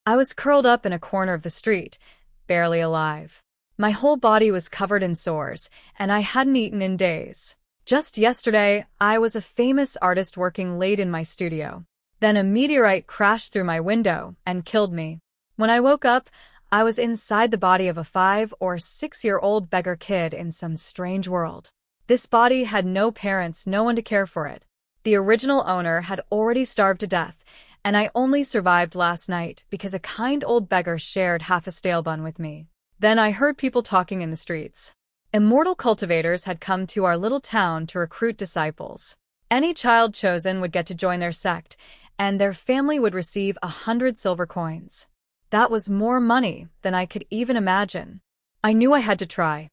I was curled up in a corner of the street, barely alive. My whole body was covered in sores, and I hadn't eaten in days. Just yesterday, I was a famous artist working late in my studio. Then a meteorite crashed through my window and killed me. When I woke up, I was inside the body of a 5 or 6-year-old beggar kid in some strange world. This body had no parents, no one to care for it. The original owner had already starved to death, and I only survived last night because a kind old beggar shared half a stale bun with me. Then I heard people talking in the streets. Immortal cultivators had come to our little town to recruit disciples. Any child chosen would get to join their sect, and their family would receive 100 silver coins. That was more money than I could even imagine. I knew I had to try.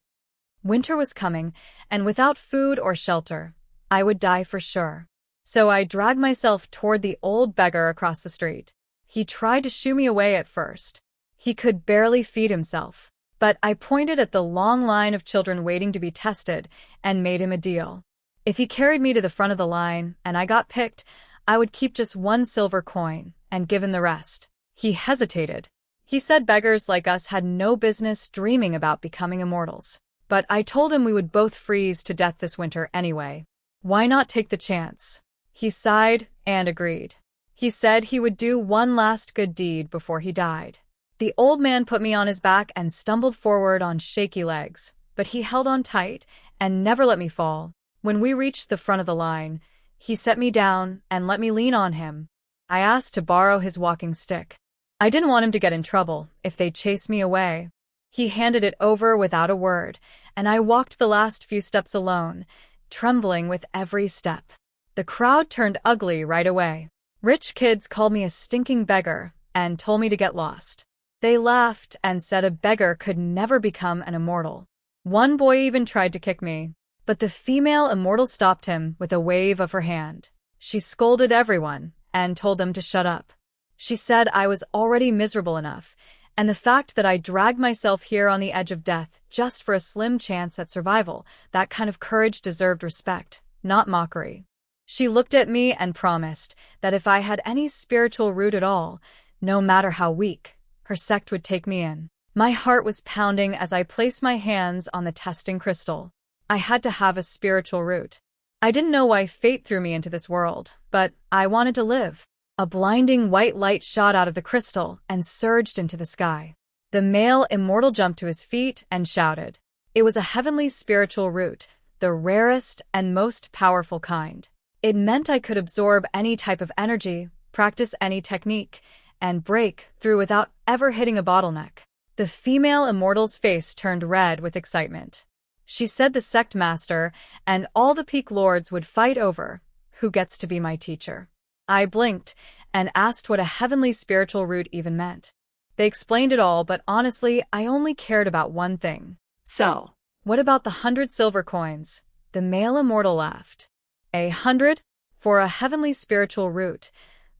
Winter was coming, and without food or shelter, I would die for sure. So I dragged myself toward the old beggar across the street. He tried to shoo me away at first. He could barely feed himself. But I pointed at the long line of children waiting to be tested and made him a deal. If he carried me to the front of the line and I got picked, I would keep just 1 silver coin and give him the rest. He hesitated. He said beggars like us had no business dreaming about becoming immortals. But I told him we would both freeze to death this winter anyway. Why not take the chance? He sighed and agreed. He said he would do one last good deed before he died. The old man put me on his back and stumbled forward on shaky legs, but he held on tight and never let me fall. When we reached the front of the line, he set me down and let me lean on him. I asked to borrow his walking stick. I didn't want him to get in trouble if they chased me away. He handed it over without a word, and I walked the last few steps alone, trembling with every step. The crowd turned ugly right away. Rich kids called me a stinking beggar and told me to get lost. They laughed and said a beggar could never become an immortal. One boy even tried to kick me, but the female immortal stopped him with a wave of her hand. She scolded everyone and told them to shut up. She said I was already miserable enough, and the fact that I dragged myself here on the edge of death just for a slim chance at survival, that kind of courage deserved respect, not mockery. She looked at me and promised that if I had any spiritual root at all, no matter how weak, her sect would take me in. My heart was pounding as I placed my hands on the testing crystal. I had to have a spiritual root. I didn't know why fate threw me into this world, but I wanted to live. A blinding white light shot out of the crystal and surged into the sky. The male immortal jumped to his feet and shouted. It was a heavenly spiritual root, the rarest and most powerful kind. It meant I could absorb any type of energy, practice any technique, and break through without ever hitting a bottleneck. The female immortal's face turned red with excitement. She said the sect master and all the peak lords would fight over who gets to be my teacher. I blinked and asked what a heavenly spiritual root even meant. They explained it all, but honestly, I only cared about one thing. So, What about the 100 silver coins? The male immortal laughed. 100? For a heavenly spiritual root.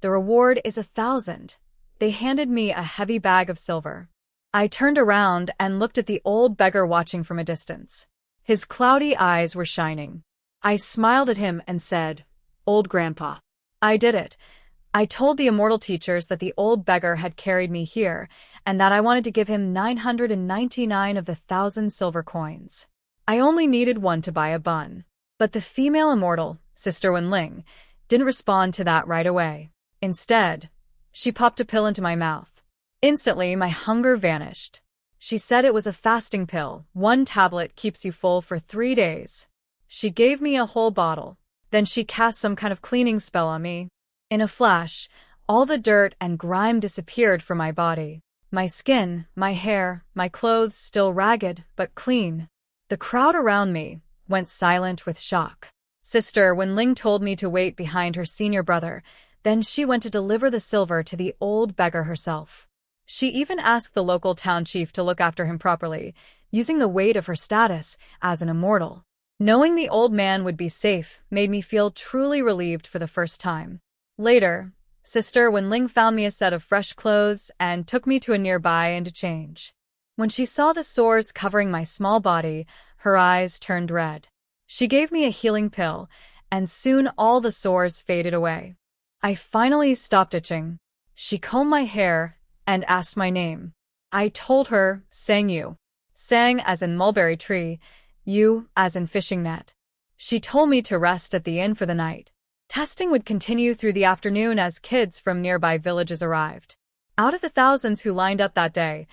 The reward is 1,000. They handed me a heavy bag of silver. I turned around and looked at the old beggar watching from a distance. His cloudy eyes were shining. I smiled at him and said, "Old Grandpa." I did it. I told the immortal teachers that the old beggar had carried me here, and that I wanted to give him 999 of the 1,000 silver coins. I only needed one to buy a bun. But the female immortal, Sister Wenling, didn't respond to that right away. Instead, she popped a pill into my mouth. Instantly, my hunger vanished. She said it was a fasting pill. 1 tablet keeps you full for 3 days. She gave me a whole bottle. Then she cast some kind of cleaning spell on me. In a flash, all the dirt and grime disappeared from my body. My skin, my hair, my clothes still ragged but clean. The crowd around me went silent with shock. Sister Wenling told me to wait behind her senior brother. Then she went to deliver the silver to the old beggar herself. She even asked the local town chief to look after him properly, using the weight of her status as an immortal. Knowing the old man would be safe made me feel truly relieved for the first time. Later, Sister Wenling found me a set of fresh clothes and took me to a nearby inn to change. When she saw the sores covering my small body, her eyes turned red. She gave me a healing pill, and soon all the sores faded away. I finally stopped itching. She combed my hair and asked my name. I told her, sang you. Sang as in mulberry tree, you as in fishing net. She told me to rest at the inn for the night. Testing would continue through the afternoon as kids from nearby villages arrived. Out of the thousands who lined up that day,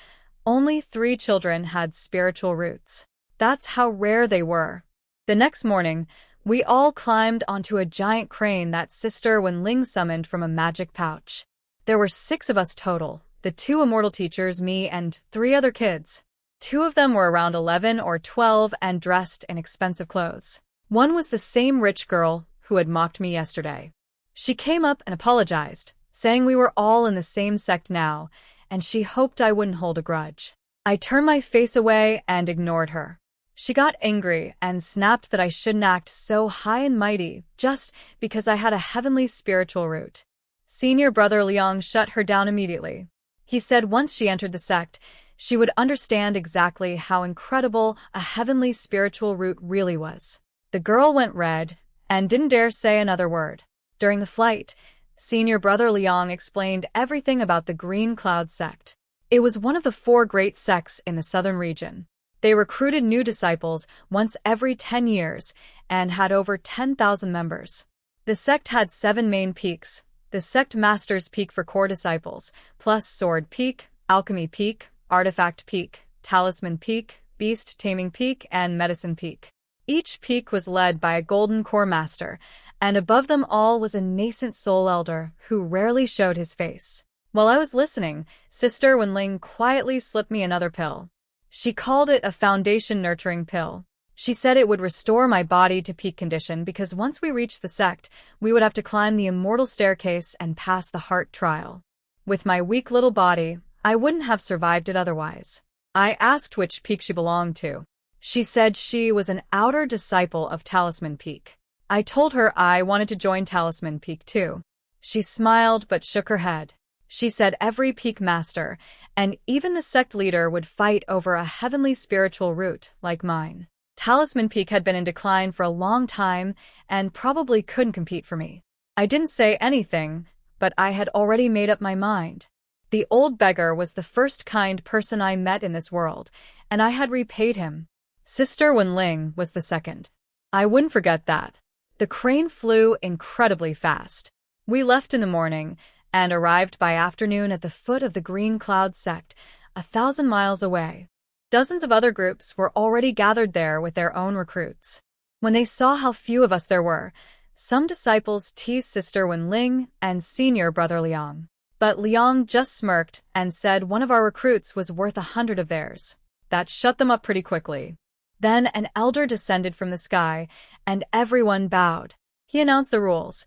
only 3 children had spiritual roots. That's how rare they were. The next morning, we all climbed onto a giant crane that Sister Wenling summoned from a magic pouch. There were 6 of us total, the 2 immortal teachers, me, and 3 other kids. 2 of them were around 11 or 12 and dressed in expensive clothes. One was the same rich girl who had mocked me yesterday. She came up and apologized, saying we were all in the same sect now, and she hoped I wouldn't hold a grudge. I turned my face away and ignored her. She got angry and snapped that I shouldn't act so high and mighty just because I had a heavenly spiritual root. Senior brother Liang shut her down immediately. He said once she entered the sect, she would understand exactly how incredible a heavenly spiritual root really was. The girl went red and didn't dare say another word. During the flight, Senior brother Liang explained everything about the Green Cloud sect. It was one of the 4 great sects in the southern region. They recruited new disciples once every 10 years and had over 10,000 members. The sect had 7 main peaks: the sect Master's Peak for core disciples, plus Sword Peak, Alchemy Peak, Artifact Peak, Talisman Peak, Beast Taming Peak, and Medicine Peak. Each peak was led by a golden core master, and above them all was a nascent soul elder who rarely showed his face. While I was listening, Sister Wenling quietly slipped me another pill. She called it a foundation nurturing pill. She said it would restore my body to peak condition because once we reached the sect, we would have to climb the immortal staircase and pass the heart trial. With my weak little body, I wouldn't have survived it otherwise. I asked which peak she belonged to. She said she was an outer disciple of Talisman Peak. I told her I wanted to join Talisman Peak too. She smiled but shook her head. She said every peak master, and even the sect leader, would fight over a heavenly spiritual root like mine. Talisman Peak had been in decline for a long time and probably couldn't compete for me. I didn't say anything, but I had already made up my mind. The old beggar was the first kind person I met in this world, and I had repaid him. Sister Wenling was the second. I wouldn't forget that. The crane flew incredibly fast. We left in the morning and arrived by afternoon at the foot of the Green Cloud sect, 1,000 miles away. Dozens of other groups were already gathered there with their own recruits. When they saw how few of us there were, some disciples teased Sister Wenling and Senior brother Liang. But Liang just smirked and said one of our recruits was worth 100 of theirs. That shut them up pretty quickly. Then an elder descended from the sky, and everyone bowed. He announced the rules.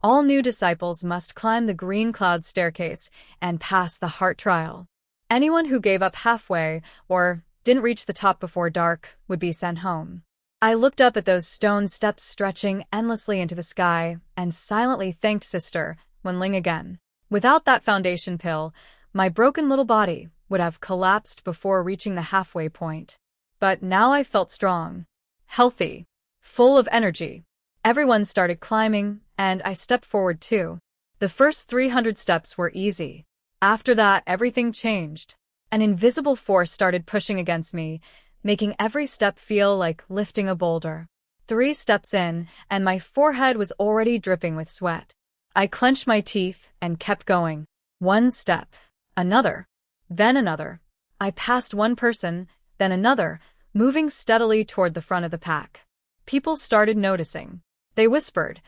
All new disciples must climb the Green Cloud staircase and pass the heart trial. Anyone who gave up halfway or didn't reach the top before dark would be sent home. I looked up at those stone steps stretching endlessly into the sky and silently thanked Sister Wenling again. Without that foundation pill, my broken little body would have collapsed before reaching the halfway point. But now I felt strong, healthy, full of energy. Everyone started climbing, and I stepped forward too. The first 300 steps were easy. After that, everything changed. An invisible force started pushing against me, making every step feel like lifting a boulder. 3 steps in, and my forehead was already dripping with sweat. I clenched my teeth and kept going. 1 step, another, then another. I passed one person, then another, moving steadily toward the front of the pack. People started noticing. They whispered,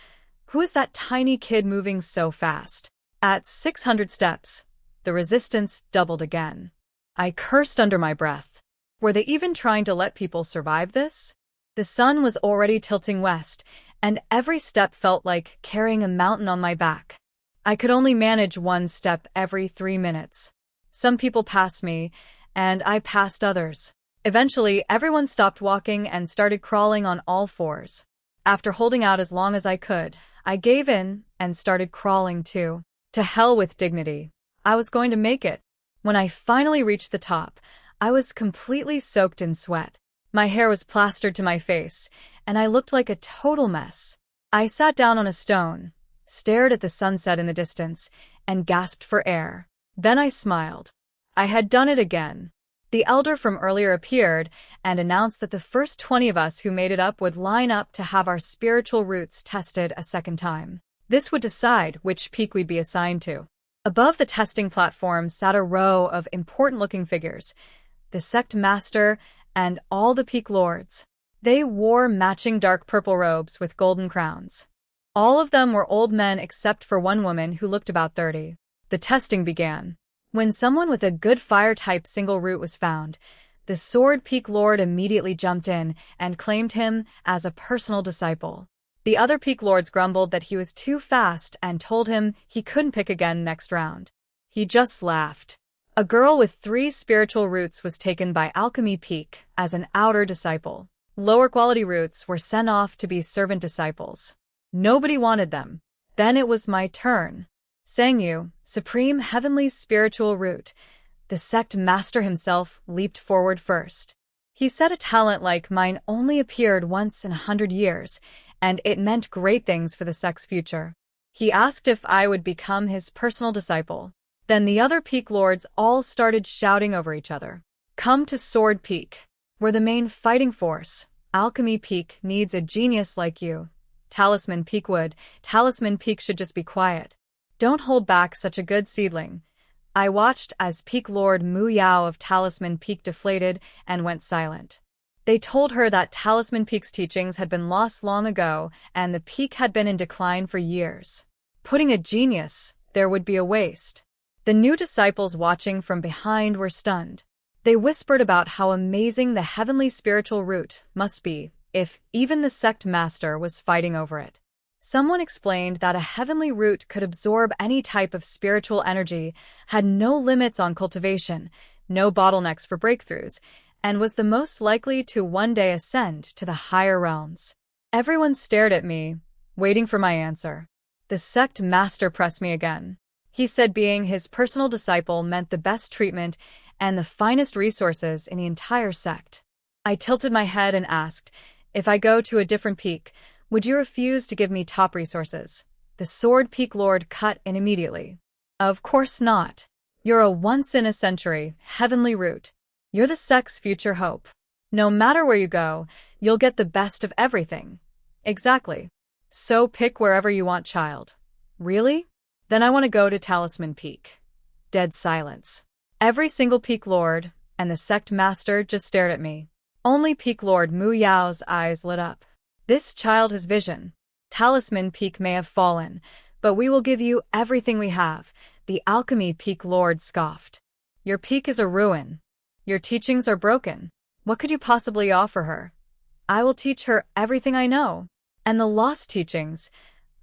"Who is that tiny kid moving so fast?" At 600 steps, the resistance doubled again. I cursed under my breath. Were they even trying to let people survive this? The sun was already tilting west, and every step felt like carrying a mountain on my back. I could only manage 1 step every 3 minutes. Some people passed me, and I passed others. Eventually, everyone stopped walking and started crawling on all 4s. After holding out as long as I could, I gave in and started crawling too. To hell with dignity. I was going to make it. When I finally reached the top, I was completely soaked in sweat. My hair was plastered to my face, and I looked like a total mess. I sat down on a stone, stared at the sunset in the distance, and gasped for air. Then I smiled. I had done it again. The elder from earlier appeared and announced that the first 20 of us who made it up would line up to have our spiritual roots tested a second time. This would decide which peak we'd be assigned to. Above the testing platform sat a row of important-looking figures, the sect master and all the peak lords. They wore matching dark purple robes with golden crowns. All of them were old men except for one woman who looked about 30. The testing began. When someone with a good fire-type single root was found, the Sword Peak Lord immediately jumped in and claimed him as a personal disciple. The other Peak Lords grumbled that he was too fast and told him he couldn't pick again next round. He just laughed. A girl with 3 spiritual roots was taken by Alchemy Peak as an outer disciple. Lower quality roots were sent off to be servant disciples. Nobody wanted them. Then it was my turn. Sangyu, Supreme Heavenly Spiritual Root. The sect master himself leaped forward first. He said a talent like mine only appeared once in 100 years, and it meant great things for the sect's future. He asked if I would become his personal disciple. Then the other Peak Lords all started shouting over each other. Come to Sword Peak. We're the main fighting force. Alchemy Peak needs a genius like you. Talisman Peak would. Talisman Peak should just be quiet. Don't hold back such a good seedling. I watched as Peak Lord Mu Yao of Talisman Peak deflated and went silent. They told her that Talisman Peak's teachings had been lost long ago and the peak had been in decline for years. Putting a genius, there would be a waste. The new disciples watching from behind were stunned. They whispered about how amazing the heavenly spiritual root must be if even the sect master was fighting over it. Someone explained that a heavenly root could absorb any type of spiritual energy, had no limits on cultivation, no bottlenecks for breakthroughs, and was the most likely to one day ascend to the higher realms. Everyone stared at me, waiting for my answer. The sect master pressed me again. He said being his personal disciple meant the best treatment and the finest resources in the entire sect. I tilted my head and asked, if I go to a different peak, would you refuse to give me top resources? The Sword Peak Lord cut in immediately. Of course not. You're a once-in-a-century, heavenly root. You're the sect's future hope. No matter where you go, you'll get the best of everything. Exactly. So pick wherever you want, child. Really? Then I want to go to Talisman Peak. Dead silence. Every single Peak Lord and the sect master just stared at me. Only Peak Lord Mu Yao's eyes lit up. This child has vision. Talisman Peak may have fallen, but we will give you everything we have, the Alchemy Peak Lord scoffed. Your peak is a ruin. Your teachings are broken. What could you possibly offer her? I will teach her everything I know. And the lost teachings,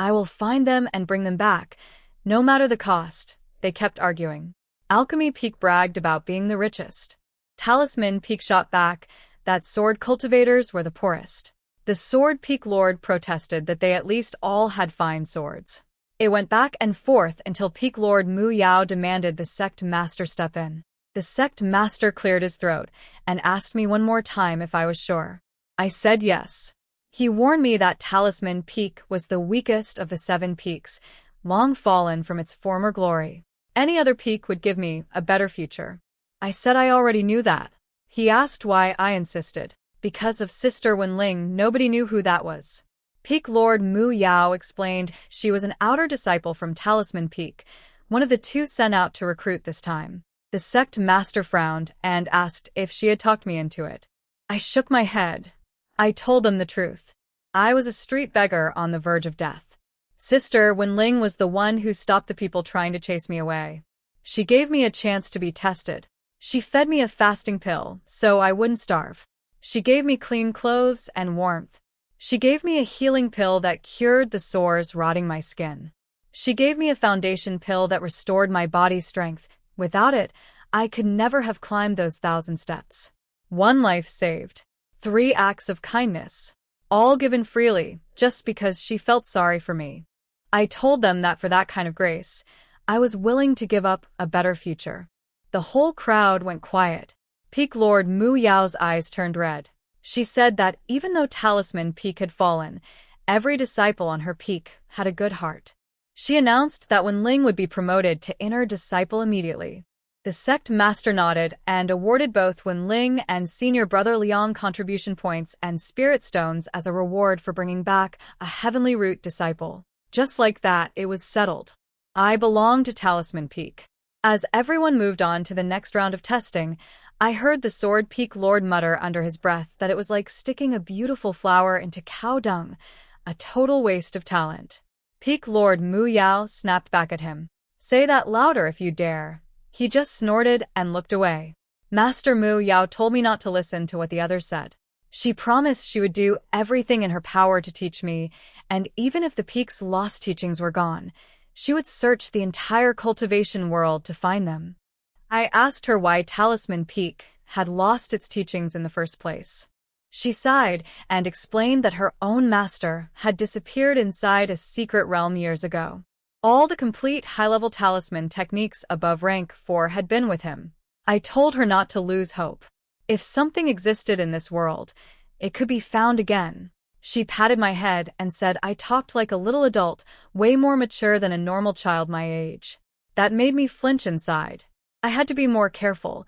I will find them and bring them back, no matter the cost, they kept arguing. Alchemy Peak bragged about being the richest. Talisman Peak shot back that sword cultivators were the poorest. The Sword Peak Lord protested that they at least all had fine swords. It went back and forth until Peak Lord Mu Yao demanded the sect master step in. The sect master cleared his throat and asked me one more time if I was sure. I said yes. He warned me that Talisman Peak was the weakest of the 7 peaks, long fallen from its former glory. Any other peak would give me a better future. I said I already knew that. He asked why I insisted. Because of Sister Wenling, nobody knew who that was. Peak Lord Mu Yao explained she was an outer disciple from Talisman Peak, one of the 2 sent out to recruit this time. The sect master frowned and asked if she had talked me into it. I shook my head. I told them the truth. I was a street beggar on the verge of death. Sister Wenling was the one who stopped the people trying to chase me away. She gave me a chance to be tested. She fed me a fasting pill so I wouldn't starve. She gave me clean clothes and warmth. She gave me a healing pill that cured the sores rotting my skin. She gave me a foundation pill that restored my body's strength. Without it, I could never have climbed those 1,000 steps. 1 life saved. 3 acts of kindness. All given freely, just because she felt sorry for me. I told them that for that kind of grace, I was willing to give up a better future. The whole crowd went quiet. Peak Lord Mu Yao's eyes turned red. She said that even though Talisman Peak had fallen, every disciple on her peak had a good heart. She announced that Wenling would be promoted to inner disciple immediately. The sect master nodded and awarded both Wenling and senior brother Liang contribution points and spirit stones as a reward for bringing back a heavenly root disciple. Just like that, it was settled. I belonged to Talisman Peak. As everyone moved on to the next round of testing, I heard the Sword Peak Lord mutter under his breath that it was like sticking a beautiful flower into cow dung, a total waste of talent. Peak Lord Mu Yao snapped back at him. "Say that louder if you dare." He just snorted and looked away. Master Mu Yao told me not to listen to what the others said. She promised she would do everything in her power to teach me, and even if the peak's lost teachings were gone, she would search the entire cultivation world to find them. I asked her why Talisman Peak had lost its teachings in the first place. She sighed and explained that her own master had disappeared inside a secret realm years ago. All the complete high-level talisman techniques above rank 4 had been with him. I told her not to lose hope. If something existed in this world, it could be found again. She patted my head and said I talked like a little adult, way more mature than a normal child my age. That made me flinch inside. I had to be more careful.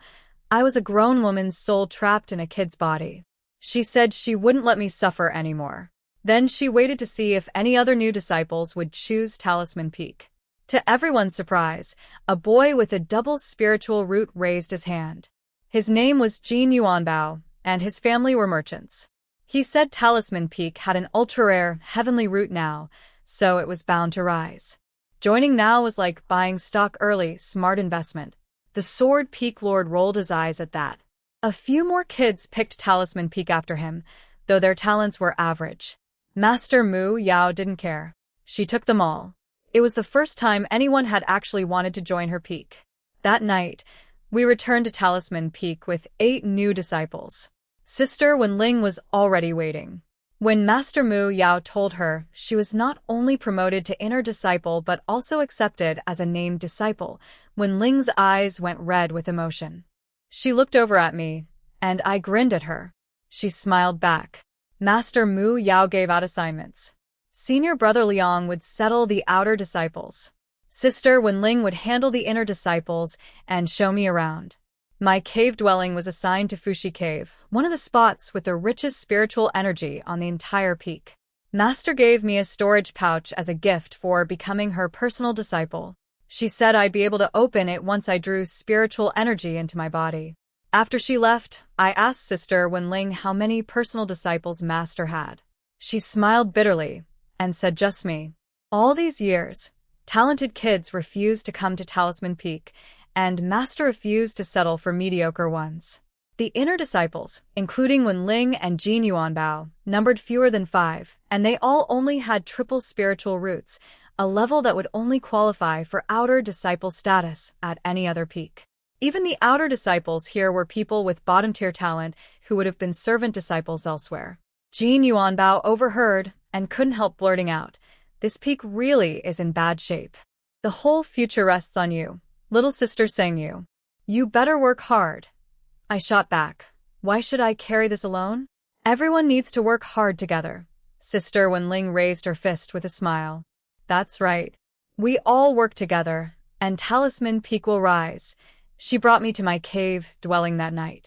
I was a grown woman's soul trapped in a kid's body. She said she wouldn't let me suffer anymore. Then she waited to see if any other new disciples would choose Talisman Peak. To everyone's surprise, a boy with a double spiritual root raised his hand. His name was Jin Yuanbao, and his family were merchants. He said Talisman Peak had an ultra-rare, heavenly root now, so it was bound to rise. Joining now was like buying stock early, smart investment. The Sword Peak Lord rolled his eyes at that. A few more kids picked Talisman Peak after him, though their talents were average. Master Mu Yao didn't care. She took them all. It was the first time anyone had actually wanted to join her peak. That night, we returned to Talisman Peak with 8 new disciples. Sister Wenling was already waiting. When Master Mu Yao told her she was not only promoted to inner disciple but also accepted as a named disciple, Wenling's eyes went red with emotion. She looked over at me, and I grinned at her. She smiled back. Master Mu Yao gave out assignments. Senior brother Liang would settle the outer disciples. Sister Wenling would handle the inner disciples and show me around. My cave dwelling was assigned to Fushi Cave, one of the spots with the richest spiritual energy on the entire peak. Master gave me a storage pouch as a gift for becoming her personal disciple. She said I'd be able to open it once I drew spiritual energy into my body. After she left, I asked Sister Wenling how many personal disciples Master had. She smiled bitterly and said just me. All these years, talented kids refused to come to Talisman Peak, and Master refused to settle for mediocre ones. The inner disciples, including Wenling and Jin Yuanbao, numbered fewer than 5, and they all only had triple spiritual roots, a level that would only qualify for outer disciple status at any other peak. Even the outer disciples here were people with bottom-tier talent who would have been servant disciples elsewhere. Jin Yuanbao overheard and couldn't help blurting out, "This peak really is in bad shape. The whole future rests on you, little sister Sengyu. You better work hard." I shot back. Why should I carry this alone? Everyone needs to work hard together. Sister Wenling raised her fist with a smile. That's right. We all work together, and Talisman Peak will rise. She brought me to my cave dwelling that night.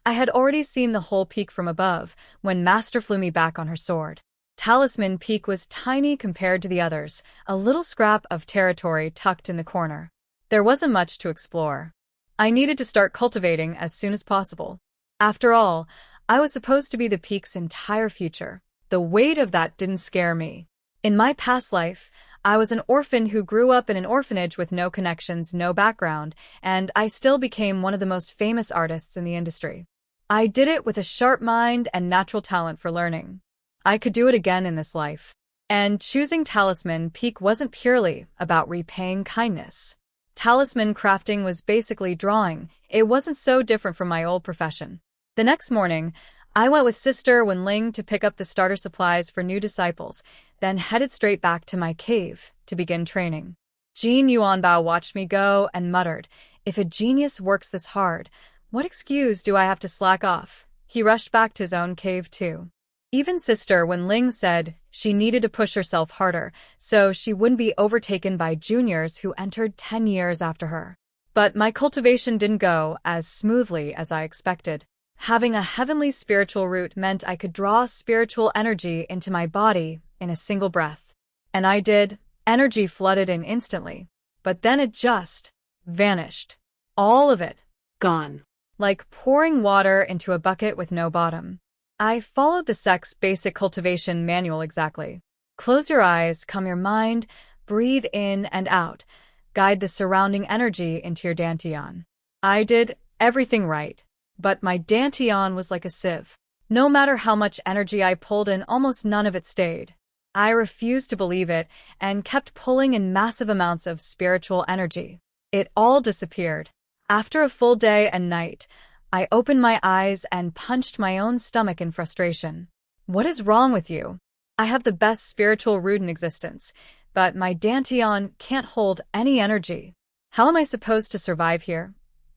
I had already seen the whole peak from above when Master flew me back on her sword. Talisman Peak was tiny compared to the others, a little scrap of territory tucked in the corner. There wasn't much to explore. I needed to start cultivating as soon as possible. After all, I was supposed to be the peak's entire future. The weight of that didn't scare me. In my past life, I was an orphan who grew up in an orphanage with no connections, no background, and I still became one of the most famous artists in the industry. I did it with a sharp mind and natural talent for learning. I could do it again in this life. And choosing Talisman Peak wasn't purely about repaying kindness. Talisman crafting was basically drawing. It wasn't so different from my old profession. The next morning, I went with Sister Wenling to pick up the starter supplies for new disciples, then headed straight back to my cave to begin training. Jin Yuanbao watched me go and muttered, "If a genius works this hard, what excuse do I have to slack off?" He rushed back to his own cave too. Even Sister Wenling said She needed to push herself harder, so she wouldn't be overtaken by juniors who entered 10 years after her. But my cultivation didn't go as smoothly as I expected. Having a heavenly spiritual root meant I could draw spiritual energy into my body in a single breath. And I did. Energy flooded in instantly. But then it just vanished. All of it. Gone. Like pouring water into a bucket with no bottom. I followed the sect's basic cultivation manual exactly. Close your eyes, calm your mind, breathe in and out. Guide the surrounding energy into your dantian. I did everything right. But my dantian was like a sieve. No matter how much energy I pulled in, almost none of it stayed. I refused to believe it and kept pulling in massive amounts of spiritual energy. It all disappeared. After a full day and night, I opened my eyes and punched my own stomach in frustration. What is wrong with you? I have the best spiritual root in existence, but my dantian can't hold any energy. How am I supposed to survive here?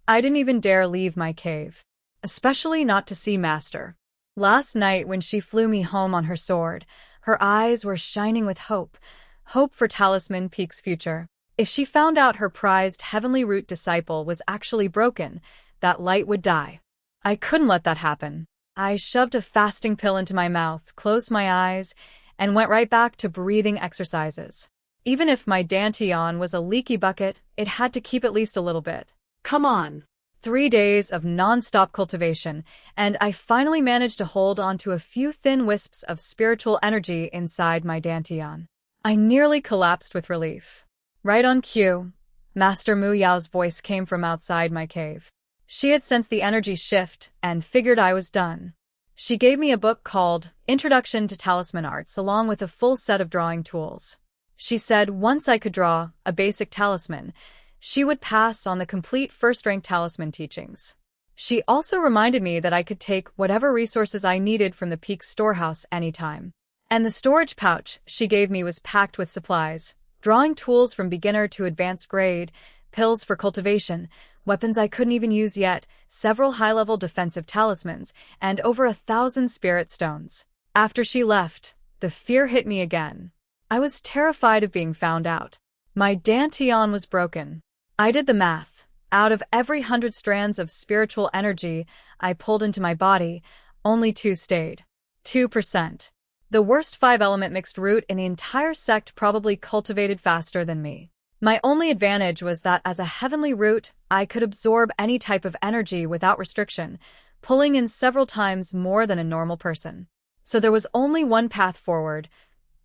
I didn't even dare leave my cave. Especially not to see Master. Last night when she flew me home on her sword, her eyes were shining with hope. Hope for Talisman Peak's future. If she found out her prized heavenly root disciple was actually broken, that light would die. I couldn't let that happen. I shoved a fasting pill into my mouth, closed my eyes, and went right back to breathing exercises. Even if my dantian was a leaky bucket, it had to keep at least a little bit. Come on. 3 days of non-stop cultivation, and I finally managed to hold on to a few thin wisps of spiritual energy inside my dantian. I nearly collapsed with relief. Right on cue, Master Mu Yao's voice came from outside my cave. She had sensed the energy shift and figured I was done. She gave me a book called Introduction to Talisman Arts along with a full set of drawing tools. She said once I could draw a basic talisman, she would pass on the complete first-rank talisman teachings. She also reminded me that I could take whatever resources I needed from the Peak storehouse anytime. And the storage pouch she gave me was packed with supplies, drawing tools from beginner to advanced grade, pills for cultivation, weapons I couldn't even use yet, several high-level defensive talismans, and over 1,000 spirit stones. After she left, the fear hit me again. I was terrified of being found out. My dantian was broken. I did the math. Out of every 100 strands of spiritual energy I pulled into my body, only 2 stayed. 2%. The worst 5-element mixed root in the entire sect probably cultivated faster than me. My only advantage was that as a heavenly root, I could absorb any type of energy without restriction, pulling in several times more than a normal person. So there was only one path forward: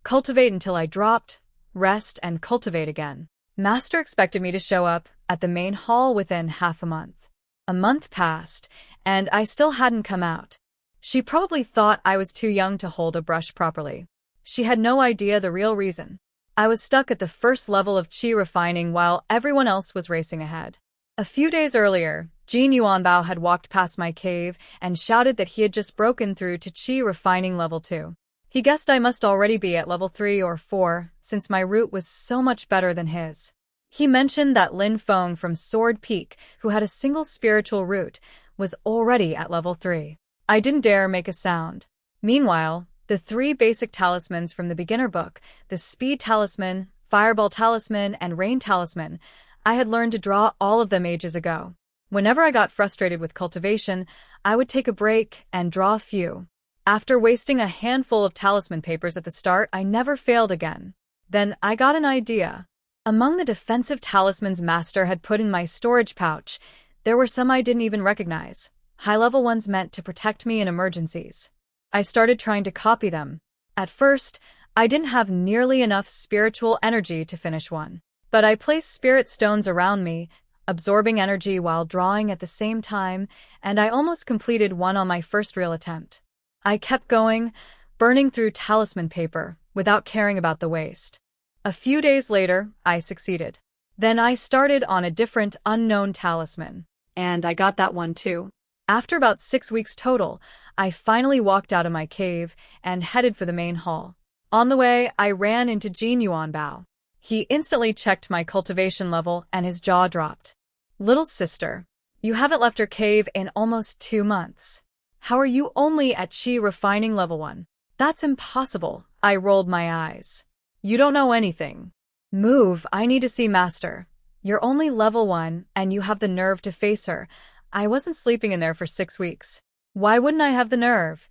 cultivate until I dropped, rest, and cultivate again. Master expected me to show up at the main hall within half a month. A month passed, and I still hadn't come out. She probably thought I was too young to hold a brush properly. She had no idea the real reason. I was stuck at the first level of qi refining while everyone else was racing ahead. A few days earlier, Jin Yuanbao had walked past my cave and shouted that he had just broken through to qi refining level 2. He guessed I must already be at level 3 or 4, since my root was so much better than his. He mentioned that Lin Feng from Sword Peak, who had a single spiritual root, was already at level 3. I didn't dare make a sound. Meanwhile, the 3 basic talismans from the beginner book, the Speed Talisman, Fireball Talisman, and Rain Talisman, I had learned to draw all of them ages ago. Whenever I got frustrated with cultivation, I would take a break and draw a few. After wasting a handful of talisman papers at the start, I never failed again. Then I got an idea. Among the defensive talismans Master had put in my storage pouch, there were some I didn't even recognize. High-level ones meant to protect me in emergencies. I started trying to copy them. At first, I didn't have nearly enough spiritual energy to finish one. But I placed spirit stones around me, absorbing energy while drawing at the same time, and I almost completed one on my first real attempt. I kept going, burning through talisman paper, without caring about the waste. A few days later, I succeeded. Then I started on a different, unknown talisman. And I got that one too. After about 6 weeks total, I finally walked out of my cave and headed for the main hall. On the way, I ran into Jin Yuanbao. He instantly checked my cultivation level and his jaw dropped. "Little sister, you haven't left your cave in almost 2 months. How are you only at qi refining level 1? That's impossible," I rolled my eyes. You don't know anything. Move, I need to see Master. You're only level 1, and you have the nerve to face her. I wasn't sleeping in there for 6 weeks. Why wouldn't I have the nerve?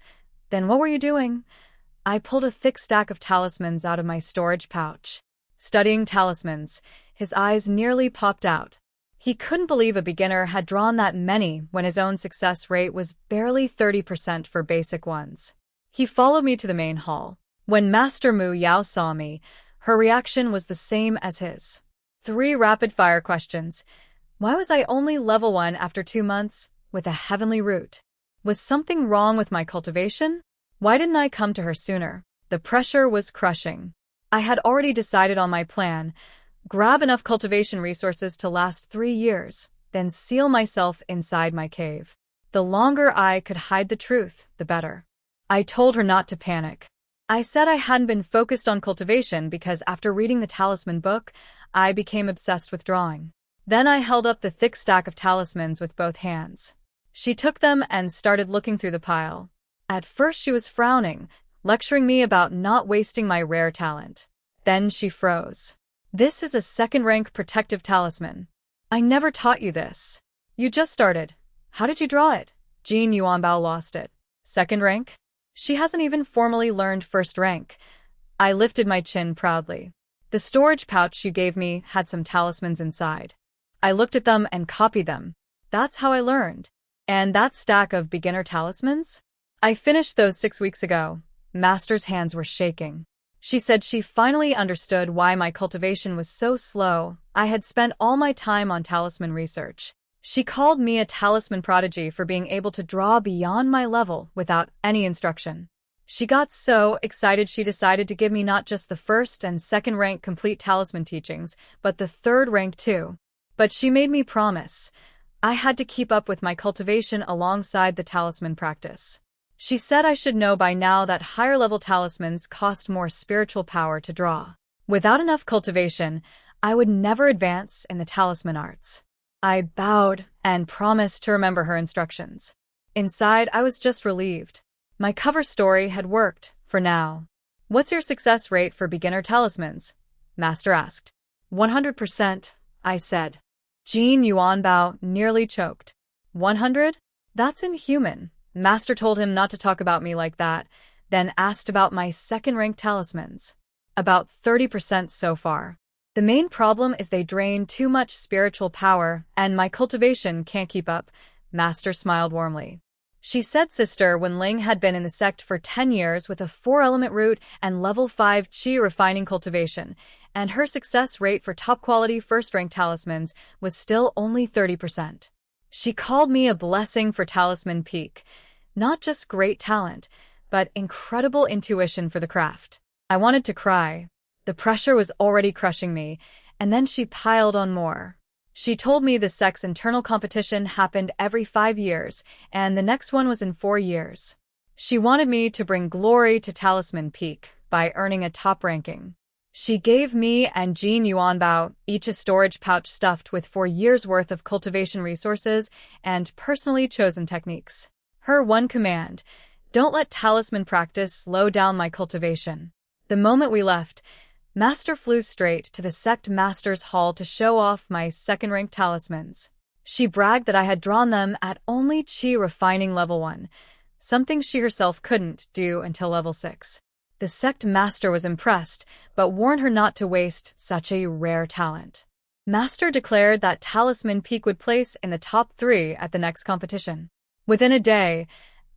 Then what were you doing? I pulled a thick stack of talismans out of my storage pouch. Studying talismans, his eyes nearly popped out. He couldn't believe a beginner had drawn that many when his own success rate was barely 30% for basic ones. He followed me to the main hall. When Master Mu Yao saw me, her reaction was the same as his. 3 rapid-fire questions. Why was I only level 1 after 2 months, with a heavenly root? Was something wrong with my cultivation? Why didn't I come to her sooner? The pressure was crushing. I had already decided on my plan: grab enough cultivation resources to last 3 years, then seal myself inside my cave. The longer I could hide the truth, the better. I told her not to panic. I said I hadn't been focused on cultivation because after reading the Talisman book, I became obsessed with drawing. Then I held up the thick stack of talismans with both hands. She took them and started looking through the pile. At first she was frowning, lecturing me about not wasting my rare talent. Then she froze. This is a 2nd-rank protective talisman. I never taught you this. You just started. How did you draw it? Jin Yuanbao lost it. 2nd rank? She hasn't even formally learned 1st rank. I lifted my chin proudly. The storage pouch you gave me had some talismans inside. I looked at them and copied them. That's how I learned. And that stack of beginner talismans? I finished those 6 weeks ago. Master's hands were shaking. She said she finally understood why my cultivation was so slow. I had spent all my time on talisman research. She called me a talisman prodigy for being able to draw beyond my level without any instruction. She got so excited she decided to give me not just the 1st and 2nd rank complete talisman teachings, but the 3rd rank too. But she made me promise. I had to keep up with my cultivation alongside the talisman practice. She said I should know by now that higher-level talismans cost more spiritual power to draw. Without enough cultivation, I would never advance in the talisman arts. I bowed and promised to remember her instructions. Inside, I was just relieved. My cover story had worked, for now. What's your success rate for beginner talismans? Master asked. 100%, I said. Jin Yuanbao nearly choked. 100? That's inhuman. Master told him not to talk about me like that, then asked about my 2nd-rank talismans. About 30% so far. The main problem is they drain too much spiritual power, and my cultivation can't keep up. Master smiled warmly. She said Sister Wenling had been in the sect for 10 years with a 4-element root and level 5 qi refining cultivation, and her success rate for top-quality 1st-rank talismans was still only 30%. She called me a blessing for Talisman Peak. Not just great talent, but incredible intuition for the craft. I wanted to cry. The pressure was already crushing me, and then she piled on more. She told me the sect's internal competition happened every 5 years, and the next one was in 4 years. She wanted me to bring glory to Talisman Peak by earning a top ranking. She gave me and Jin Yuanbao each a storage pouch stuffed with 4 years' worth of cultivation resources and personally chosen techniques. Her one command: don't let talisman practice slow down my cultivation. The moment we left, Master flew straight to the sect master's hall to show off my 2nd-rank talismans. She bragged that I had drawn them at only qi refining level 1, something she herself couldn't do until level 6. The sect master was impressed, but warned her not to waste such a rare talent. Master declared that Talisman Peak would place in the top 3 at the next competition. Within a day,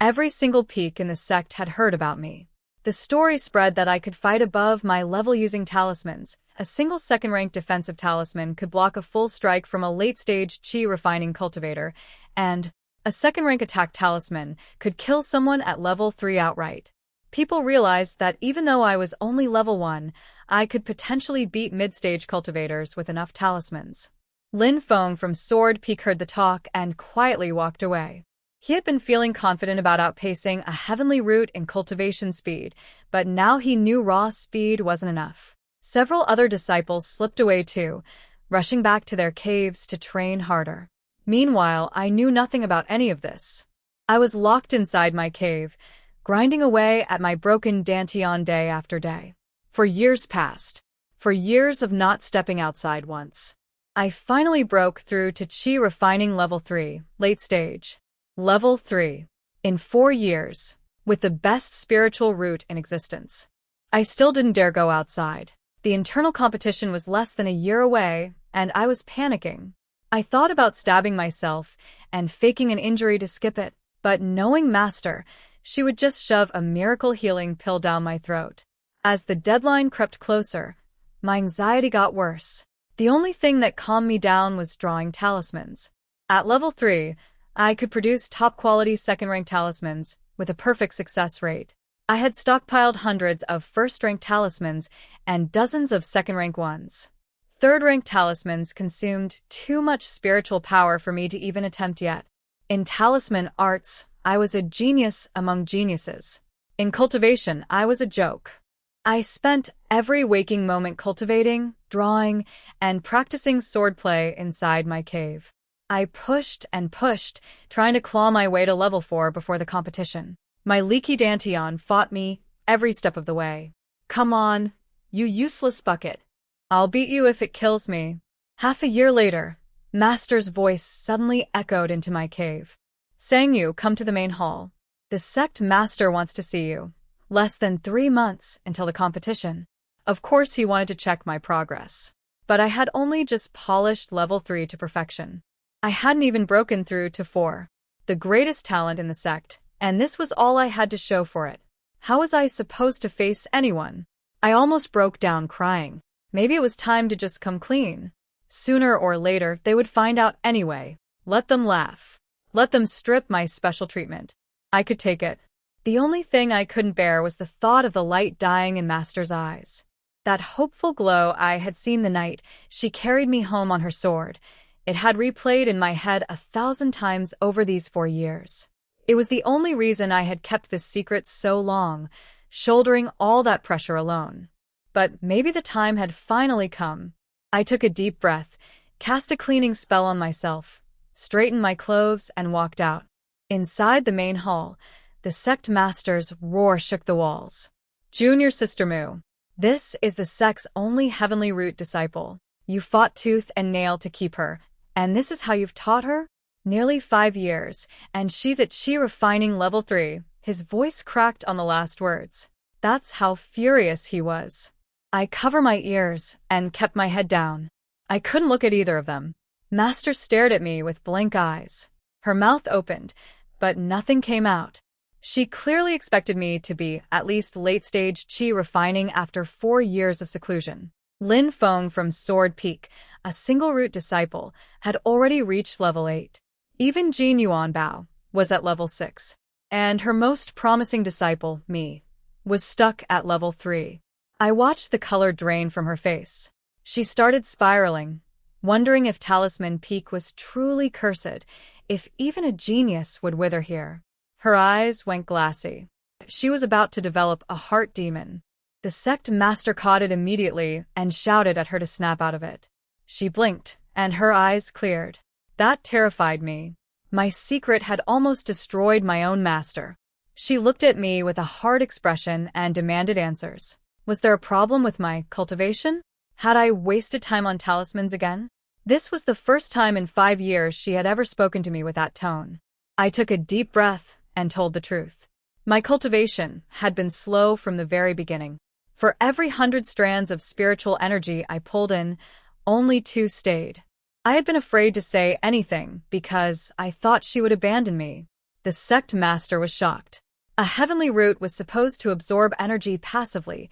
every single peak in the sect had heard about me. The story spread that I could fight above my level using talismans. A single 2nd-rank defensive talisman could block a full strike from a late-stage qi refining cultivator, and a 2nd-rank attack talisman could kill someone at level 3 outright. People realized that even though I was only level 1, I could potentially beat mid-stage cultivators with enough talismans. Lin Feng from Sword Peak heard the talk and quietly walked away. He had been feeling confident about outpacing a heavenly root in cultivation speed, but now he knew raw speed wasn't enough. Several other disciples slipped away too, rushing back to their caves to train harder. Meanwhile, I knew nothing about any of this. I was locked inside my cave, grinding away at my broken dantian day after day. For years past. For years of not stepping outside once. I finally broke through to Chi Refining Level 3, late stage. Level 3. In 4 years. With the best spiritual root in existence. I still didn't dare go outside. The internal competition was less than a year away, and I was panicking. I thought about stabbing myself and faking an injury to skip it, but knowing Master, she would just shove a miracle healing pill down my throat. As the deadline crept closer, my anxiety got worse. The only thing that calmed me down was drawing talismans. At level 3, I could produce top-quality second-rank talismans with a perfect success rate. I had stockpiled hundreds of first-rank talismans and dozens of second-rank ones. Third-rank talismans consumed too much spiritual power for me to even attempt yet. In talisman arts, I was a genius among geniuses. In cultivation, I was a joke. I spent every waking moment cultivating, drawing, and practicing swordplay inside my cave. I pushed and pushed, trying to claw my way to level 4 before the competition. My leaky dantian fought me every step of the way. Come on, you useless bucket. I'll beat you if it kills me. Half a year later, Master's voice suddenly echoed into my cave. Sangyu, come to the main hall. The sect master wants to see you. Less than 3 months until the competition. Of course he wanted to check my progress. But I had only just polished level 3 to perfection. I hadn't even broken through to 4. The greatest talent in the sect, and this was all I had to show for it. How was I supposed to face anyone? I almost broke down crying. Maybe it was time to just come clean. Sooner or later, they would find out anyway. Let them laugh. Let them strip my special treatment. I could take it. The only thing I couldn't bear was the thought of the light dying in Master's eyes. That hopeful glow I had seen the night she carried me home on her sword. It had replayed in my head 1,000 times over these 4 years. It was the only reason I had kept this secret so long, shouldering all that pressure alone. But maybe the time had finally come. I took a deep breath, cast a cleaning spell on myself, straightened my clothes, and walked out. Inside the main hall, the sect master's roar shook the walls. Junior Sister Mu. This is the sect's only heavenly root disciple. You fought tooth and nail to keep her, and this is how you've taught her? Nearly 5 years, and she's at Chi Refining Level 3. His voice cracked on the last words. That's how furious he was. I covered my ears and kept my head down. I couldn't look at either of them. Master stared at me with blank eyes. Her mouth opened, but nothing came out. She clearly expected me to be at least late-stage Chi Refining after 4 years of seclusion. Lin Feng from Sword Peak, a single-root disciple, had already reached level 8. Even Jin Yuanbao was at level 6. And her most promising disciple, me, was stuck at level 3. I watched the color drain from her face. She started spiraling, wondering if Talisman Peak was truly cursed, if even a genius would wither here. Her eyes went glassy. She was about to develop a heart demon. The sect master caught it immediately and shouted at her to snap out of it. She blinked, and her eyes cleared. That terrified me. My secret had almost destroyed my own master. She looked at me with a hard expression and demanded answers. Was there a problem with my cultivation? Had I wasted time on talismans again? This was the first time in 5 years she had ever spoken to me with that tone. I took a deep breath and told the truth. My cultivation had been slow from the very beginning. For every 100 strands of spiritual energy I pulled in, only 2 stayed. I had been afraid to say anything because I thought she would abandon me. The sect master was shocked. A heavenly root was supposed to absorb energy passively,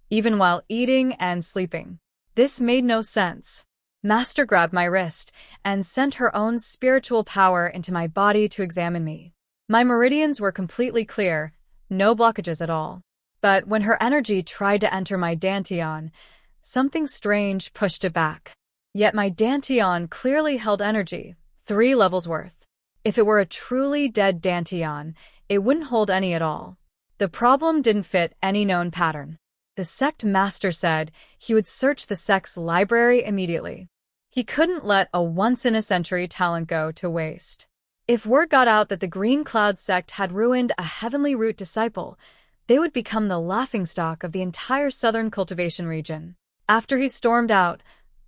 even while eating and sleeping. This made no sense. Master grabbed my wrist and sent her own spiritual power into my body to examine me. My meridians were completely clear, no blockages at all. But when her energy tried to enter my dantian, something strange pushed it back. Yet my dantian clearly held energy, 3 levels worth. If it were a truly dead dantian, it wouldn't hold any at all. The problem didn't fit any known pattern. The sect master said he would search the sect's library immediately. He couldn't let a once-in-a-century talent go to waste. If word got out that the Green Cloud sect had ruined a heavenly root disciple, they would become the laughingstock of the entire southern cultivation region. After he stormed out,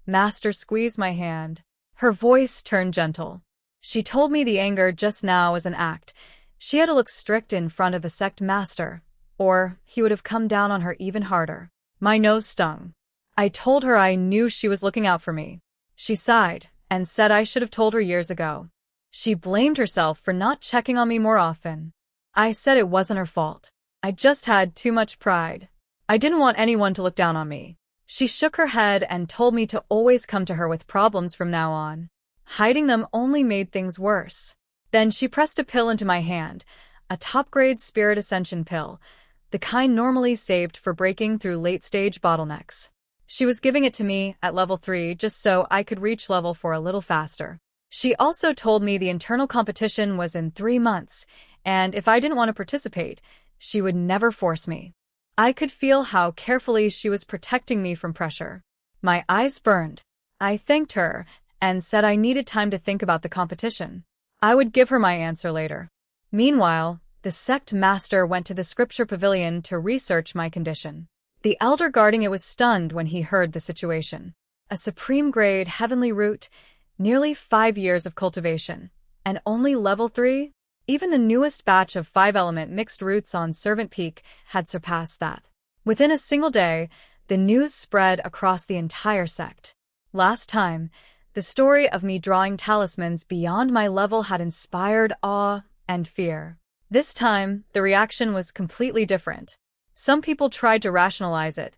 Master squeezed my hand. Her voice turned gentle. She told me the anger just now was an act. She had to look strict in front of the sect master, or he would have come down on her even harder. My nose stung. I told her I knew she was looking out for me. She sighed and said I should have told her years ago. She blamed herself for not checking on me more often. I said it wasn't her fault. I just had too much pride. I didn't want anyone to look down on me. She shook her head and told me to always come to her with problems from now on. Hiding them only made things worse. Then she pressed a pill into my hand, a top-grade spirit ascension pill, the kind normally saved for breaking through late-stage bottlenecks. She was giving it to me at level 3 just so I could reach level 4 a little faster. She also told me the internal competition was in 3 months, and if I didn't want to participate, she would never force me. I could feel how carefully she was protecting me from pressure. My eyes burned. I thanked her and said I needed time to think about the competition. I would give her my answer later. Meanwhile, the sect master went to the scripture pavilion to research my condition. The elder guarding it was stunned when he heard the situation. A supreme-grade heavenly root, nearly 5 years of cultivation, and only level 3? Even the newest batch of 5-element mixed roots on Servant Peak had surpassed that. Within a single day, the news spread across the entire sect. Last time, the story of me drawing talismans beyond my level had inspired awe and fear. This time, the reaction was completely different. Some people tried to rationalize it.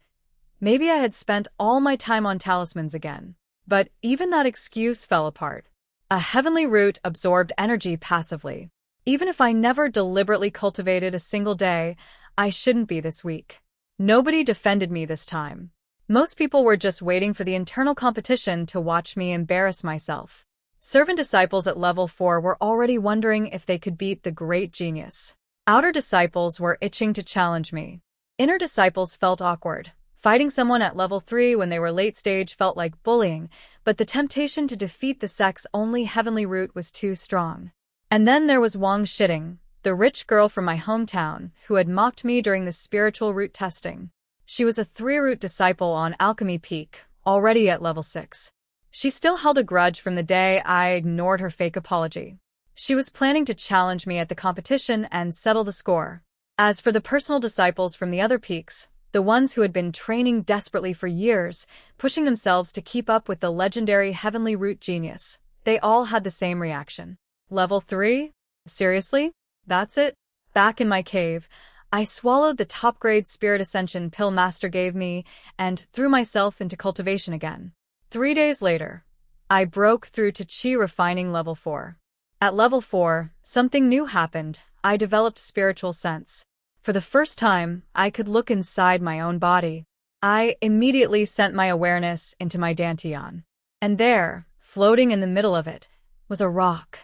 Maybe I had spent all my time on talismans again. But even that excuse fell apart. A heavenly root absorbed energy passively. Even if I never deliberately cultivated a single day, I shouldn't be this weak. Nobody defended me this time. Most people were just waiting for the internal competition to watch me embarrass myself. Servant disciples at level 4 were already wondering if they could beat the great genius. Outer disciples were itching to challenge me. Inner disciples felt awkward. Fighting someone at level 3 when they were late stage felt like bullying, but the temptation to defeat the sect's only heavenly root was too strong. And then there was Wang Shitting, the rich girl from my hometown, who had mocked me during the spiritual root testing. She was a 3-root disciple on Alchemy Peak, already at level 6. She still held a grudge from the day I ignored her fake apology. She was planning to challenge me at the competition and settle the score. As for the personal disciples from the other peaks, the ones who had been training desperately for years, pushing themselves to keep up with the legendary heavenly root genius, they all had the same reaction. Level 3? Seriously? That's it? Back in my cave, I swallowed the top-grade spirit ascension pill Master gave me and threw myself into cultivation again. 3 days later, I broke through to Chi refining level 4. At level 4, something new happened. I developed spiritual sense. For the first time, I could look inside my own body. I immediately sent my awareness into my dantian. And there, floating in the middle of it, was a rock.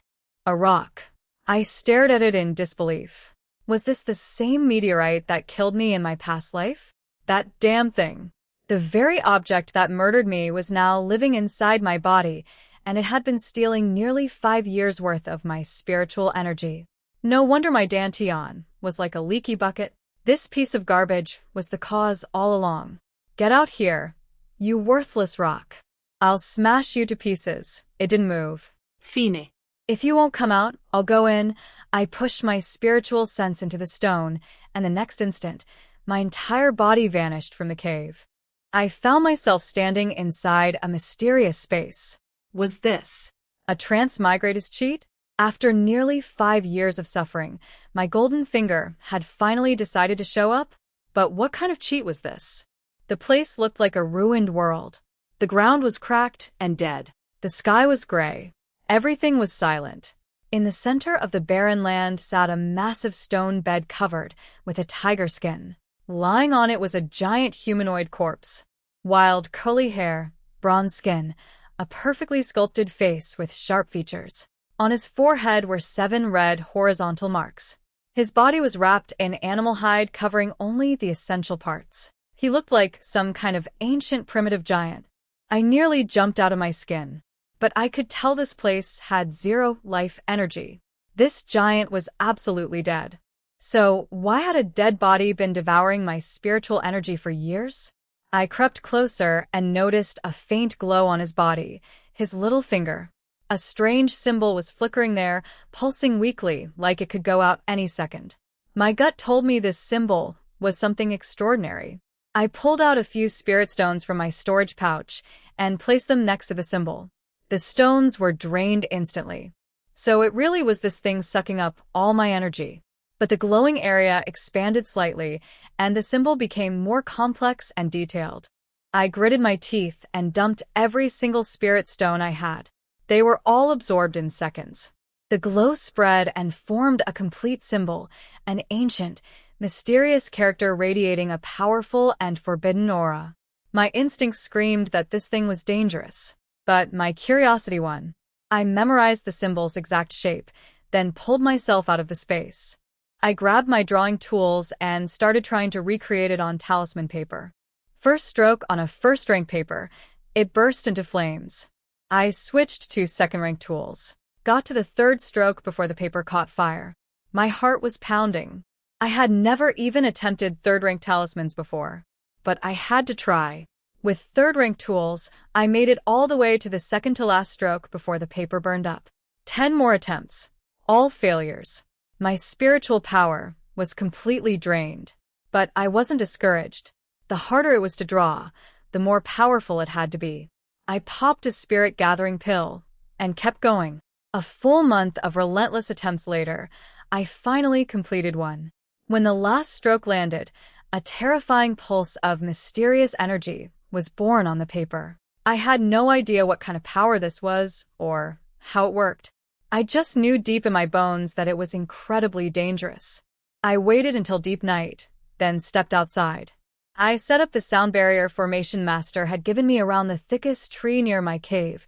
A rock. I stared at it in disbelief. Was this the same meteorite that killed me in my past life? That damn thing. The very object that murdered me was now living inside my body, and it had been stealing nearly 5 years' worth of my spiritual energy. No wonder my dantian was like a leaky bucket. This piece of garbage was the cause all along. Get out here, you worthless rock. I'll smash you to pieces. It didn't move. Fine. If you won't come out, I'll go in. I pushed my spiritual sense into the stone, and the next instant, my entire body vanished from the cave. I found myself standing inside a mysterious space. Was this a transmigrator's cheat? After nearly 5 years of suffering, my golden finger had finally decided to show up. But what kind of cheat was this? The place looked like a ruined world. The ground was cracked and dead. The sky was gray. Everything was silent. In the center of the barren land sat a massive stone bed covered with a tiger skin. Lying on it was a giant humanoid corpse. Wild curly hair, bronze skin, a perfectly sculpted face with sharp features. On his forehead were 7 red horizontal marks. His body was wrapped in animal hide covering only the essential parts. He looked like some kind of ancient primitive giant. I nearly jumped out of my skin. But I could tell this place had 0 life energy. This giant was absolutely dead. So, why had a dead body been devouring my spiritual energy for years? I crept closer and noticed a faint glow on his body, his little finger. A strange symbol was flickering there, pulsing weakly, like it could go out any second. My gut told me this symbol was something extraordinary. I pulled out a few spirit stones from my storage pouch and placed them next to the symbol. The stones were drained instantly. So it really was this thing sucking up all my energy. But the glowing area expanded slightly, and the symbol became more complex and detailed. I gritted my teeth and dumped every single spirit stone I had. They were all absorbed in seconds. The glow spread and formed a complete symbol, an ancient, mysterious character radiating a powerful and forbidden aura. My instincts screamed that this thing was dangerous, but my curiosity won. I memorized the symbol's exact shape, then pulled myself out of the space. I grabbed my drawing tools and started trying to recreate it on talisman paper. First stroke on a first-rank paper, it burst into flames. I switched to second-rank tools, got to the third stroke before the paper caught fire. My heart was pounding. I had never even attempted third-rank talismans before, but I had to try. With third-rank tools, I made it all the way to the second-to-last stroke before the paper burned up. 10 more attempts, all failures. My spiritual power was completely drained, but I wasn't discouraged. The harder it was to draw, the more powerful it had to be. I popped a spirit-gathering pill and kept going. A full month of relentless attempts later, I finally completed one. When the last stroke landed, a terrifying pulse of mysterious energy was born on the paper. I had no idea what kind of power this was or how it worked. I just knew deep in my bones that it was incredibly dangerous. I waited until deep night, then stepped outside. I set up the sound barrier Formation Master had given me around the thickest tree near my cave,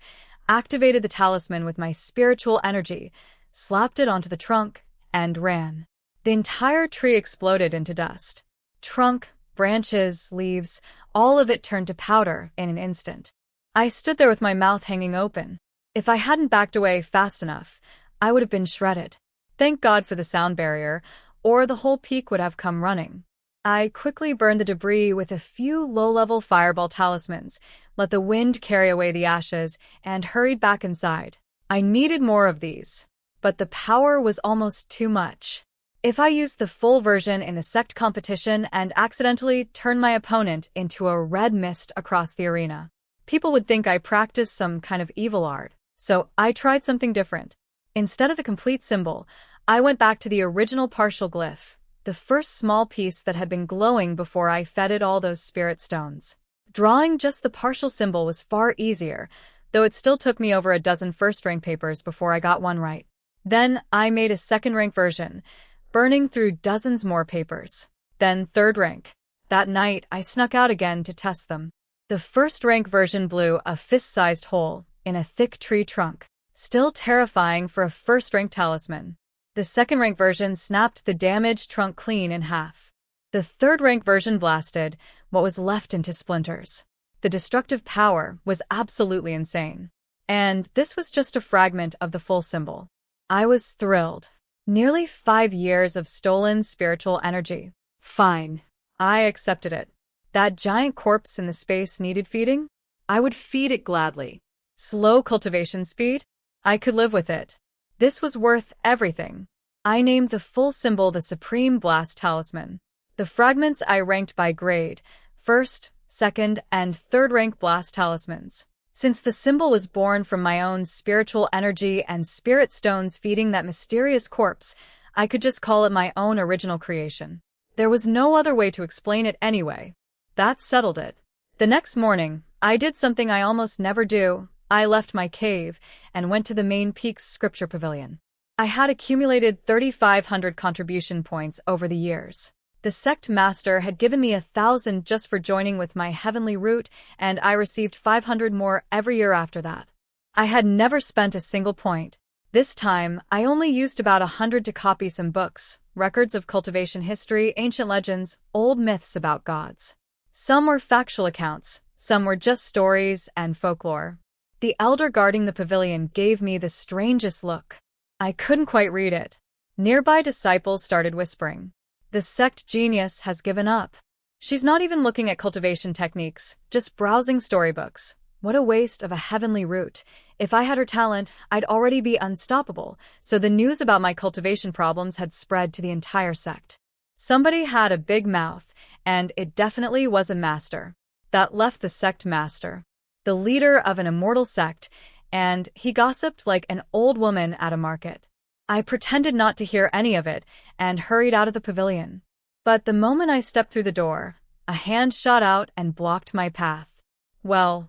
activated the talisman with my spiritual energy, slapped it onto the trunk, and ran. The entire tree exploded into dust. Trunk, branches, leaves, all of it turned to powder in an instant. I stood there with my mouth hanging open. If I hadn't backed away fast enough, I would have been shredded. Thank God for the sound barrier, or the whole peak would have come running. I quickly burned the debris with a few low-level fireball talismans, let the wind carry away the ashes, and hurried back inside. I needed more of these, but the power was almost too much. If I used the full version in a sect competition and accidentally turned my opponent into a red mist across the arena, people would think I practiced some kind of evil art. So I tried something different. Instead of the complete symbol, I went back to the original partial glyph, the first small piece that had been glowing before I fed it all those spirit stones. Drawing just the partial symbol was far easier, though it still took me over a dozen first-rank papers before I got one right. Then I made a second-rank version, burning through dozens more papers. Then third-rank. That night, I snuck out again to test them. The first-rank version blew a fist-sized hole in a thick tree trunk, still terrifying for a first-rank talisman. The second-rank version snapped the damaged trunk clean in half. The third-rank version blasted what was left into splinters. The destructive power was absolutely insane. And this was just a fragment of the full symbol. I was thrilled. Nearly 5 years of stolen spiritual energy. Fine. I accepted it. That giant corpse in the space needed feeding? I would feed it gladly. Slow cultivation speed? I could live with it. This was worth everything. I named the full symbol the Supreme Blast Talisman. The fragments I ranked by grade, first, second, and third-rank blast talismans. Since the symbol was born from my own spiritual energy and spirit stones feeding that mysterious corpse, I could just call it my own original creation. There was no other way to explain it anyway. That settled it. The next morning, I did something I almost never do. I left my cave and went to the main peak's scripture pavilion. I had accumulated 3,500 contribution points over the years. The sect master had given me 1,000 just for joining with my heavenly root, and I received 500 more every year after that. I had never spent a single point. This time, I only used about 100 to copy some books, records of cultivation history, ancient legends, old myths about gods. Some were factual accounts, some were just stories and folklore. The elder guarding the pavilion gave me the strangest look. I couldn't quite read it. Nearby disciples started whispering. The sect genius has given up. She's not even looking at cultivation techniques, just browsing storybooks. What a waste of a heavenly root. If I had her talent, I'd already be unstoppable, so the news about my cultivation problems had spread to the entire sect. Somebody had a big mouth, and it definitely was a master. That left the sect master, the leader of an immortal sect, and he gossiped like an old woman at a market. I pretended not to hear any of it and hurried out of the pavilion. But the moment I stepped through the door, a hand shot out and blocked my path. Well,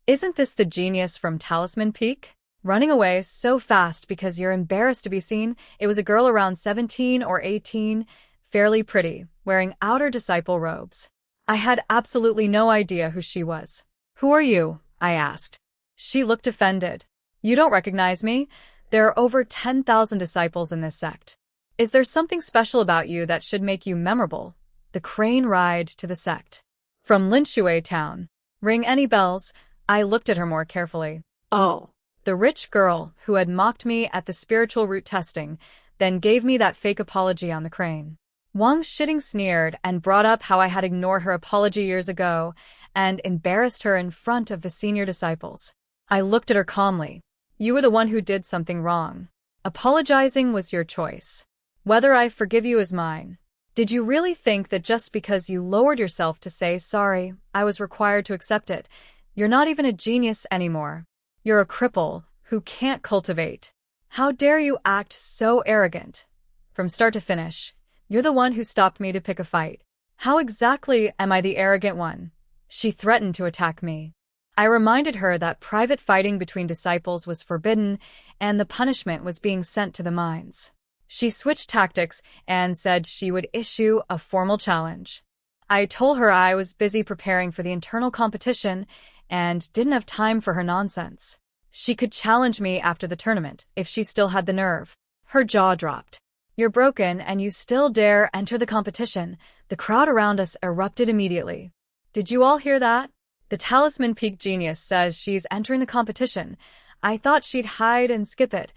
isn't this the genius from Talisman Peak? Running away so fast because you're embarrassed to be seen. It was a girl around 17 or 18, fairly pretty, wearing outer disciple robes. I had absolutely no idea who she was. "Who are you?" I asked. She looked offended. "You don't recognize me? There are over 10,000 disciples in this sect. Is there something special about you that should make you memorable?" The crane ride to the sect. From Linshui town. Ring any bells? I looked at her more carefully. Oh. The rich girl who had mocked me at the spiritual root testing, then gave me that fake apology on the crane. Wang Shitting sneered and brought up how I had ignored her apology years ago and embarrassed her in front of the senior disciples. I looked at her calmly. "You were the one who did something wrong. Apologizing was your choice. Whether I forgive you is mine. Did you really think that just because you lowered yourself to say sorry, I was required to accept it? You're not even a genius anymore. You're a cripple who can't cultivate. How dare you act so arrogant? From start to finish, you're the one who stopped me to pick a fight. How exactly am I the arrogant one?" She threatened to attack me. I reminded her that private fighting between disciples was forbidden and the punishment was being sent to the mines. She switched tactics and said she would issue a formal challenge. I told her I was busy preparing for the internal competition and didn't have time for her nonsense. She could challenge me after the tournament if she still had the nerve. Her jaw dropped. "You're broken and you still dare enter the competition." The crowd around us erupted immediately. "Did you all hear that? The Talisman Peak genius says she's entering the competition. I thought she'd hide and skip it.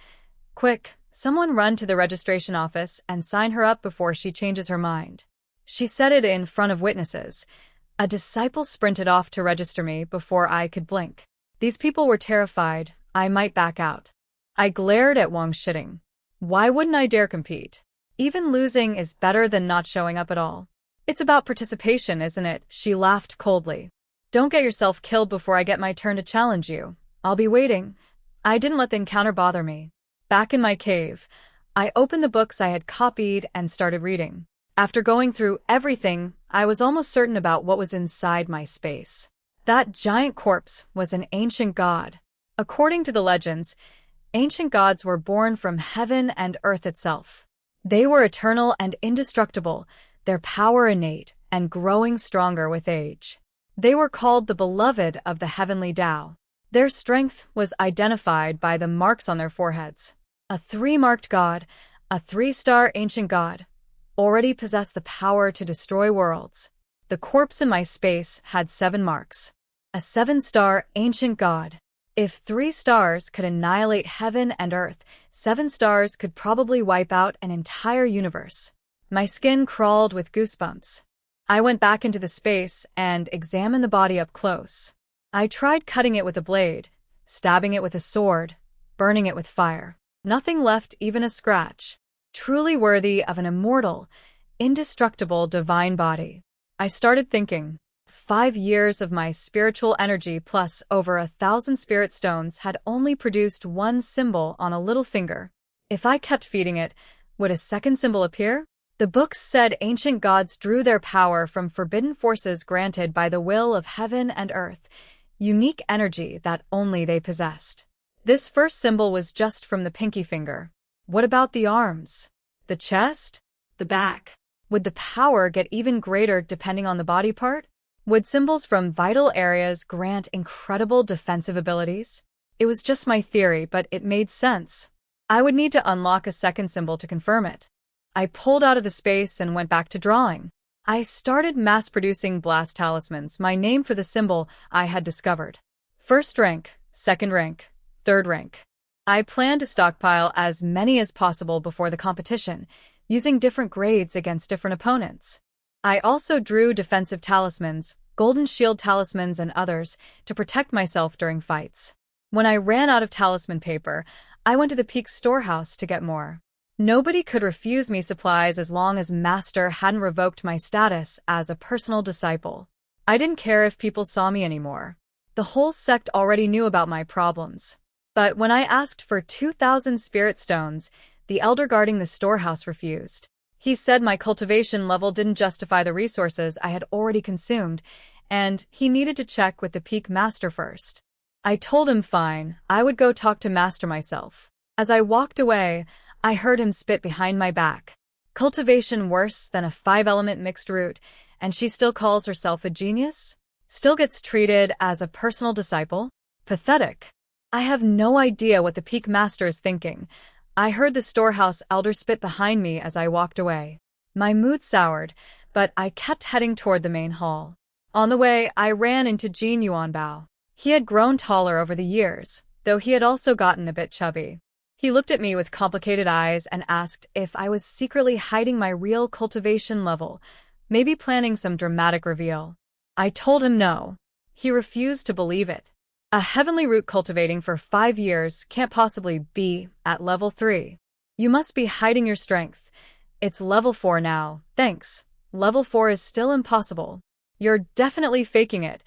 Quick, someone run to the registration office and sign her up before she changes her mind." She said it in front of witnesses. A disciple sprinted off to register me before I could blink. These people were terrified I might back out. I glared at Wang Shitting. Why wouldn't I dare compete? Even losing is better than not showing up at all. It's about participation, isn't it? She laughed coldly. "Don't get yourself killed before I get my turn to challenge you. I'll be waiting." I didn't let the encounter bother me. Back in my cave, I opened the books I had copied and started reading. After going through everything, I was almost certain about what was inside my space. That giant corpse was an ancient god. According to the legends, ancient gods were born from heaven and earth itself. They were eternal and indestructible, their power innate and growing stronger with age. They were called the beloved of the heavenly Tao. Their strength was identified by the marks on their foreheads. A 3-marked god, a 3-star ancient god, already possessed the power to destroy worlds. The corpse in my space had 7 marks. A 7-star ancient god. If 3 stars could annihilate heaven and earth, 7 stars could probably wipe out an entire universe. My skin crawled with goosebumps. I went back into the space and examined the body up close. I tried cutting it with a blade, stabbing it with a sword, burning it with fire. Nothing left, even a scratch. Truly worthy of an immortal, indestructible divine body. I started thinking. 5 years of my spiritual energy plus over 1,000 spirit stones had only produced 1 symbol on a little finger. If I kept feeding it, would a second symbol appear? The books said ancient gods drew their power from forbidden forces granted by the will of heaven and earth, unique energy that only they possessed. This first symbol was just from the pinky finger. What about the arms? The chest? The back? Would the power get even greater depending on the body part? Would symbols from vital areas grant incredible defensive abilities? It was just my theory, but it made sense. I would need to unlock a second symbol to confirm it. I pulled out of the space and went back to drawing. I started mass-producing blast talismans, my name for the symbol I had discovered. 1st rank, 2nd rank, 3rd rank. I planned to stockpile as many as possible before the competition, using different grades against different opponents. I also drew defensive talismans, golden shield talismans and others, to protect myself during fights. When I ran out of talisman paper, I went to the Peak storehouse to get more. Nobody could refuse me supplies as long as Master hadn't revoked my status as a personal disciple. I didn't care if people saw me anymore. The whole sect already knew about my problems. But when I asked for 2,000 spirit stones, the elder guarding the storehouse refused. He said my cultivation level didn't justify the resources I had already consumed, and he needed to check with the Peak Master first. I told him fine, I would go talk to Master myself. As I walked away, I heard him spit behind my back. Cultivation worse than a 5-element mixed root, and she still calls herself a genius? Still gets treated as a personal disciple? Pathetic. I have no idea what the Peak Master is thinking. I heard the storehouse elder spit behind me as I walked away. My mood soured, but I kept heading toward the main hall. On the way, I ran into UNBEATABLE. He had grown taller over the years, though he had also gotten a bit chubby. He looked at me with complicated eyes and asked if I was secretly hiding my real cultivation level, maybe planning some dramatic reveal. I told him no. He refused to believe it. A heavenly root cultivating for 5 years can't possibly be at level 3. You must be hiding your strength. It's level 4 now, thanks. Level 4 is still impossible. You're definitely faking it.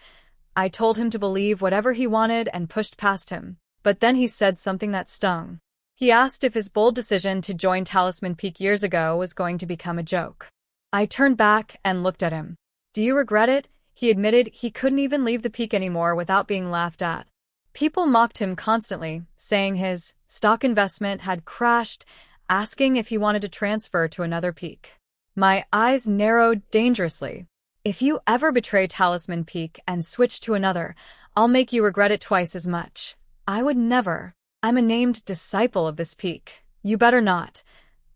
I told him to believe whatever he wanted and pushed past him. But then he said something that stung. He asked if his bold decision to join Talisman Peak years ago was going to become a joke. I turned back and looked at him. Do you regret it? He admitted he couldn't even leave the peak anymore without being laughed at. People mocked him constantly, saying his stock investment had crashed, asking if he wanted to transfer to another peak. My eyes narrowed dangerously. If you ever betray Talisman Peak and switch to another, I'll make you regret it twice as much. I would never. I'm a named disciple of this peak. You better not.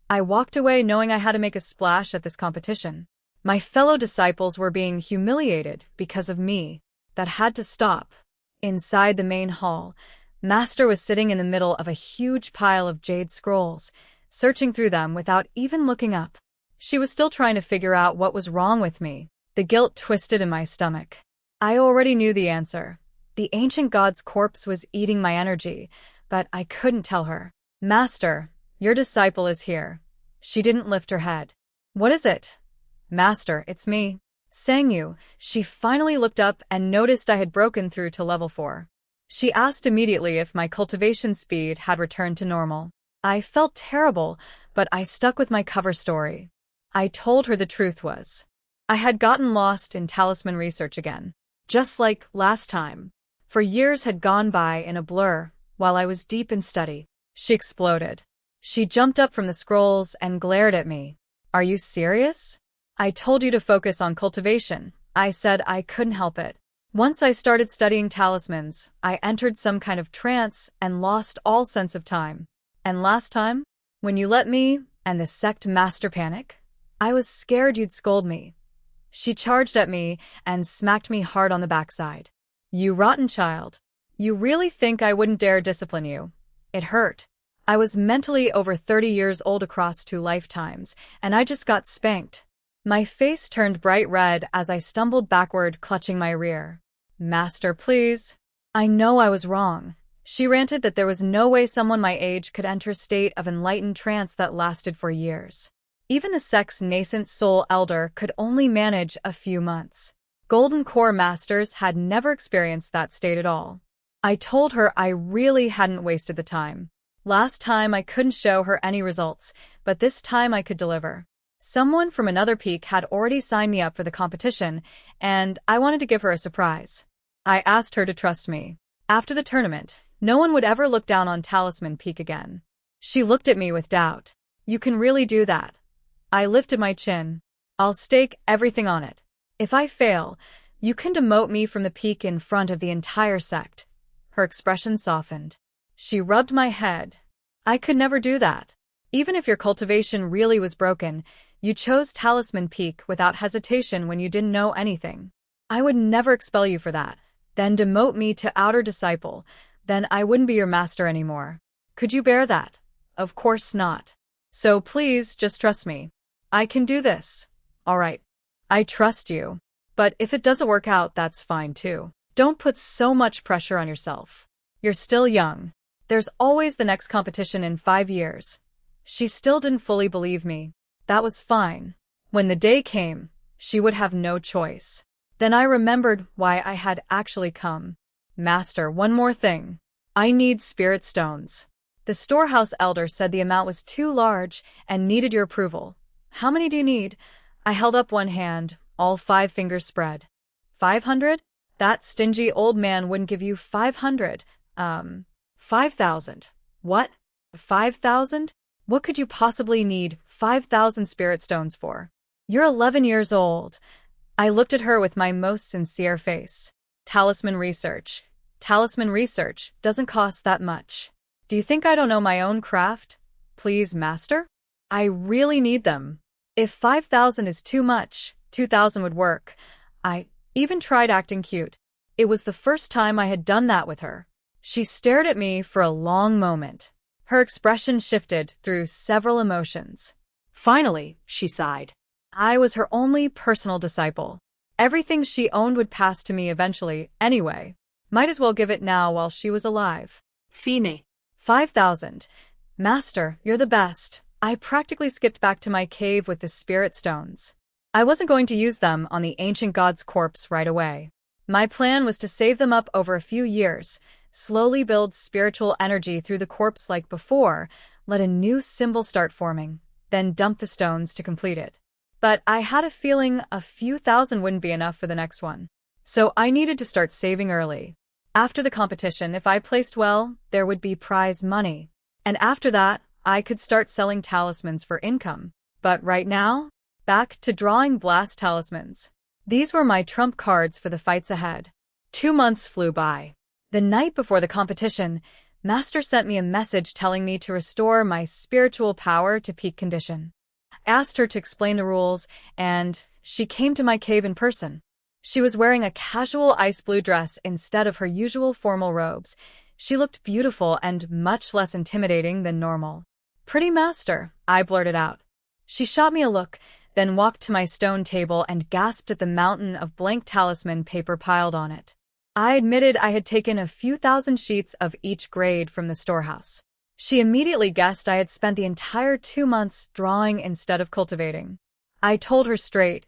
I walked away knowing I had to make a splash at this competition. My fellow disciples were being humiliated because of me. That had to stop. Inside the main hall, Master was sitting in the middle of a huge pile of jade scrolls, searching through them without even looking up. She was still trying to figure out what was wrong with me. The guilt twisted in my stomach. I already knew the answer. The ancient god's corpse was eating my energy, but I couldn't tell her. Master, your disciple is here. She didn't lift her head. What is it? Master, it's me. Sangyu. She finally looked up and noticed I had broken through to level 4. She asked immediately if my cultivation speed had returned to normal. I felt terrible, but I stuck with my cover story. I told her the truth was, I had gotten lost in talisman research again, just like last time. For years had gone by in a blur, while I was deep in study. She exploded. She jumped up from the scrolls and glared at me. Are you serious? I told you to focus on cultivation. I said I couldn't help it. Once I started studying talismans, I entered some kind of trance and lost all sense of time. And last time, when you let me and the sect master panic, I was scared you'd scold me. She charged at me and smacked me hard on the backside. You rotten child. You really think I wouldn't dare discipline you? It hurt. I was mentally over 30 years old across 2 lifetimes, and I just got spanked. My face turned bright red as I stumbled backward, clutching my rear. Master, please. I know I was wrong. She ranted that there was no way someone my age could enter a state of enlightened trance that lasted for years. Even the sect's nascent soul elder could only manage a few months. Golden Core Masters had never experienced that state at all. I told her I really hadn't wasted the time. Last time I couldn't show her any results, but this time I could deliver. Someone from another peak had already signed me up for the competition, and I wanted to give her a surprise. I asked her to trust me. After the tournament, no one would ever look down on Talisman Peak again. She looked at me with doubt. You can really do that? I lifted my chin. I'll stake everything on it. If I fail, you can demote me from the peak in front of the entire sect. Her expression softened. She rubbed my head. I could never do that. Even if your cultivation really was broken, you chose Talisman Peak without hesitation when you didn't know anything. I would never expel you for that. Then demote me to outer disciple. Then I wouldn't be your master anymore. Could you bear that? Of course not. So please just trust me. I can do this. All right. I trust you. But if it doesn't work out, that's fine too. Don't put so much pressure on yourself. You're still young. There's always the next competition in 5 years. She still didn't fully believe me. That was fine. When the day came, she would have no choice. Then I remembered why I had actually come. Master, one more thing. I need spirit stones. The storehouse elder said the amount was too large and needed your approval. How many do you need? I held up one hand, all 5 fingers spread. 500? That stingy old man wouldn't give you 500. 5,000. What? 5,000? What could you possibly need 5,000 spirit stones for? You're 11 years old. I looked at her with my most sincere face. Talisman research. Talisman research doesn't cost that much. Do you think I don't know my own craft? Please, master? I really need them. If 5,000 is too much, 2,000 would work. I even tried acting cute. It was the first time I had done that with her. She stared at me for a long moment. Her expression shifted through several emotions. Finally, she sighed. I was her only personal disciple. Everything she owned would pass to me eventually, anyway. Might as well give it now while she was alive. Fine. 5,000. Master, you're the best. I practically skipped back to my cave with the spirit stones. I wasn't going to use them on the ancient god's corpse right away. My plan was to save them up over a few years, slowly build spiritual energy through the corpse like before, let a new symbol start forming, then dump the stones to complete it. But I had a feeling a few thousand wouldn't be enough for the next one. So I needed to start saving early. After the competition, if I placed well, there would be prize money. And after that, I could start selling talismans for income. But right now, back to drawing blast talismans. These were my trump cards for the fights ahead. 2 months flew by. The night before the competition, Master sent me a message telling me to restore my spiritual power to peak condition. I asked her to explain the rules, and she came to my cave in person. She was wearing a casual ice blue dress instead of her usual formal robes. She looked beautiful and much less intimidating than normal. Pretty master, I blurted out. She shot me a look, then walked to my stone table and gasped at the mountain of blank talisman paper piled on it. I admitted I had taken a few thousand sheets of each grade from the storehouse. She immediately guessed I had spent the entire 2 months drawing instead of cultivating. I told her straight,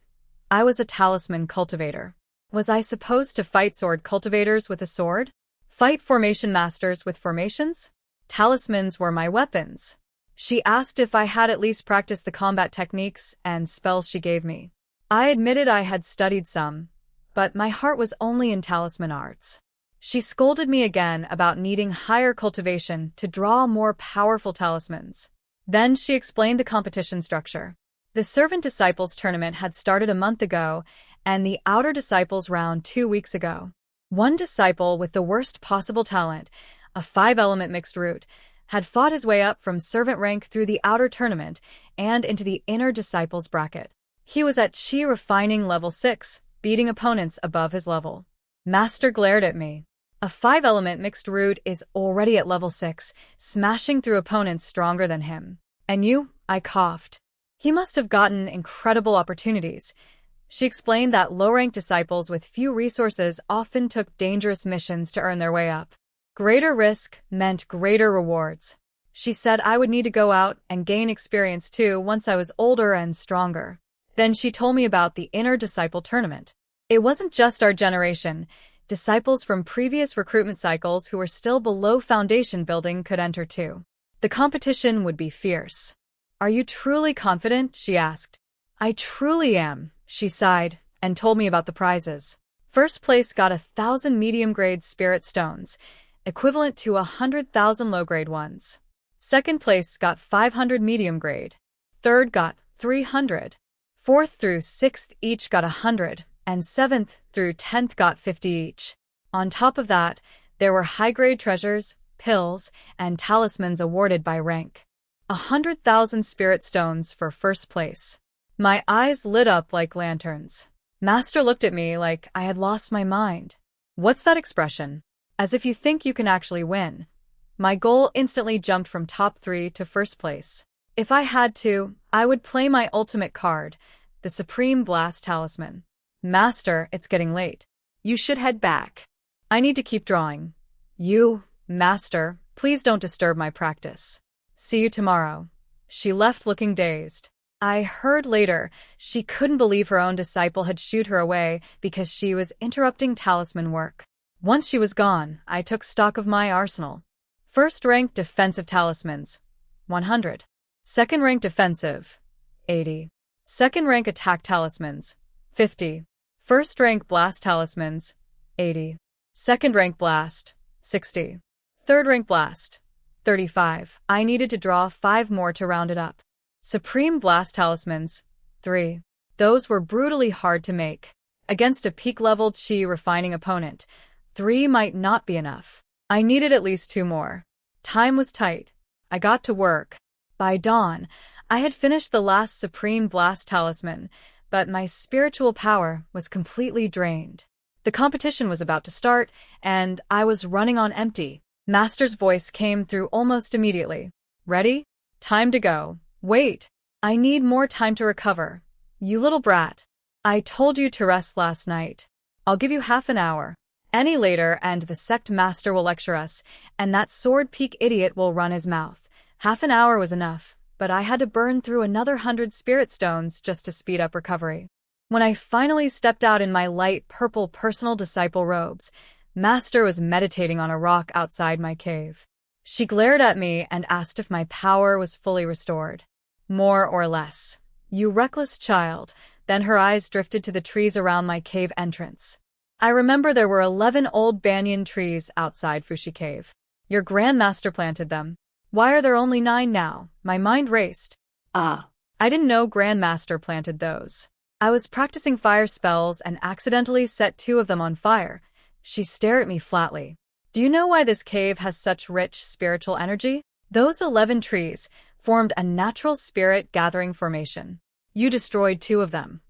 I was a talisman cultivator. Was I supposed to fight sword cultivators with a sword? Fight formation masters with formations? Talismans were my weapons. She asked if I had at least practiced the combat techniques and spells she gave me. I admitted I had studied some, but my heart was only in talisman arts. She scolded me again about needing higher cultivation to draw more powerful talismans. Then she explained the competition structure. The Servant Disciples tournament had started a month ago, and the Outer Disciples round 2 weeks ago. One disciple with the worst possible talent, a 5-element mixed root, had fought his way up from servant rank through the outer tournament and into the inner disciples bracket. He was at Chi Refining level 6, beating opponents above his level. Master glared at me. A 5-element mixed root is already at level 6, smashing through opponents stronger than him. And you? I coughed. He must have gotten incredible opportunities. She explained that low-ranked disciples with few resources often took dangerous missions to earn their way up. Greater risk meant greater rewards. She said I would need to go out and gain experience too once I was older and stronger. Then she told me about the Inner Disciple Tournament. It wasn't just our generation. Disciples from previous recruitment cycles who were still below foundation building could enter too. The competition would be fierce. Are you truly confident? She asked. I truly am, she sighed, and told me about the prizes. First place got 1,000 medium-grade spirit stones, equivalent to 100,000 low-grade ones. Second place got 500 medium-grade. Third got 300. Fourth through sixth each got 100, and 7th through 10th got 50 each. On top of that, there were high-grade treasures, pills, and talismans awarded by rank. 100,000 spirit stones for first place. My eyes lit up like lanterns. Master looked at me like I had lost my mind. What's that expression? As if you think you can actually win. My goal instantly jumped from top 3 to first place. If I had to, I would play my ultimate card, the Supreme Blast Talisman. Master, it's getting late. You should head back. I need to keep drawing. You, Master, please don't disturb my practice. See you tomorrow. She left looking dazed. I heard later she couldn't believe her own disciple had shooed her away because she was interrupting talisman work. Once she was gone, I took stock of my arsenal. First-rank defensive talismans, 100. Second-rank defensive, 80. Second-rank attack talismans, 50. First-rank blast talismans, 80. Second-rank blast, 60. Third-rank blast, 35. I needed to draw 5 more to round it up. Supreme blast talismans, 3. Those were brutally hard to make. Against a peak-level chi refining opponent, 3 might not be enough. I needed at least 2 more. Time was tight. I got to work. By dawn, I had finished the last Supreme Blast Talisman, but my spiritual power was completely drained. The competition was about to start, and I was running on empty. Master's voice came through almost immediately. Ready? Time to go. Wait. I need more time to recover. You little brat. I told you to rest last night. I'll give you half an hour. Any later and the sect master will lecture us, and that sword peak idiot will run his mouth. Half an hour was enough, but I had to burn through another 100 spirit stones just to speed up recovery. When I finally stepped out in my light purple personal disciple robes, Master was meditating on a rock outside my cave. She glared at me and asked if my power was fully restored. More or less. You reckless child. Then her eyes drifted to the trees around my cave entrance. I remember there were 11 old banyan trees outside Fushi Cave. Your grandmaster planted them. Why are there only 9 now? My mind raced. Ah. I didn't know grandmaster planted those. I was practicing fire spells and accidentally set 2 of them on fire. She stared at me flatly. Do you know why this cave has such rich spiritual energy? Those 11 trees formed a natural spirit gathering formation. You destroyed 2 of them.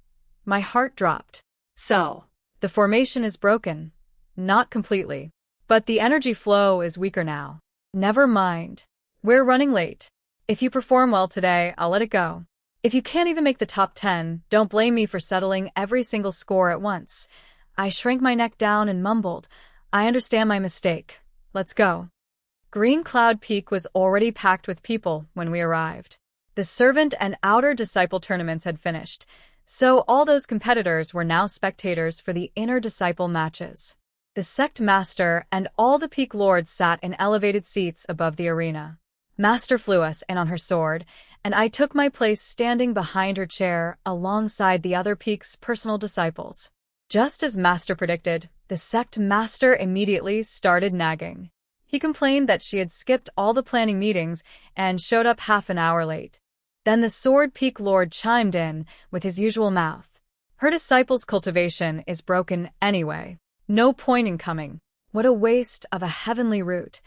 My heart dropped. So, the formation is broken. Not completely. But the energy flow is weaker now. Never mind. We're running late. If you perform well today, I'll let it go. If you can't even make the top 10, don't blame me for settling every single score at once. I shrank my neck down and mumbled, I understand my mistake. Let's go. Green Cloud Peak was already packed with people when we arrived. The servant and outer disciple tournaments had finished, so all those competitors were now spectators for the inner disciple matches. The sect master and all the peak lords sat in elevated seats above the arena. Master flew us in on her sword, and I took my place standing behind her chair alongside the other peak's personal disciples. Just as Master predicted, the sect master immediately started nagging. He complained that she had skipped all the planning meetings and showed up half an hour late. Then the Sword Peak Lord chimed in with his usual mouth. Her disciple's cultivation is broken anyway. No point in coming. What a waste of a heavenly root.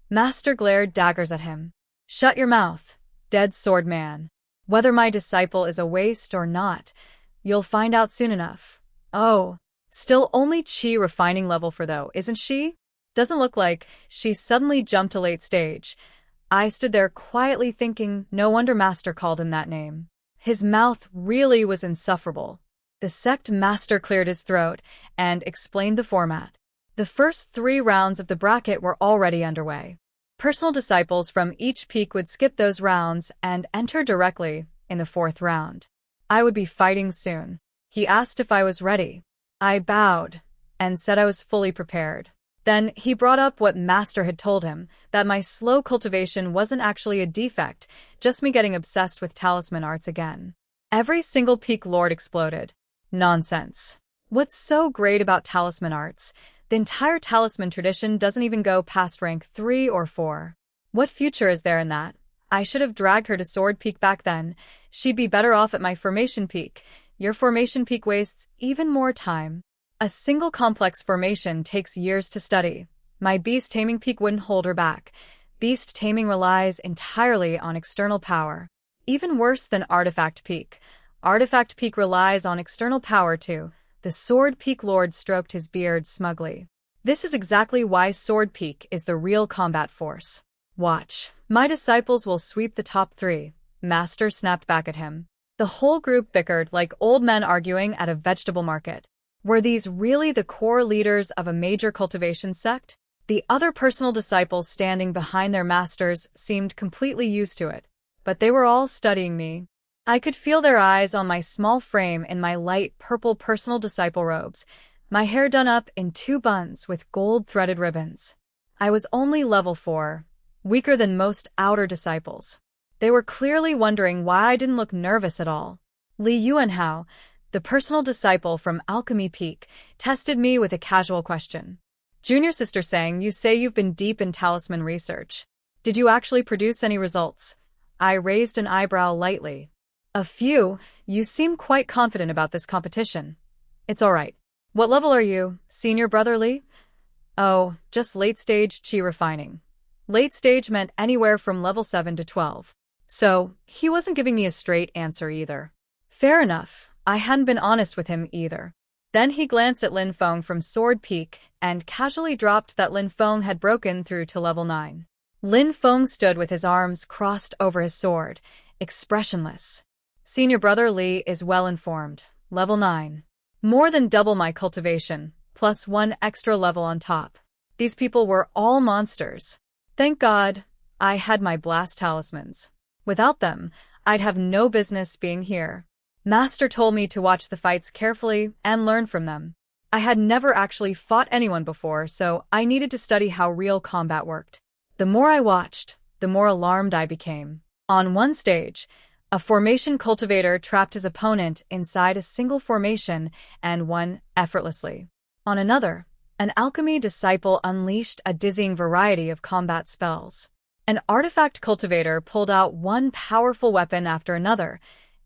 Master glared daggers at him. Shut your mouth, dead sword man. Whether my disciple is a waste or not, you'll find out soon enough. Oh, still only chi refining level for though, isn't she? Doesn't look like she suddenly jumped to late stage. I stood there quietly thinking, no wonder Master called him that name. His mouth really was insufferable. The sect master cleared his throat and explained the format. The first 3 rounds of the bracket were already underway. Personal disciples from each peak would skip those rounds and enter directly in the 4th round. I would be fighting soon. He asked if I was ready. I bowed and said I was fully prepared. Then he brought up what Master had told him, that my slow cultivation wasn't actually a defect, just me getting obsessed with talisman arts again. Every single peak lord exploded. Nonsense. What's so great about talisman arts? The entire talisman tradition doesn't even go past rank 3 or 4. What future is there in that? I should have dragged her to Sword Peak back then. She'd be better off at my formation peak. Your formation peak wastes even more time. A single complex formation takes years to study. My beast taming peak wouldn't hold her back. Beast taming relies entirely on external power. Even worse than artifact peak. Artifact peak relies on external power too. The sword peak lord stroked his beard smugly. This is exactly why Sword Peak is the real combat force. Watch. My disciples will sweep the top 3. Master snapped back at him. The whole group bickered like old men arguing at a vegetable market. Were these really the core leaders of a major cultivation sect? The other personal disciples standing behind their masters seemed completely used to it, but they were all studying me. I could feel their eyes on my small frame in my light purple personal disciple robes, my hair done up in 2 buns with gold-threaded ribbons. I was only level 4, weaker than most outer disciples. They were clearly wondering why I didn't look nervous at all. Li Yuanhao, the personal disciple from Alchemy Peak, tested me with a casual question. Junior sister Sang, you say you've been deep in talisman research. Did you actually produce any results? I raised an eyebrow lightly. A few. You seem quite confident about this competition. It's all right. What level are you, senior brother Li? Oh, just late-stage chi refining. Late stage meant anywhere from level 7 to 12. So, he wasn't giving me a straight answer either. Fair enough. I hadn't been honest with him either. Then he glanced at Lin Feng from Sword Peak and casually dropped that Lin Feng had broken through to level 9. Lin Feng stood with his arms crossed over his sword, expressionless. Senior brother Li is well informed. Level 9. More than double my cultivation, plus 1 extra level on top. These people were all monsters. Thank God, I had my blast talismans. Without them, I'd have no business being here. Master told me to watch the fights carefully and learn from them. I had never actually fought anyone before, so I needed to study how real combat worked. The more I watched, the more alarmed I became. On one stage, a formation cultivator trapped his opponent inside a single formation and won effortlessly. On another, an alchemy disciple unleashed a dizzying variety of combat spells. An artifact cultivator pulled out one powerful weapon after another,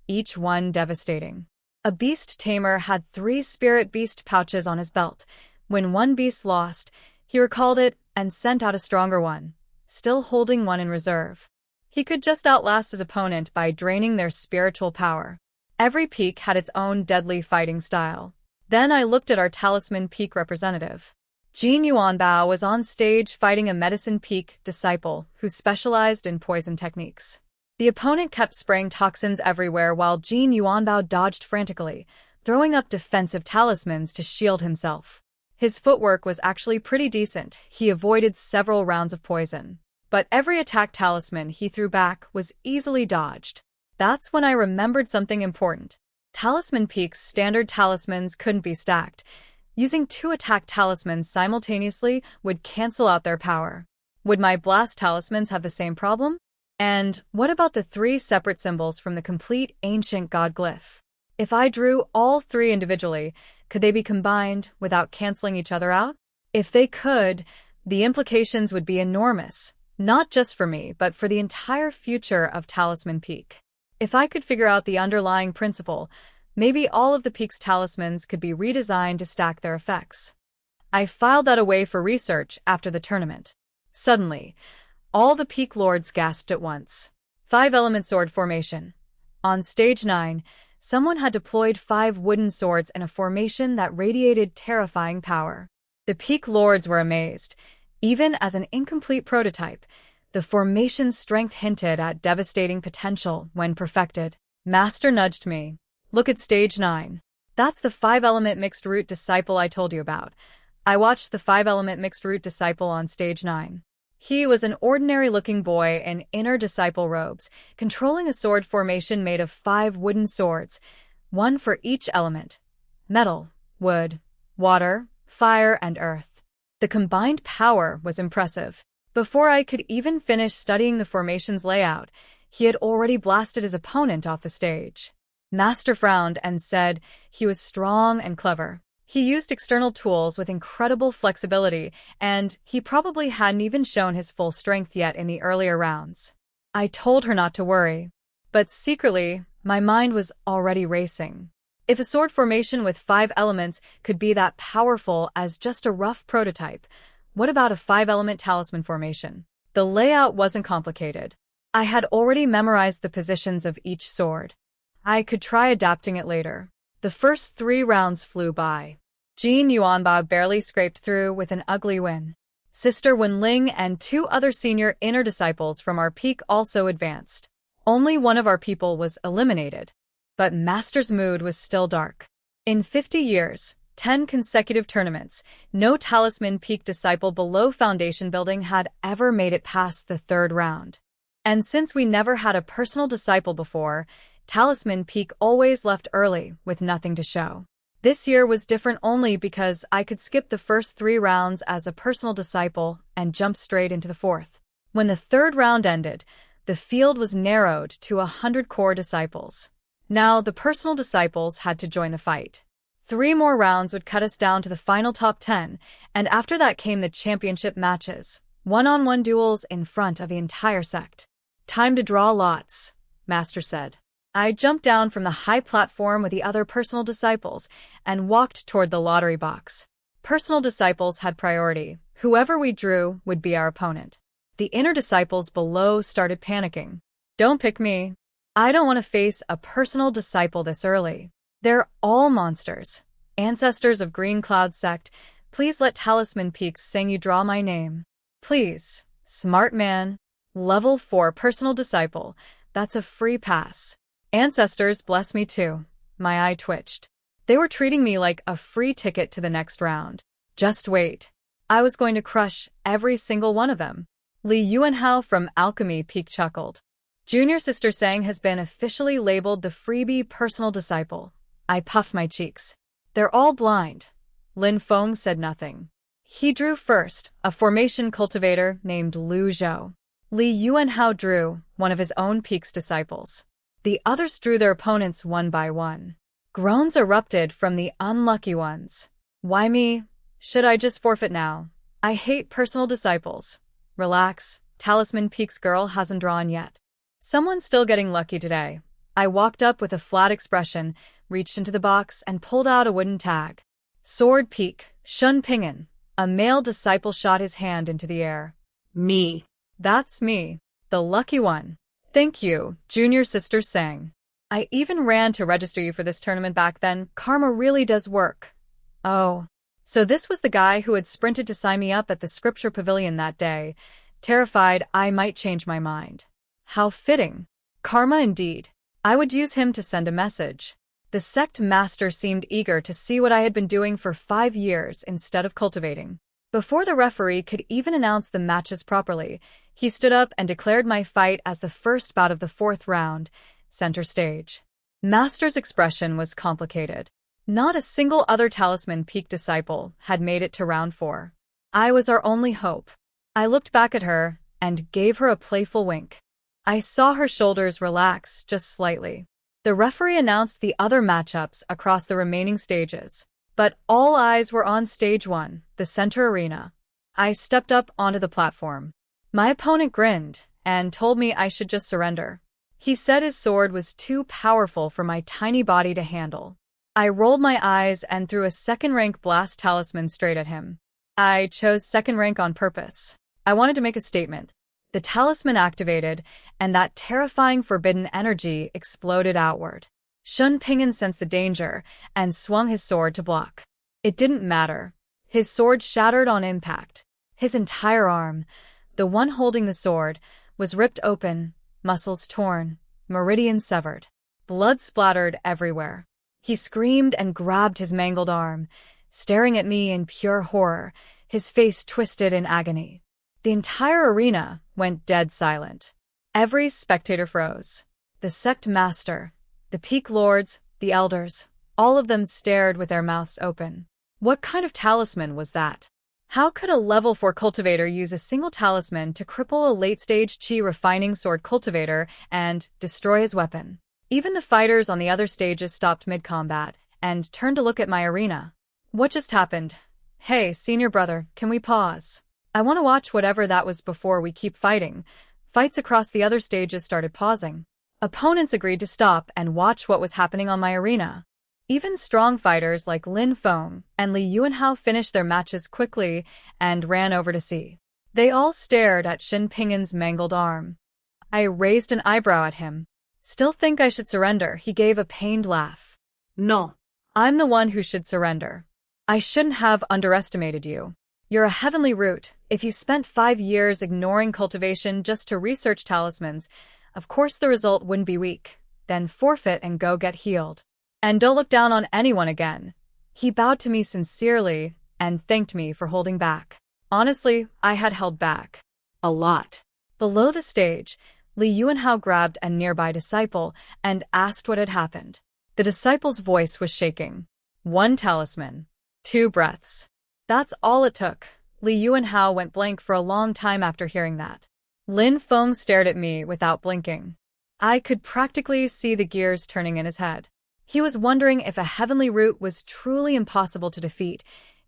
each one devastating. A beast tamer had 3 spirit beast pouches on his belt. When one beast lost, he recalled it and sent out a stronger one, still holding one in reserve. He could just outlast his opponent by draining their spiritual power. Every peak had its own deadly fighting style. Then I looked at our Talisman Peak representative. Jin Yuanbao was on stage fighting a Medicine Peak disciple who specialized in poison techniques. The opponent kept spraying toxins everywhere while Jin Yuanbao dodged frantically, throwing up defensive talismans to shield himself. His footwork was actually pretty decent. He avoided several rounds of poison. But every attack talisman he threw back was easily dodged. That's when I remembered something important. Talisman Peak's standard talismans couldn't be stacked. Using 2 attack talismans simultaneously would cancel out their power. Would my blast talismans have the same problem? And what about the 3 separate symbols from the complete ancient god glyph? If I drew all 3 individually, could they be combined without canceling each other out? If they could, the implications would be enormous, not just for me, but for the entire future of Talisman Peak. If I could figure out the underlying principle, maybe all of the Peak's talismans could be redesigned to stack their effects. I filed that away for research after the tournament. Suddenly, all the Peak Lords gasped at once. 5-element sword formation. On stage 9, someone had deployed 5 wooden swords in a formation that radiated terrifying power. The Peak Lords were amazed. Even as an incomplete prototype, the formation's strength hinted at devastating potential when perfected. Master nudged me. Look at stage 9. That's the 5-element mixed root disciple I told you about. I watched the 5-element mixed root disciple on stage 9. He was an ordinary-looking boy in inner disciple robes, controlling a sword formation made of 5 wooden swords, 1 for each element: metal, wood, water, fire, and earth. The combined power was impressive. Before I could even finish studying the formation's layout, he had already blasted his opponent off the stage. Master frowned and said he was strong and clever. He used external tools with incredible flexibility, and he probably hadn't even shown his full strength yet in the earlier rounds. I told her not to worry, but secretly, my mind was already racing. If a sword formation with 5 elements could be that powerful as just a rough prototype, what about a 5-element talisman formation? The layout wasn't complicated. I had already memorized the positions of each sword. I could try adapting it later. The first 3 rounds flew by. Jin Yuanbao barely scraped through with an ugly win. Sister Wenling and 2 other senior inner disciples from our peak also advanced. Only one of our people was eliminated. But Master's mood was still dark. In 50 years, 10 consecutive tournaments, no Talisman Peak disciple below foundation building had ever made it past the 3rd round. And since we never had a personal disciple before, Talisman Peak always left early with nothing to show. This year was different only because I could skip the first 3 rounds as a personal disciple and jump straight into the 4th. When the 3rd round ended, the field was narrowed to 100 core disciples. Now, the personal disciples had to join the fight. 3 more rounds would cut us down to the final top 10, and after that came the championship matches, one-on-one duels in front of the entire sect. Time to draw lots, Master said. I jumped down from the high platform with the other personal disciples and walked toward the lottery box. Personal disciples had priority. Whoever we drew would be our opponent. The inner disciples below started panicking. Don't pick me. I don't want to face a personal disciple this early. They're all monsters. Ancestors of Green Cloud Sect, please let Talisman Peaks sing you draw my name. Please. Smart man. Level 4 personal disciple. That's a free pass. Ancestors bless me too. My eye twitched. They were treating me like a free ticket to the next round. Just wait. I was going to crush every single one of them. Li Yuanhao from Alchemy Peak chuckled. Junior Sister Sang has been officially labeled the freebie personal disciple. I puffed my cheeks. They're all blind. Lin Feng said nothing. He drew first, a formation cultivator named Lu Zhou. Li Yuanhao drew one of his own peak's disciples. The others drew their opponents one by one. Groans erupted from the unlucky ones. Why me? Should I just forfeit now? I hate personal disciples. Relax, Talisman Peaks girl hasn't drawn yet. Someone's still getting lucky today. I walked up with a flat expression, reached into the box, and pulled out a wooden tag. Sword Peak, Shun Ping'an. A male disciple shot his hand into the air. Me. That's me. The lucky one. Thank you, Junior Sister Sang. I even ran to register you for this tournament back then. Karma really does work. Oh. So this was the guy who had sprinted to sign me up at the Scripture Pavilion that day, terrified I might change my mind. How fitting. Karma indeed. I would use him to send a message. The sect master seemed eager to see what I had been doing for 5 years instead of cultivating. Before the referee could even announce the matches properly, he stood up and declared my fight as the first bout of the 4th round, center stage. Master's expression was complicated. Not a single other Talisman Peak disciple had made it to round 4. I was our only hope. I looked back at her and gave her a playful wink. I saw her shoulders relax just slightly. The referee announced the other matchups across the remaining stages, but all eyes were on stage 1, the center arena. I stepped up onto the platform. My opponent grinned and told me I should just surrender. He said his sword was too powerful for my tiny body to handle. I rolled my eyes and threw a second-rank blast talisman straight at him. I chose second rank on purpose. I wanted to make a statement. The talisman activated, and that terrifying forbidden energy exploded outward. Shun Ping'an sensed the danger and swung his sword to block. It didn't matter. His sword shattered on impact. His entire arm, the one holding the sword, was ripped open, muscles torn, meridians severed. Blood splattered everywhere. He screamed and grabbed his mangled arm, staring at me in pure horror, his face twisted in agony. The entire arena went dead silent. Every spectator froze. The sect master, the peak lords, the elders, all of them stared with their mouths open. What kind of talisman was that? How could a level 4 cultivator use a single talisman to cripple a late-stage chi refining sword cultivator and destroy his weapon? Even the fighters on the other stages stopped mid-combat and turned to look at my arena. What just happened? Hey, senior brother, can we pause? I want to watch whatever that was before we keep fighting. Fights across the other stages started pausing. Opponents agreed to stop and watch what was happening on my arena. Even strong fighters like Lin Feng and Li Yuanhao finished their matches quickly and ran over to see. They all stared at Shun Ping'an's mangled arm. I raised an eyebrow at him. Still think I should surrender? He gave a pained laugh. No. I'm the one who should surrender. I shouldn't have underestimated you. You're a heavenly root. If you spent 5 years ignoring cultivation just to research talismans, of course the result wouldn't be weak. Then forfeit and go get healed. And don't look down on anyone again. He bowed to me sincerely and thanked me for holding back. Honestly, I had held back. A lot. Below the stage, Li Yuanhao grabbed a nearby disciple and asked what had happened. The disciple's voice was shaking. 1 talisman. 2 breaths. That's all it took. Li Yuanhao went blank for a long time after hearing that. Lin Feng stared at me without blinking. I could practically see the gears turning in his head. He was wondering if a heavenly root was truly impossible to defeat,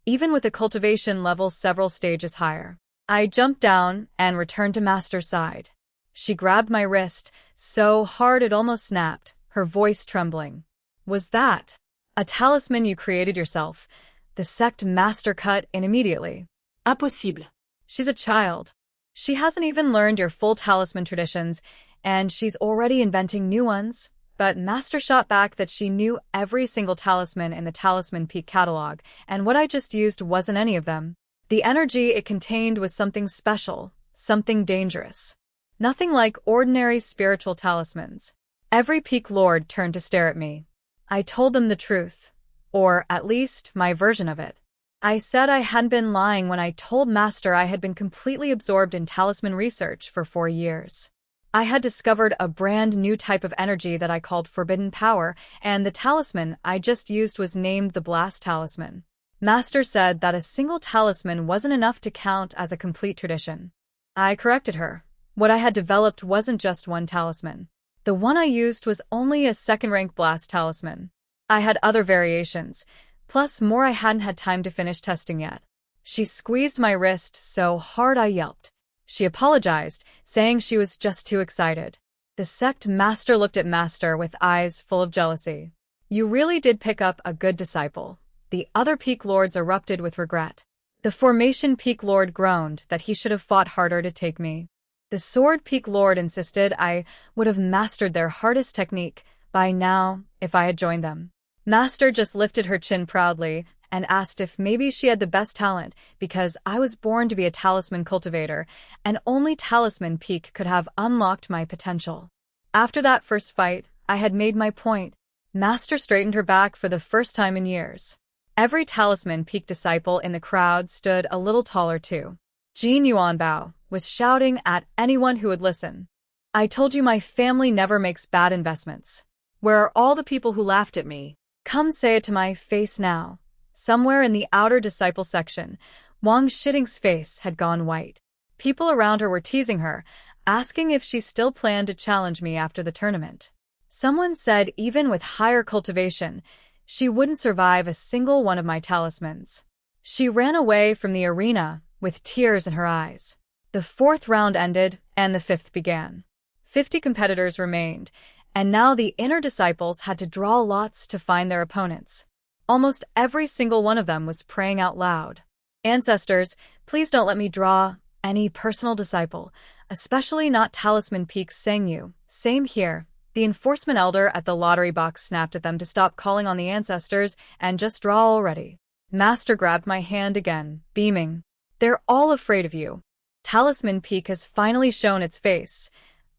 even with a cultivation level several stages higher. I jumped down and returned to Master's side. She grabbed my wrist so hard it almost snapped, her voice trembling. Was that a talisman you created yourself? The sect Master cut in immediately. Impossible. She's a child. She hasn't even learned your full talisman traditions, and she's already inventing new ones. But Master shot back that she knew every single talisman in the Talisman Peak catalog, and what I just used wasn't any of them. The energy it contained was something special, something dangerous. Nothing like ordinary spiritual talismans. Every Peak Lord turned to stare at me. I told them the truth, or at least my version of it. I said I hadn't been lying when I told Master I had been completely absorbed in talisman research for 4 years. I had discovered a brand new type of energy that I called Forbidden Power, and the talisman I just used was named the Blast Talisman. Master said that a single talisman wasn't enough to count as a complete tradition. I corrected her. What I had developed wasn't just 1 talisman. The one I used was only a 2nd-rank Blast Talisman. I had other variations, plus more I hadn't had time to finish testing yet. She squeezed my wrist so hard I yelped. She apologized, saying she was just too excited. The sect Master looked at Master with eyes full of jealousy. You really did pick up a good disciple. The other Peak Lords erupted with regret. The Formation Peak Lord groaned that he should have fought harder to take me. The Sword Peak Lord insisted I would have mastered their hardest technique by now if I had joined them. Master just lifted her chin proudly and asked if maybe she had the best talent because I was born to be a talisman cultivator and only Talisman Peak could have unlocked my potential. After that first fight, I had made my point. Master straightened her back for the first time in years. Every Talisman Peak disciple in the crowd stood a little taller too. Jin Yuanbao was shouting at anyone who would listen. I told you my family never makes bad investments. Where are all the people who laughed at me? Come say it to my face now. Somewhere in the outer disciple section, Wang Shiting's face had gone white. People around her were teasing her, asking if she still planned to challenge me after the tournament. Someone said even with higher cultivation, she wouldn't survive a single one of my talismans. She ran away from the arena with tears in her eyes. The 4th round ended, and the 5th began. 50 competitors remained, and now the inner disciples had to draw lots to find their opponents. Almost every single one of them was praying out loud. Ancestors, please don't let me draw any personal disciple, especially not Talisman Peak Sengyu. Same here. The enforcement elder at the lottery box snapped at them to stop calling on the ancestors and just draw already. Master grabbed my hand again, beaming. They're all afraid of you. Talisman Peak has finally shown its face.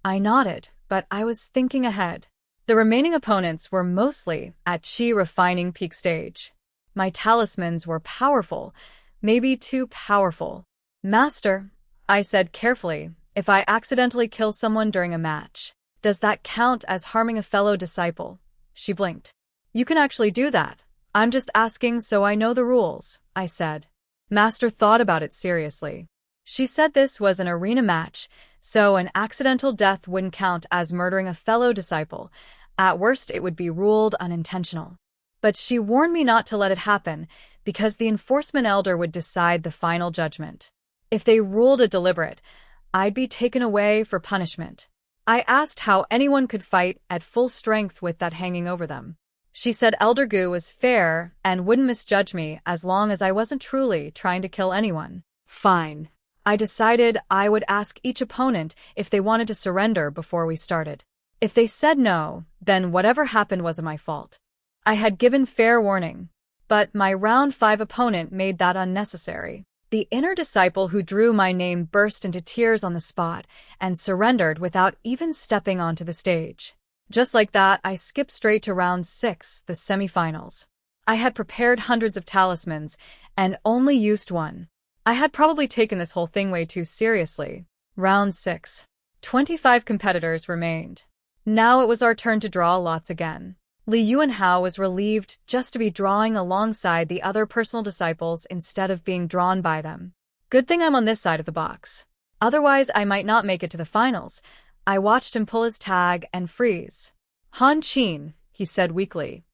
I nodded, but I was thinking ahead. The remaining opponents were mostly at Qi Refining Peak stage. My talismans were powerful, maybe too powerful. Master, I said carefully, if I accidentally kill someone during a match, does that count as harming a fellow disciple? She blinked. You can actually do that. I'm just asking so I know the rules, I said. Master thought about it seriously. She said this was an arena match, so an accidental death wouldn't count as murdering a fellow disciple. At worst, it would be ruled unintentional. But she warned me not to let it happen, because the enforcement elder would decide the final judgment. If they ruled it deliberate, I'd be taken away for punishment. I asked how anyone could fight at full strength with that hanging over them. She said Elder Gu was fair and wouldn't misjudge me as long as I wasn't truly trying to kill anyone. Fine. I decided I would ask each opponent if they wanted to surrender before we started. If they said no, then whatever happened wasn't my fault. I had given fair warning. But my round 5 opponent made that unnecessary. The inner disciple who drew my name burst into tears on the spot and surrendered without even stepping onto the stage. Just like that, I skipped straight to round 6, the semifinals. I had prepared hundreds of talismans and only used one. I had probably taken this whole thing way too seriously. Round 6. 25 competitors remained. Now it was our turn to draw lots again. Li Yuanhao was relieved just to be drawing alongside the other personal disciples instead of being drawn by them. Good thing I'm on this side of the box. Otherwise, I might not make it to the finals. I watched him pull his tag and freeze. Han Qin, he said weakly.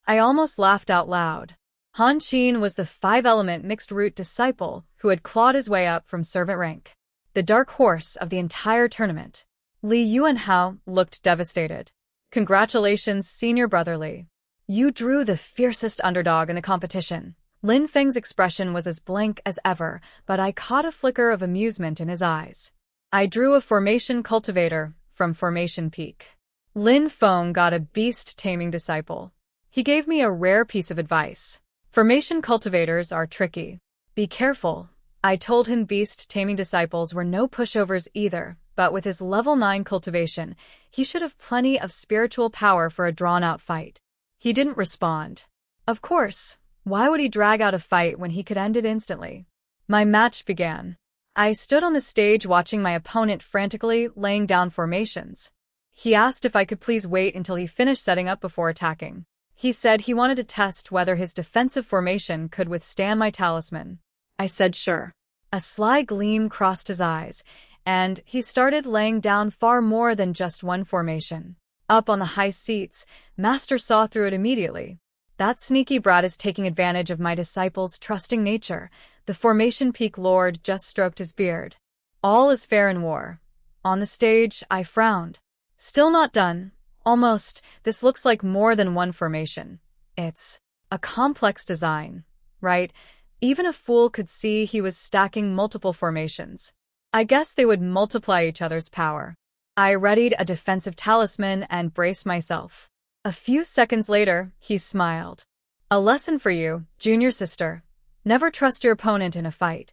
I almost laughed out loud. Han Qin was the 5-element mixed-root disciple who had clawed his way up from servant rank. The dark horse of the entire tournament. Li Yuanhao looked devastated. Congratulations, senior brother Li. You drew the fiercest underdog in the competition. Lin Feng's expression was as blank as ever, but I caught a flicker of amusement in his eyes. I drew a formation cultivator from Formation Peak. Lin Feng got a beast-taming disciple. He gave me a rare piece of advice. Formation cultivators are tricky. Be careful. I told him beast-taming disciples were no pushovers either, but with his level 9 cultivation, he should have plenty of spiritual power for a drawn-out fight. He didn't respond. Of course, why would he drag out a fight when he could end it instantly? My match began. I stood on the stage watching my opponent frantically laying down formations. He asked if I could please wait until he finished setting up before attacking. He said he wanted to test whether his defensive formation could withstand my talisman. I said sure. A sly gleam crossed his eyes, and he started laying down far more than just one formation. Up on the high seats, Master saw through it immediately. That sneaky brat is taking advantage of my disciple's trusting nature. The Formation Peak Lord just stroked his beard. All is fair in war. On the stage, I frowned. Still not done. Almost. This looks like more than one formation. It's a complex design, right? Even a fool could see he was stacking multiple formations. I guess they would multiply each other's power. I readied a defensive talisman and braced myself. A few seconds later, he smiled. A lesson for you, junior sister. Never trust your opponent in a fight.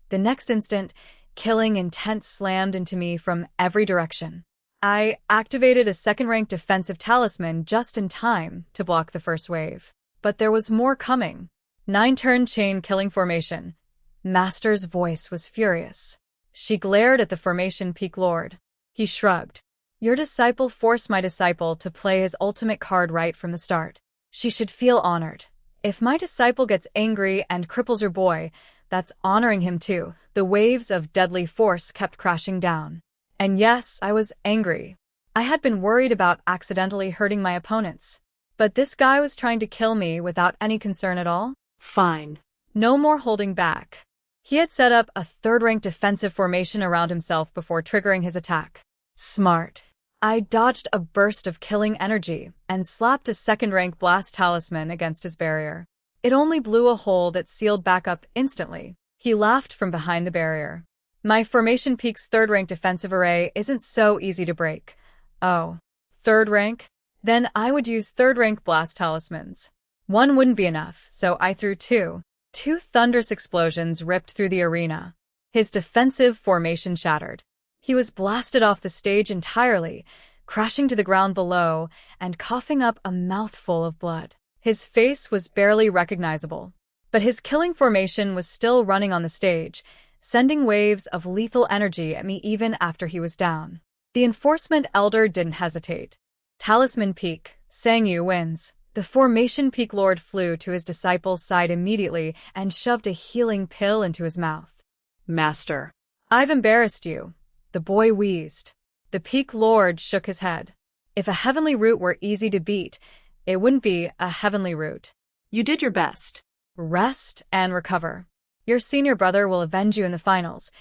The next instant, killing intent slammed into me from every direction. I activated a second-rank defensive talisman just in time to block the first wave. But there was more coming. 9-turn chain killing formation. Master's voice was furious. She glared at the Formation Peak Lord. He shrugged. Your disciple forced my disciple to play his ultimate card right from the start. She should feel honored. If my disciple gets angry and cripples your boy, that's honoring him too. The waves of deadly force kept crashing down. And yes, I was angry. I had been worried about accidentally hurting my opponents. But this guy was trying to kill me without any concern at all? Fine. No more holding back. He had set up a 3rd-rank defensive formation around himself before triggering his attack. Smart. I dodged a burst of killing energy and slapped a 2nd-rank blast talisman against his barrier. It only blew a hole that sealed back up instantly. He laughed from behind the barrier. My Formation Peak's 3rd-rank defensive array isn't so easy to break. Oh, 3rd rank? Then I would use 3rd-rank blast talismans. One wouldn't be enough, so I threw 2. 2 thunderous explosions ripped through the arena. His defensive formation shattered. He was blasted off the stage entirely, crashing to the ground below and coughing up a mouthful of blood. His face was barely recognizable, but his killing formation was still running on the stage, sending waves of lethal energy at me even after he was down. The enforcement elder didn't hesitate. Talisman Peak, Sangyu wins. The Formation Peak Lord flew to his disciple's side immediately and shoved a healing pill into his mouth. Master. I've embarrassed you. The boy wheezed. The Peak Lord shook his head. If a heavenly root were easy to beat, it wouldn't be a heavenly root. You did your best. Rest and recover. Your senior brother will avenge you in the finals.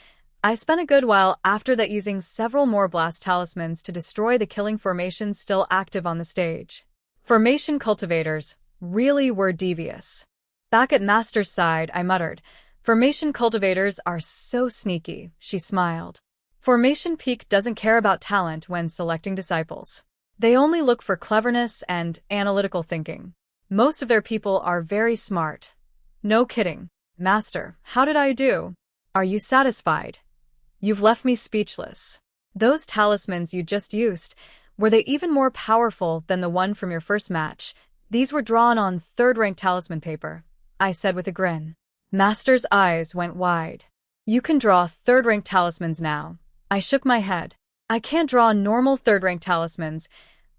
I spent a good while after that using several more blast talismans to destroy the killing formations still active on the stage. Formation cultivators really were devious. Back at Master's side, I muttered, Formation cultivators are so sneaky, she smiled. Formation Peak doesn't care about talent when selecting disciples. They only look for cleverness and analytical thinking. Most of their people are very smart. No kidding. Master, how did I do? Are you satisfied? You've left me speechless. Those talismans you just used, were they even more powerful than the one from your first match? These were drawn on third-rank talisman paper, I said with a grin. Master's eyes went wide. You can draw third-rank talismans now. I shook my head. I can't draw normal third-rank talismans.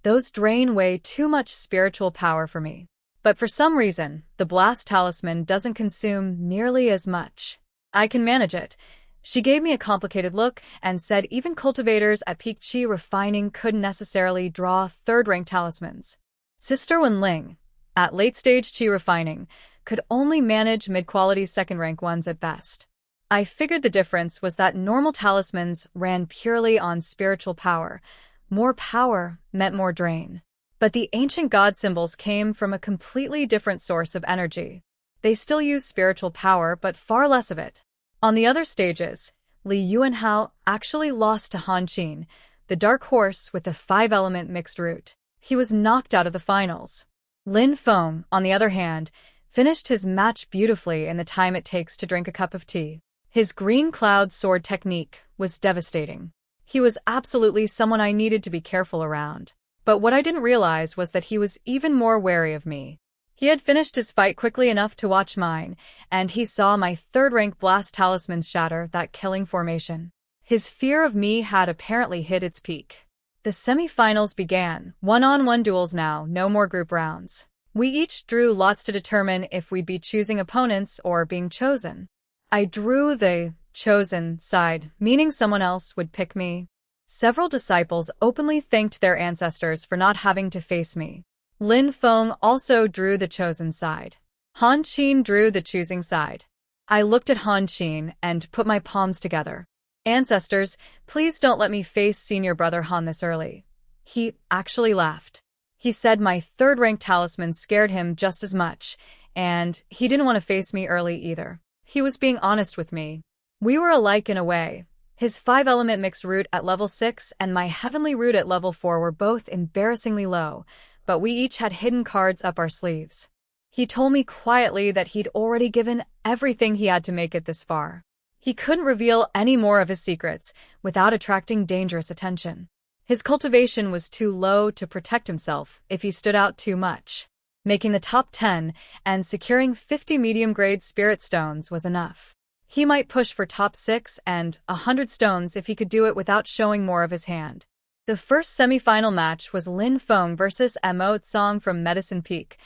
Those drain way too much spiritual power for me. But for some reason, the blast talisman doesn't consume nearly as much. I can manage it. She gave me a complicated look and said even cultivators at peak chi refining couldn't necessarily draw third-rank talismans. Sister Wenling, at late-stage chi refining, could only manage mid-quality second-rank ones at best. I figured the difference was that normal talismans ran purely on spiritual power. More power meant more drain. But the ancient god symbols came from a completely different source of energy. They still use spiritual power, but far less of it. On the other stages, Li Yuanhao actually lost to Han Qin, the dark horse with the 5-element mixed root. He was knocked out of the finals. Lin Feng, on the other hand, finished his match beautifully in the time it takes to drink a cup of tea. His green cloud sword technique was devastating. He was absolutely someone I needed to be careful around. But what I didn't realize was that he was even more wary of me. He had finished his fight quickly enough to watch mine, and he saw my third-rank blast talismans shatter that killing formation. His fear of me had apparently hit its peak. The semi-finals began, one-on-one duels now, no more group rounds. We each drew lots to determine if we'd be choosing opponents or being chosen. I drew the chosen side, meaning someone else would pick me. Several disciples openly thanked their ancestors for not having to face me. Lin Feng also drew the chosen side. Han Qin drew the choosing side. I looked at Han Qin and put my palms together. Ancestors, please don't let me face senior brother Han this early. He actually laughed. He said my third-rank talisman scared him just as much, and he didn't want to face me early either. He was being honest with me. We were alike in a way. His 5-element mixed root at level 6 and my heavenly root at level 4 were both embarrassingly low, but we each had hidden cards up our sleeves. He told me quietly that he'd already given everything he had to make it this far. He couldn't reveal any more of his secrets without attracting dangerous attention. His cultivation was too low to protect himself if he stood out too much. Making the top 10 and securing 50 medium-grade spirit stones was enough. He might push for top 6 and 100 stones if he could do it without showing more of his hand. The first semi-final match was Lin Feng versus Mo Tsang from Medicine Peak,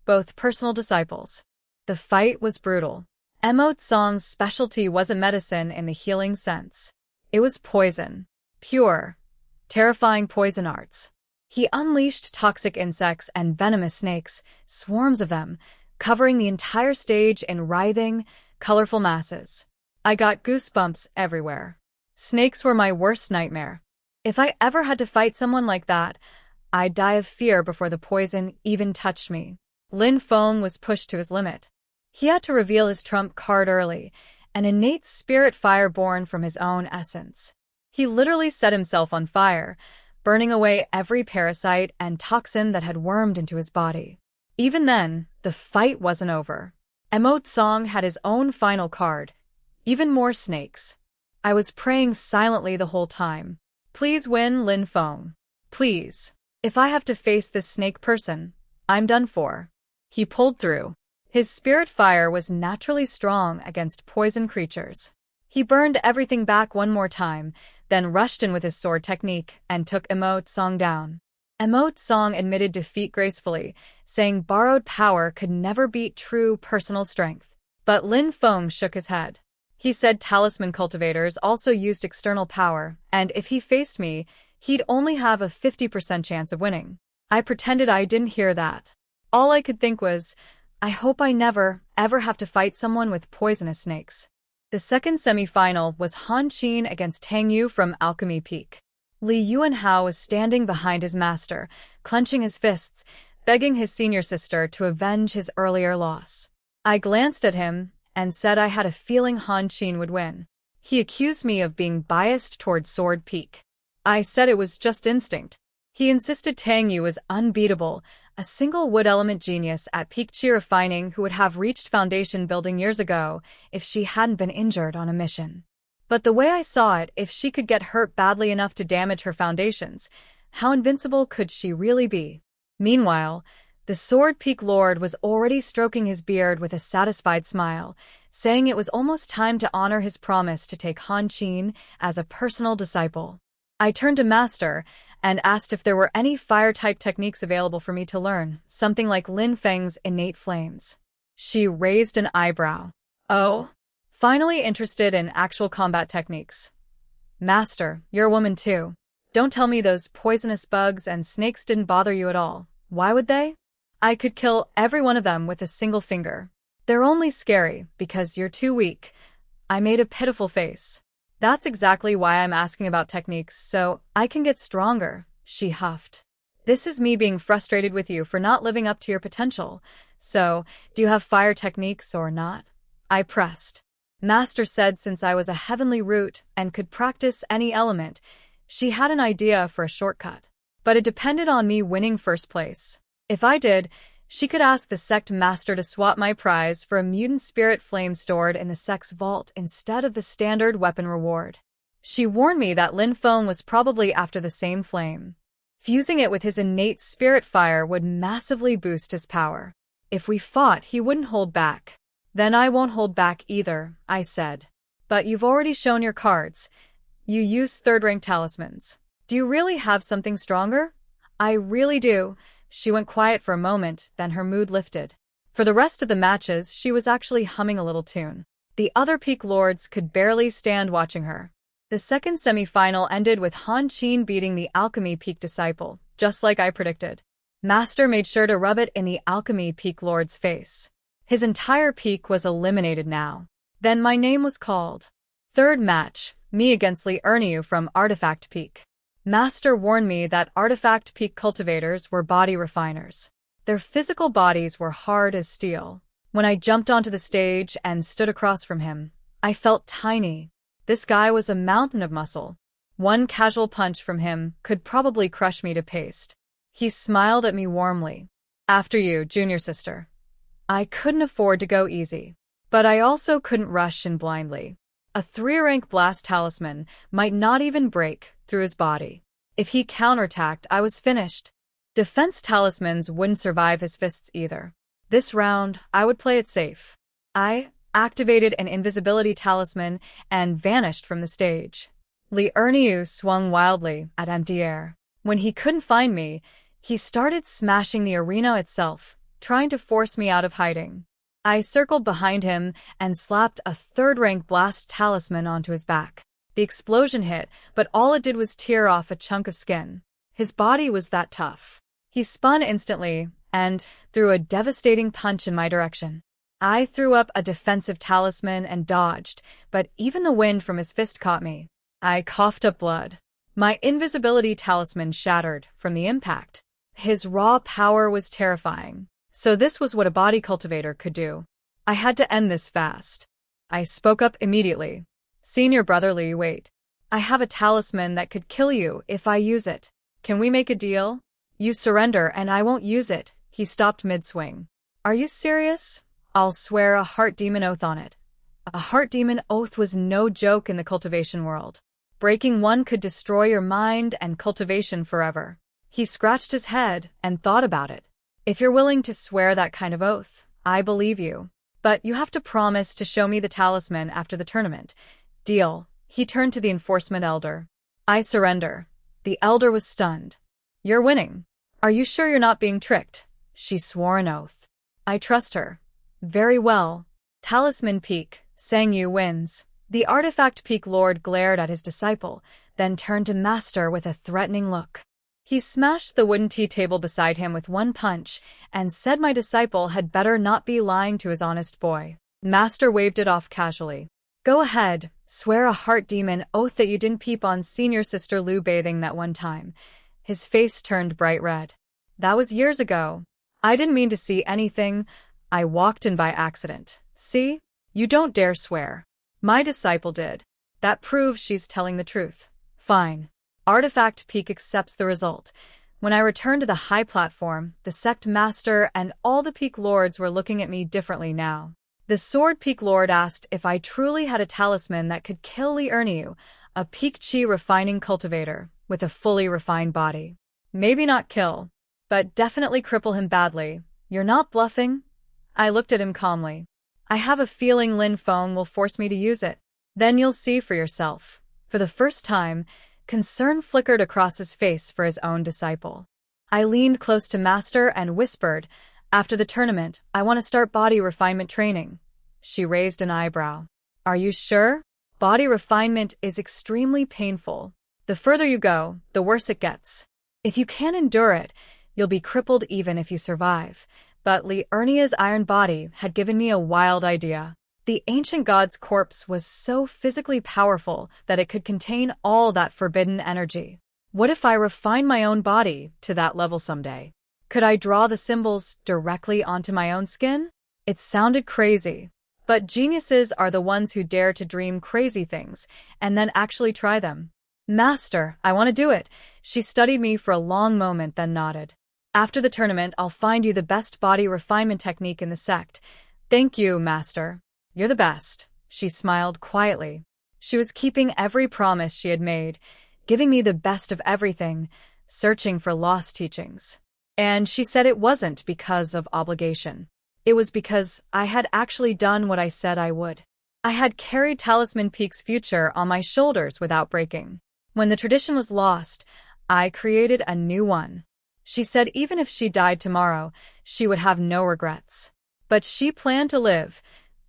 both personal disciples. The fight was brutal. Mo Tsang's specialty wasn't medicine in the healing sense. It was poison. Pure, terrifying poison arts. He unleashed toxic insects and venomous snakes, swarms of them, covering the entire stage in writhing, colorful masses. I got goosebumps everywhere. Snakes were my worst nightmare. If I ever had to fight someone like that, I'd die of fear before the poison even touched me. Lin Feng was pushed to his limit. He had to reveal his trump card early, an innate spirit fire born from his own essence. He literally set himself on fire, burning away every parasite and toxin that had wormed into his body. Even then, the fight wasn't over. Mo Tsang had his own final card. Even more snakes. I was praying silently the whole time. Please win, Lin Feng. Please. If I have to face this snake person, I'm done for. He pulled through. His spirit fire was naturally strong against poison creatures. He burned everything back one more time, then rushed in with his sword technique and took Mo Tsang down. Mo Tsang admitted defeat gracefully, saying borrowed power could never beat true personal strength. But Lin Feng shook his head. He said talisman cultivators also used external power, and if he faced me, he'd only have a 50% chance of winning. I pretended I didn't hear that. All I could think was, I hope I never, ever have to fight someone with poisonous snakes. The second semi-final was Han Qin against Tang Yu from Alchemy Peak. Li Yuanhao was standing behind his master, clenching his fists, begging his senior sister to avenge his earlier loss. I glanced at him and said I had a feeling Han Qin would win. He accused me of being biased toward Sword Peak. I said it was just instinct. He insisted Tang Yu was unbeatable, a single wood element genius at peak chi refining who would have reached foundation building years ago if she hadn't been injured on a mission. But the way I saw it, if she could get hurt badly enough to damage her foundations, how invincible could she really be? Meanwhile, the Sword Peak Lord was already stroking his beard with a satisfied smile, saying it was almost time to honor his promise to take Han Qin as a personal disciple. I turned to Master and asked if there were any fire-type techniques available for me to learn, something like Lin Feng's innate flames. She raised an eyebrow. Oh? Finally interested in actual combat techniques. Master, you're a woman too. Don't tell me those poisonous bugs and snakes didn't bother you at all. Why would they? I could kill every one of them with a single finger. They're only scary because you're too weak. I made a pitiful face. That's exactly why I'm asking about techniques, so I can get stronger, she huffed. This is me being frustrated with you for not living up to your potential. So, do you have fire techniques or not? I pressed. Master said since I was a heavenly root and could practice any element, she had an idea for a shortcut. But it depended on me winning first place. If I did, she could ask the sect master to swap my prize for a mutant spirit flame stored in the sect's vault instead of the standard weapon reward. She warned me that Lin Feng was probably after the same flame. Fusing it with his innate spirit fire would massively boost his power. If we fought, he wouldn't hold back. Then I won't hold back either, I said. But you've already shown your cards. You use third-rank talismans. Do you really have something stronger? I really do. She went quiet for a moment, then her mood lifted. For the rest of the matches, she was actually humming a little tune. The other peak lords could barely stand watching her. The second semi-final ended with Han Qin beating the Alchemy Peak Disciple, just like I predicted. Master made sure to rub it in the Alchemy Peak Lord's face. His entire peak was eliminated now. Then my name was called. Third match, me against Li Erniu from Artifact Peak. Master warned me that Artifact Peak cultivators were body refiners. Their physical bodies were hard as steel. When I jumped onto the stage and stood across from him, I felt tiny. This guy was a mountain of muscle. One casual punch from him could probably crush me to paste. He smiled at me warmly. After you, junior sister. I couldn't afford to go easy. But I also couldn't rush in blindly. A 3-rank blast talisman might not even break through his body. If he counterattacked, I was finished. Defense talismans wouldn't survive his fists either. This round, I would play it safe. I activated an invisibility talisman and vanished from the stage. Li Erniu swung wildly at empty air. When he couldn't find me, he started smashing the arena itself, trying to force me out of hiding. I circled behind him and slapped a 3rd-rank blast talisman onto his back. The explosion hit, but all it did was tear off a chunk of skin. His body was that tough. He spun instantly and threw a devastating punch in my direction. I threw up a defensive talisman and dodged, but even the wind from his fist caught me. I coughed up blood. My invisibility talisman shattered from the impact. His raw power was terrifying. So this was what a body cultivator could do. I had to end this fast. I spoke up immediately. Senior brotherly, wait. I have a talisman that could kill you if I use it. Can we make a deal? You surrender and I won't use it. He stopped mid-swing. Are you serious? I'll swear a heart demon oath on it. A heart demon oath was no joke in the cultivation world. Breaking one could destroy your mind and cultivation forever. He scratched his head and thought about it. If you're willing to swear that kind of oath, I believe you. But you have to promise to show me the talisman after the tournament. Deal. He turned to the enforcement elder. I surrender. The elder was stunned. You're winning. Are you sure you're not being tricked? She swore an oath. I trust her. Very well. Talisman Peak, Sang Yu wins. The Artifact Peak Lord glared at his disciple, then turned to Master with a threatening look. He smashed the wooden tea table beside him with one punch and said my disciple had better not be lying to his honest boy. Master waved it off casually. Go ahead, swear a heart demon oath that you didn't peep on senior sister Lu bathing that one time. His face turned bright red. That was years ago. I didn't mean to see anything. I walked in by accident. See? You don't dare swear. My disciple did. That proves she's telling the truth. Fine. Artifact Peak accepts the result. When I returned to the high platform, the sect master and all the peak lords were looking at me differently now. The sword peak lord asked if I truly had a talisman that could kill Li Erniu, a peak chi refining cultivator with a fully refined body. Maybe not kill, but definitely cripple him badly. You're not bluffing? I looked at him calmly. I have a feeling Lin Feng will force me to use it. Then you'll see for yourself. For the first time, concern flickered across his face for his own disciple. I leaned close to Master and whispered, "After the tournament, I want to start body refinement training." She raised an eyebrow. "Are you sure? Body refinement is extremely painful. The further you go, the worse it gets. If you can't endure it, you'll be crippled even if you survive." But Li Ernia's iron body had given me a wild idea. The ancient god's corpse was so physically powerful that it could contain all that forbidden energy. What if I refined my own body to that level someday? Could I draw the symbols directly onto my own skin? It sounded crazy. But geniuses are the ones who dare to dream crazy things and then actually try them. "Master, I want to do it." She studied me for a long moment, then nodded. "After the tournament, I'll find you the best body refinement technique in the sect." "Thank you, Master. You're the best." She smiled quietly. She was keeping every promise she had made, giving me the best of everything, searching for lost teachings. And she said it wasn't because of obligation. It was because I had actually done what I said I would. I had carried Talisman Peak's future on my shoulders without breaking. When the tradition was lost, I created a new one. She said even if she died tomorrow, she would have no regrets. But she planned to live,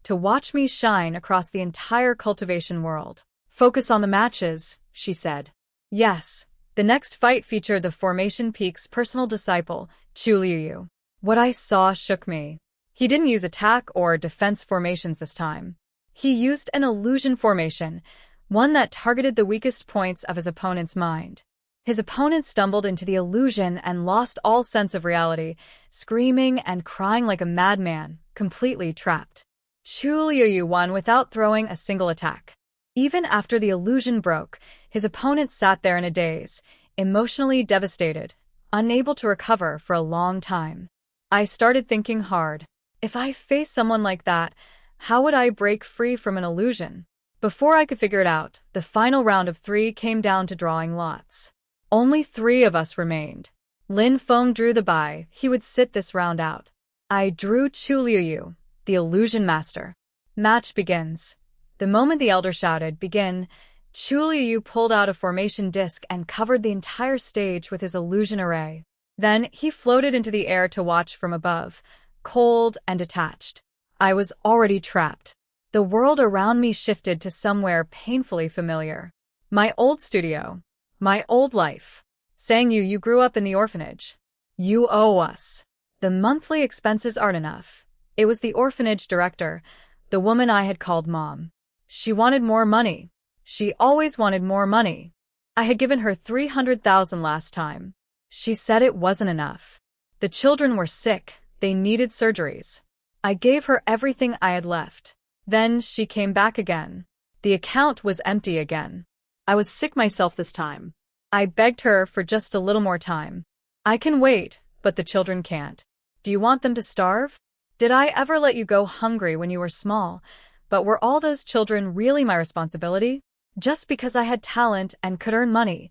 to watch me shine across the entire cultivation world. "Focus on the matches," she said. Yes, the next fight featured the Formation Peak's personal disciple, Chu Liuyu. What I saw shook me. He didn't use attack or defense formations this time. He used an illusion formation, one that targeted the weakest points of his opponent's mind. His opponent stumbled into the illusion and lost all sense of reality, screaming and crying like a madman, completely trapped. Chu Liuyu won without throwing a single attack. Even after the illusion broke, his opponent sat there in a daze, emotionally devastated, unable to recover for a long time. I started thinking hard. If I faced someone like that, how would I break free from an illusion? Before I could figure it out, the final round of 3 came down to drawing lots. Only 3 of us remained. Lin Feng drew the bye. He would sit this round out. I drew Chu Liuyu, the illusion master. Match begins. The moment the elder shouted, "Begin," Chu Liuyu pulled out a formation disc and covered the entire stage with his illusion array. Then he floated into the air to watch from above, cold and detached. I was already trapped. The world around me shifted to somewhere painfully familiar. My old studio. My old life. Sang you grew up in the orphanage. You owe us. The monthly expenses aren't enough. It was the orphanage director, the woman I had called Mom. She wanted more money. She always wanted more money. I had given her 300,000 last time. She said it wasn't enough. The children were sick. They needed surgeries. I gave her everything I had left. Then she came back again. The account was empty again. I was sick myself this time. I begged her for just a little more time. "I can wait, but the children can't. Do you want them to starve? Did I ever let you go hungry when you were small? But were all those children really my responsibility? Just because I had talent and could earn money,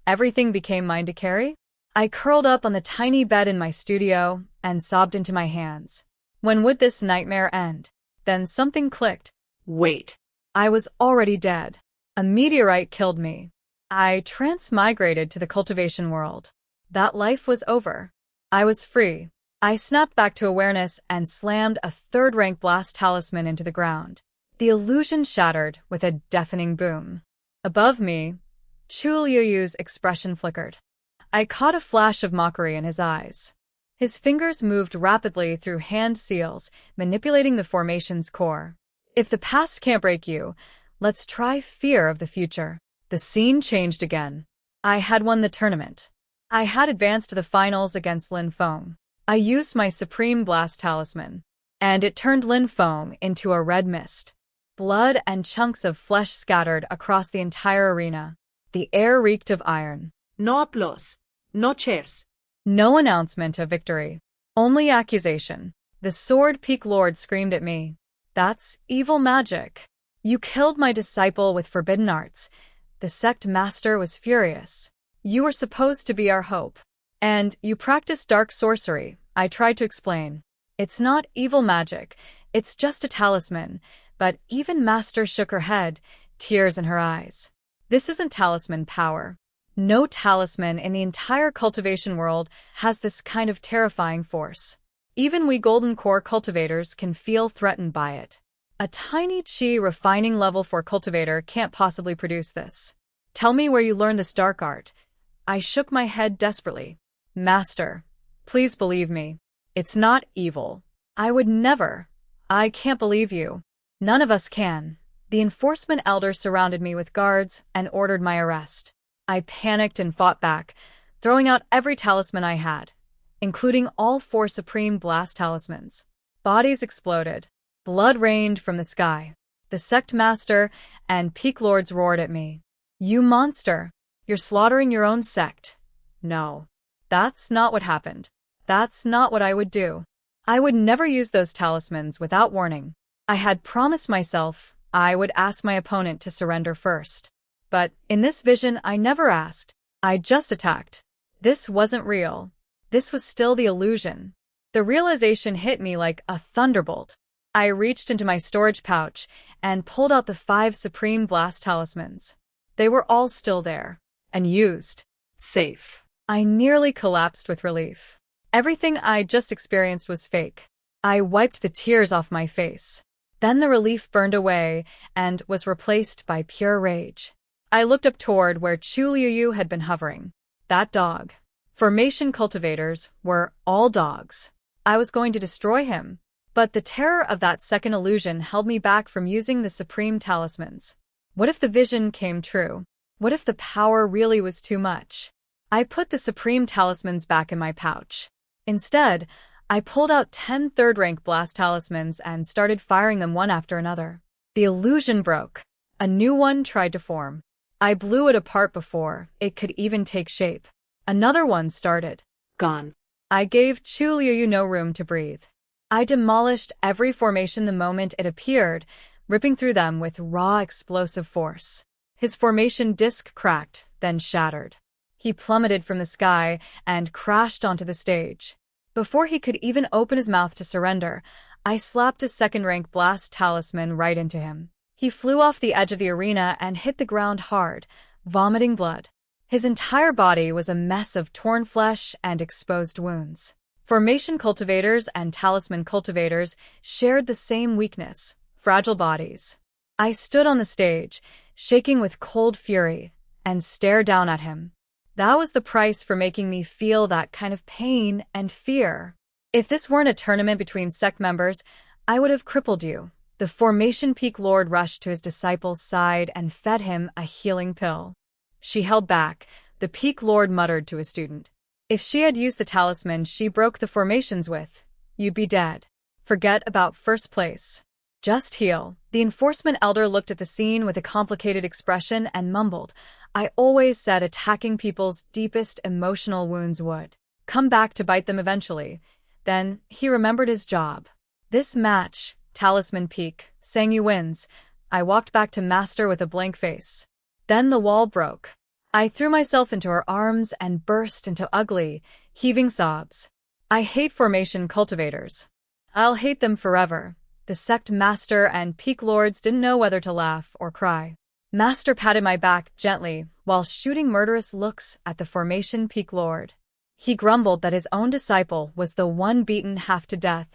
everything became mine to carry?" I curled up on the tiny bed in my studio and sobbed into my hands. When would this nightmare end? Then something clicked. Wait. I was already dead. A meteorite killed me. I transmigrated to the cultivation world. That life was over. I was free. I snapped back to awareness and slammed a 3rd-rank blast talisman into the ground. The illusion shattered with a deafening boom. Above me, Chu Liuyu's expression flickered. I caught a flash of mockery in his eyes. His fingers moved rapidly through hand seals, manipulating the formation's core. "If the past can't break you, let's try fear of the future." The scene changed again. I had won the tournament. I had advanced to the finals against Lin Feng. I used my Supreme Blast Talisman, and it turned Lin Feng into a red mist. Blood and chunks of flesh scattered across the entire arena. The air reeked of iron. No applause. No chairs. No announcement of victory. Only accusation. The Sword Peak Lord screamed at me. That's evil magic. You killed my disciple with forbidden arts. The sect master was furious. You were supposed to be our hope. And you practiced dark sorcery, I tried to explain. It's not evil magic. It's just a talisman. But even Master shook her head, tears in her eyes. This isn't talisman power. No talisman in the entire cultivation world has this kind of terrifying force. Even we Golden Core cultivators can feel threatened by it. A tiny chi refining level 4 cultivator can't possibly produce this. Tell me where you learned this dark art. I shook my head desperately. Master, please believe me. It's not evil. I would never. I can't believe you. None of us can. The enforcement elder surrounded me with guards and ordered my arrest. I panicked and fought back, throwing out every talisman I had, including all 4 supreme blast talismans. Bodies exploded. Blood rained from the sky. The sect master and peak lords roared at me. You monster! You're slaughtering your own sect. No. That's not what happened. That's not what I would do. I would never use those talismans without warning. I had promised myself I would ask my opponent to surrender first. But in this vision, I never asked. I just attacked. This wasn't real. This was still the illusion. The realization hit me like a thunderbolt. I reached into my storage pouch and pulled out the 5 supreme blast talismans. They were all still there. And used. Safe. I nearly collapsed with relief. Everything I just experienced was fake. I wiped the tears off my face. Then the relief burned away and was replaced by pure rage. I looked up toward where Chu Liuyu had been hovering. That dog. Formation cultivators were all dogs. I was going to destroy him. But the terror of that second illusion held me back from using the supreme talismans. What if the vision came true? What if the power really was too much? I put the supreme talismans back in my pouch. Instead, I pulled out 10 third-rank blast talismans and started firing them one after another. The illusion broke. A new one tried to form. I blew it apart before it could even take shape. Another one started. Gone. I gave Chu Liuyu no room to breathe. I demolished every formation the moment it appeared, ripping through them with raw explosive force. His formation disc cracked, then shattered. He plummeted from the sky and crashed onto the stage. Before he could even open his mouth to surrender, I slapped a second-rank blast talisman right into him. He flew off the edge of the arena and hit the ground hard, vomiting blood. His entire body was a mess of torn flesh and exposed wounds. Formation cultivators and talisman cultivators shared the same weakness, fragile bodies. I stood on the stage, shaking with cold fury, and stared down at him. That was the price for making me feel that kind of pain and fear. If this weren't a tournament between sect members, I would have crippled you. The Formation Peak Lord rushed to his disciple's side and fed him a healing pill. She held back. The Peak Lord muttered to his student. If she had used the talisman she broke the formations with, you'd be dead. Forget about first place. Just heal. The enforcement elder looked at the scene with a complicated expression and mumbled. I always said attacking people's deepest emotional wounds would come back to bite them eventually. Then he remembered his job. This match, Talisman Peak, Sangyu wins. I walked back to Master with a blank face. Then the wall broke. I threw myself into her arms and burst into ugly, heaving sobs. I hate formation cultivators. I'll hate them forever. The sect master and peak lords didn't know whether to laugh or cry. Master patted my back gently while shooting murderous looks at the formation peak lord. He grumbled that his own disciple was the one beaten half to death,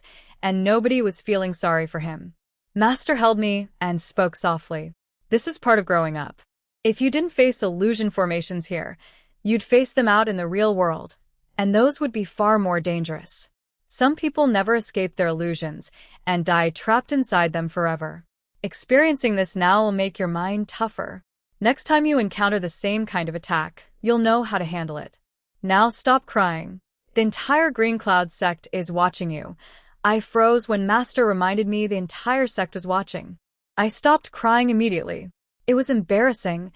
and nobody was feeling sorry for him. Master held me and spoke softly. This is part of growing up. If you didn't face illusion formations here, you'd face them out in the real world, and those would be far more dangerous. Some people never escape their illusions and die trapped inside them forever. Experiencing this now will make your mind tougher. Next time you encounter the same kind of attack, you'll know how to handle it. Now stop crying. The entire Green Cloud sect is watching you. I froze when Master reminded me the entire sect was watching. I stopped crying immediately. It was embarrassing.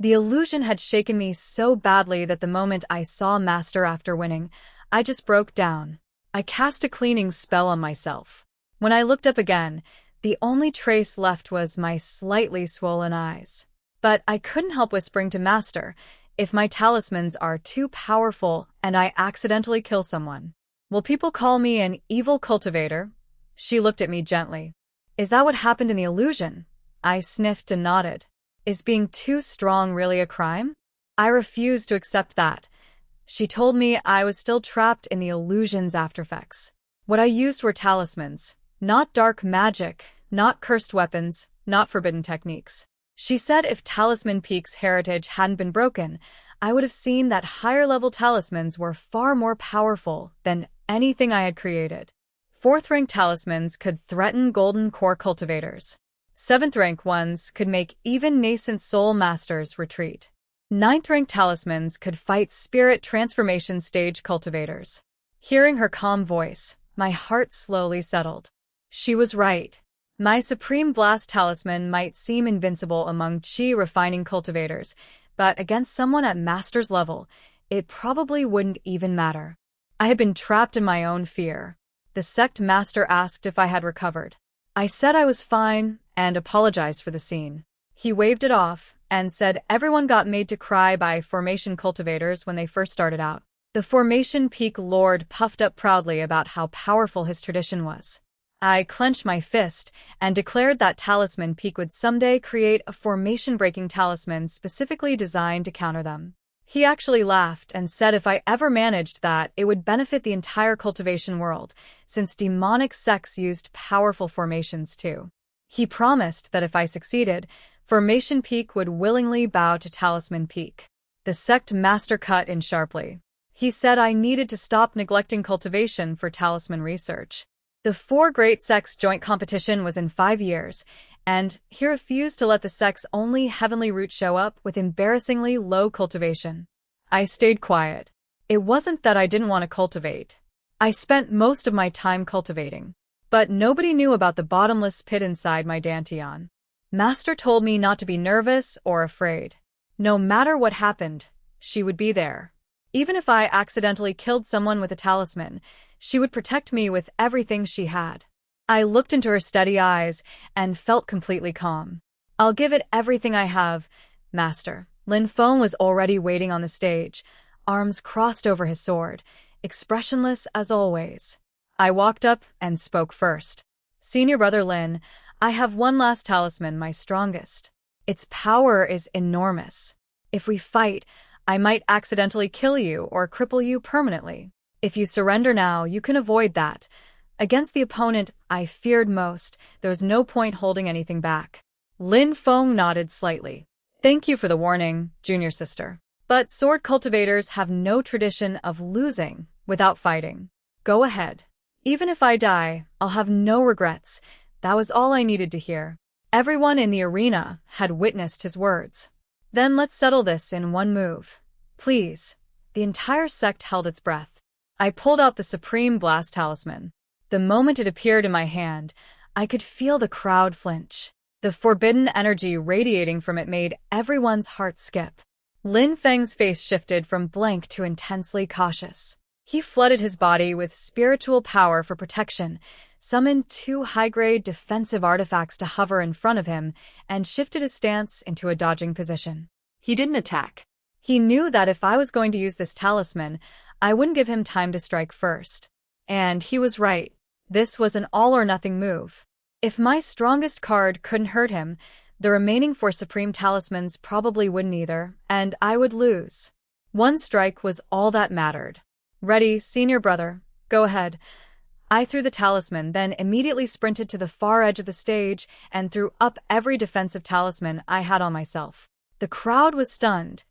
The illusion had shaken me so badly that the moment I saw Master after winning, I just broke down. I cast a cleaning spell on myself. When I looked up again, the only trace left was my slightly swollen eyes. But I couldn't help whispering to Master, if my talismans are too powerful and I accidentally kill someone, will people call me an evil cultivator? She looked at me gently. Is that what happened in the illusion? I sniffed and nodded. Is being too strong really a crime? I refused to accept that. She told me I was still trapped in the illusion's aftereffects. What I used were talismans, not dark magic, not cursed weapons, not forbidden techniques. She said if Talisman Peak's heritage hadn't been broken, I would have seen that higher-level talismans were far more powerful than anything I had created. 4th-rank talismans could threaten golden core cultivators. 7th-rank ones could make even nascent soul masters retreat. 9th-rank talismans could fight spirit transformation stage cultivators. Hearing her calm voice, my heart slowly settled. She was right. My Supreme Blast talisman might seem invincible among chi-refining cultivators, but against someone at Master's level, it probably wouldn't even matter. I had been trapped in my own fear. The sect master asked if I had recovered. I said I was fine and apologized for the scene. He waved it off and said everyone got made to cry by formation cultivators when they first started out. The Formation Peak Lord puffed up proudly about how powerful his tradition was. I clenched my fist and declared that Talisman Peak would someday create a formation-breaking talisman specifically designed to counter them. He actually laughed and said if I ever managed that, it would benefit the entire cultivation world, since demonic sects used powerful formations too. He promised that if I succeeded, Formation Peak would willingly bow to Talisman Peak. The sect master cut in sharply. He said I needed to stop neglecting cultivation for talisman research. The 4 great sects' joint competition was in 5 years, and he refused to let the sect's only heavenly root show up with embarrassingly low cultivation. I stayed quiet. It wasn't that I didn't want to cultivate. I spent most of my time cultivating. But nobody knew about the bottomless pit inside my dantian. Master told me not to be nervous or afraid. No matter what happened, she would be there. Even if I accidentally killed someone with a talisman, she would protect me with everything she had. I looked into her steady eyes and felt completely calm. I'll give it everything I have, Master. Lin Feng was already waiting on the stage, arms crossed over his sword, expressionless as always. I walked up and spoke first. Senior Brother Lin, I have one last talisman, my strongest. Its power is enormous. If we fight, I might accidentally kill you or cripple you permanently. If you surrender now, you can avoid that. Against the opponent I feared most, there was no point holding anything back. Lin Feng nodded slightly. Thank you for the warning, junior sister. But sword cultivators have no tradition of losing without fighting. Go ahead. Even if I die, I'll have no regrets. That was all I needed to hear. Everyone in the arena had witnessed his words. Then let's settle this in one move. Please. The entire sect held its breath. I pulled out the Supreme Blast Talisman. The moment it appeared in my hand, I could feel the crowd flinch. The forbidden energy radiating from it made everyone's heart skip. Lin Feng's face shifted from blank to intensely cautious. He flooded his body with spiritual power for protection, summoned 2 high-grade defensive artifacts to hover in front of him, and shifted his stance into a dodging position. He didn't attack. He knew that if I was going to use this talisman, I wouldn't give him time to strike first. And he was right. This was an all-or-nothing move. If my strongest card couldn't hurt him, the remaining 4 Supreme Talismans probably wouldn't either, and I would lose. One strike was all that mattered. Ready, senior brother. Go ahead. I threw the talisman, then immediately sprinted to the far edge of the stage and threw up every defensive talisman I had on myself. The crowd was stunned.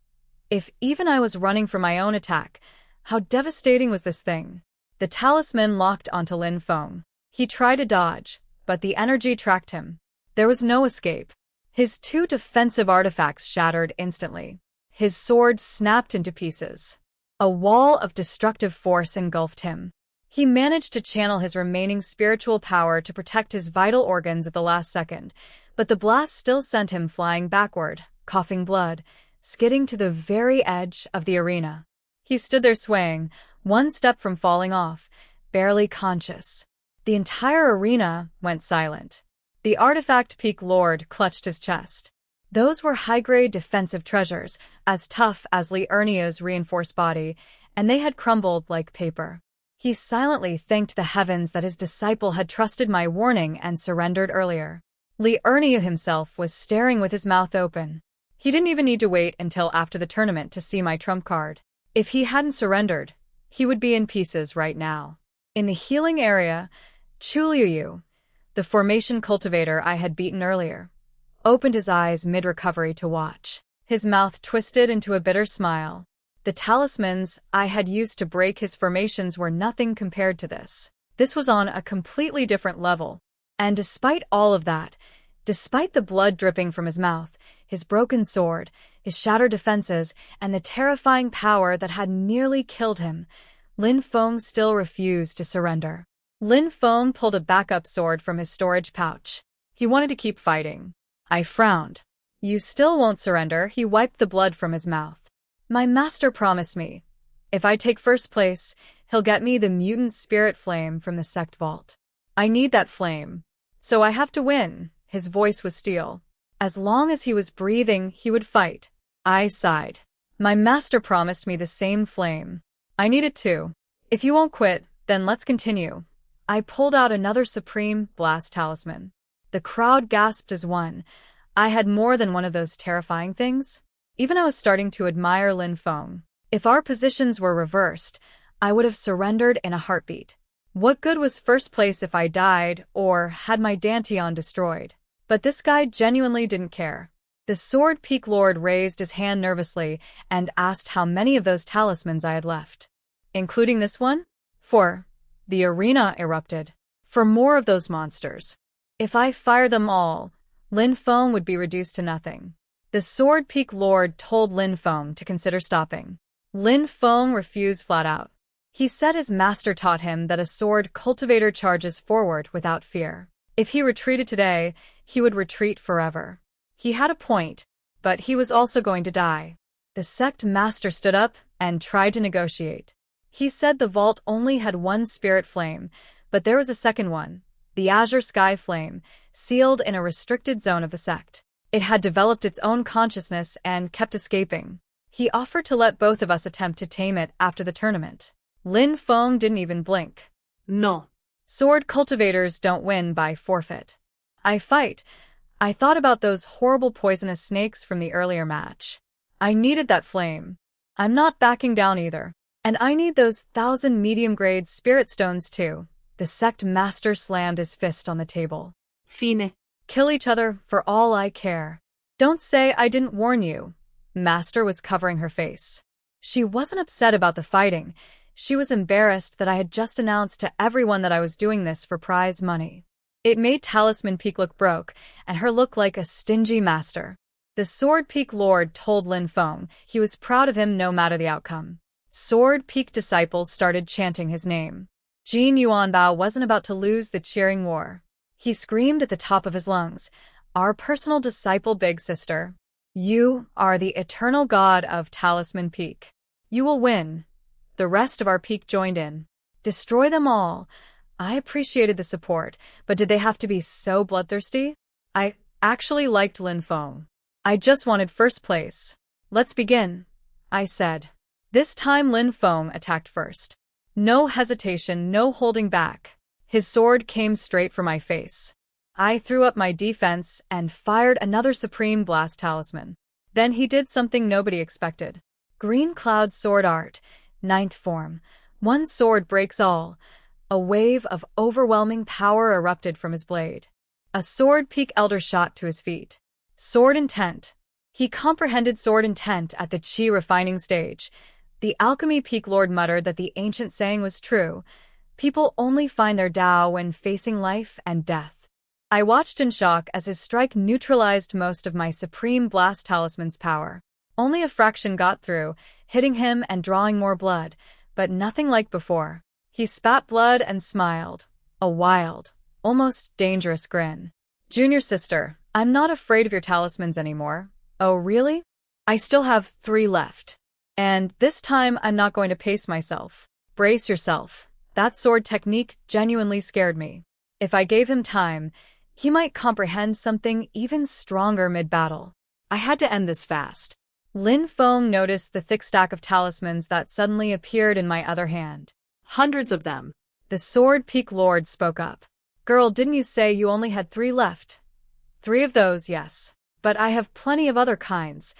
If even I was running from my own attack, how devastating was this thing? The talisman locked onto Lin Feng. He tried to dodge, but the energy tracked him. There was no escape. His 2 defensive artifacts shattered instantly. His sword snapped into pieces. A wall of destructive force engulfed him. He managed to channel his remaining spiritual power to protect his vital organs at the last second, but the blast still sent him flying backward, coughing blood. skidding to the very edge of the arena. He stood there swaying, one step from falling off, barely conscious. The entire arena went silent. The artifact peak lord clutched his chest. Those were high-grade defensive treasures, as tough as Liurnia's reinforced body, and they had crumbled like paper. He silently thanked the heavens that his disciple had trusted my warning and surrendered earlier. Liurnia himself was staring with his mouth open. He didn't even need to wait until after the tournament to see my trump card. If he hadn't surrendered, he would be in pieces right now. In the healing area, Chuliuyu, the formation cultivator I had beaten earlier, opened his eyes mid-recovery to watch. His mouth twisted into a bitter smile. The talismans I had used to break his formations were nothing compared to this. This was on a completely different level. And despite all of that, despite the blood dripping from his mouth, his broken sword, his shattered defenses, and the terrifying power that had nearly killed him, Lin Feng still refused to surrender. Lin Feng pulled a backup sword from his storage pouch. He wanted to keep fighting. I frowned. You still won't surrender, he wiped the blood from his mouth. My master promised me. If I take first place, he'll get me the mutant spirit flame from the sect vault. I need that flame. So I have to win. His voice was steel. As long as he was breathing, he would fight. I sighed. My master promised me the same flame. I need it too. If you won't quit, then let's continue. I pulled out another Supreme Blast Talisman. The crowd gasped as one. I had more than one of those terrifying things. Even I was starting to admire Lin Feng. If our positions were reversed, I would have surrendered in a heartbeat. What good was first place if I died or had my Danteon destroyed? But this guy genuinely didn't care. The Sword Peak Lord raised his hand nervously and asked how many of those talismans I had left. Including this one? 4. The arena erupted. For more of those monsters. If I fired them all, Lin Feng would be reduced to nothing. The Sword Peak Lord told Lin Feng to consider stopping. Lin Feng refused flat out. He said his master taught him that a sword cultivator charges forward without fear. If he retreated today, he would retreat forever. He had a point, but he was also going to die. The sect master stood up and tried to negotiate. He said the vault only had one spirit flame, but there was a second one, the Azure Sky Flame, sealed in a restricted zone of the sect. It had developed its own consciousness and kept escaping. He offered to let both of us attempt to tame it after the tournament. Lin Feng didn't even blink. No. Sword cultivators don't win by forfeit. I fight. I thought about those horrible poisonous snakes from the earlier match. I needed that flame. I'm not backing down either. And I need those 1,000 medium-grade spirit stones too. The sect master slammed his fist on the table. Fine. Kill each other for all I care. Don't say I didn't warn you. Master was covering her face. She wasn't upset about the fighting. She was embarrassed that I had just announced to everyone that I was doing this for prize money. It made Talisman Peak look broke, and her look like a stingy master. The Sword Peak Lord told Lin Feng he was proud of him no matter the outcome. Sword Peak disciples started chanting his name. Jin Yuanbao wasn't about to lose the cheering war. He screamed at the top of his lungs, "Our personal disciple, big sister. You are the eternal god of Talisman Peak. You will win." The rest of our peak joined in. Destroy them all. I appreciated the support, but did they have to be so bloodthirsty? I actually liked Lin Feng. I just wanted first place. Let's begin, I said. This time Lin Feng attacked first. No hesitation, no holding back. His sword came straight for my face. I threw up my defense and fired another Supreme Blast Talisman. Then he did something nobody expected. Green Cloud Sword Art, 9th form. One sword breaks all. A wave of overwhelming power erupted from his blade. A Sword Peak Elder shot to his feet. Sword Intent. He comprehended Sword Intent at the Chi refining stage. The Alchemy Peak Lord muttered that the ancient saying was true. People only find their Tao when facing life and death. I watched in shock as his strike neutralized most of my Supreme Blast Talisman's power. Only a fraction got through, hitting him and drawing more blood, but nothing like before. He spat blood and smiled. A wild, almost dangerous grin. Junior sister, I'm not afraid of your talismans anymore. Oh, really? I still have 3 left. And this time I'm not going to pace myself. Brace yourself. That sword technique genuinely scared me. If I gave him time, he might comprehend something even stronger mid-battle. I had to end this fast. Lin Feng noticed the thick stack of talismans that suddenly appeared in my other hand. Hundreds of them. The Sword Peak Lord spoke up. Girl, didn't you say you only had 3 left? 3 of those, yes. But I have plenty of other kinds.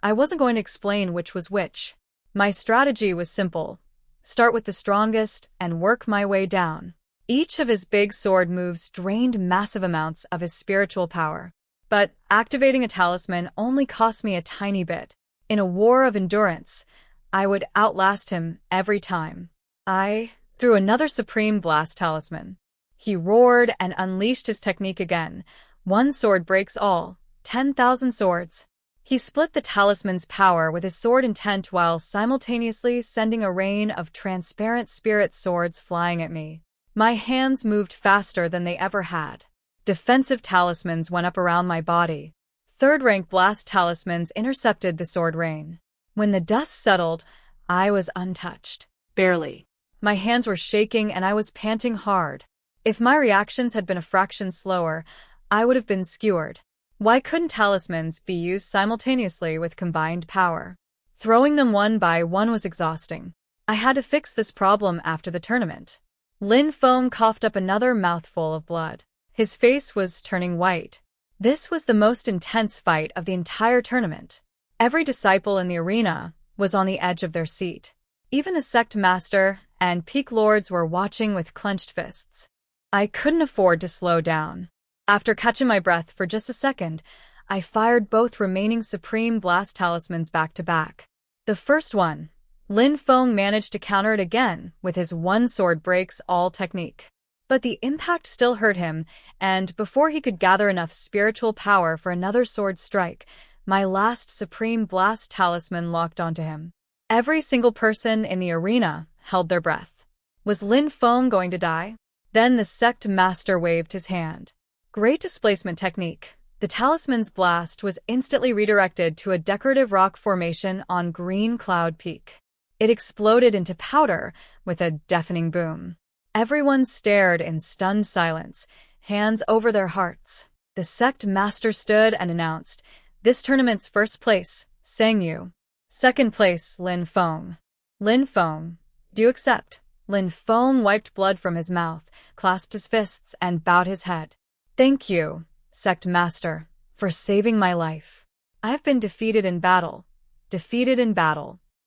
I wasn't going to explain which was which. My strategy was simple. Start with the strongest and work my way down. Each of his big sword moves drained massive amounts of his spiritual power. But activating a talisman only cost me a tiny bit. In a war of endurance, I would outlast him every time. I threw another Supreme Blast talisman. He roared and unleashed his technique again. 1 sword breaks all. 10,000 swords. He split the talisman's power with his sword intent while simultaneously sending a rain of transparent spirit swords flying at me. My hands moved faster than they ever had. Defensive talismans went up around my body. 3rd-rank blast talismans intercepted the sword rain. When the dust settled, I was untouched. Barely. My hands were shaking and I was panting hard. If my reactions had been a fraction slower, I would have been skewered. Why couldn't talismans be used simultaneously with combined power? Throwing them one by one was exhausting. I had to fix this problem after the tournament. Lin Feng coughed up another mouthful of blood. His face was turning white. This was the most intense fight of the entire tournament. Every disciple in the arena was on the edge of their seat. Even the sect master and peak lords were watching with clenched fists. I couldn't afford to slow down. After catching my breath for just a second, I fired both remaining Supreme Blast talismans back to back. The first one, Lin Feng managed to counter it again with his 1 sword breaks all technique. But the impact still hurt him, and before he could gather enough spiritual power for another sword strike, my last Supreme Blast talisman locked onto him. Every single person in the arena held their breath. Was Lin Feng going to die? Then the sect master waved his hand. Great displacement technique. The talisman's blast was instantly redirected to a decorative rock formation on Green Cloud Peak. It exploded into powder with a deafening boom. Everyone stared in stunned silence, hands over their hearts. The sect master stood and announced, "This tournament's first place, Sang Yu. 2nd place, Lin Feng." Lin Feng, do you accept? Lin Feng wiped blood from his mouth, clasped his fists, and bowed his head. Thank you, Sect Master, for saving my life. I've been defeated in battle,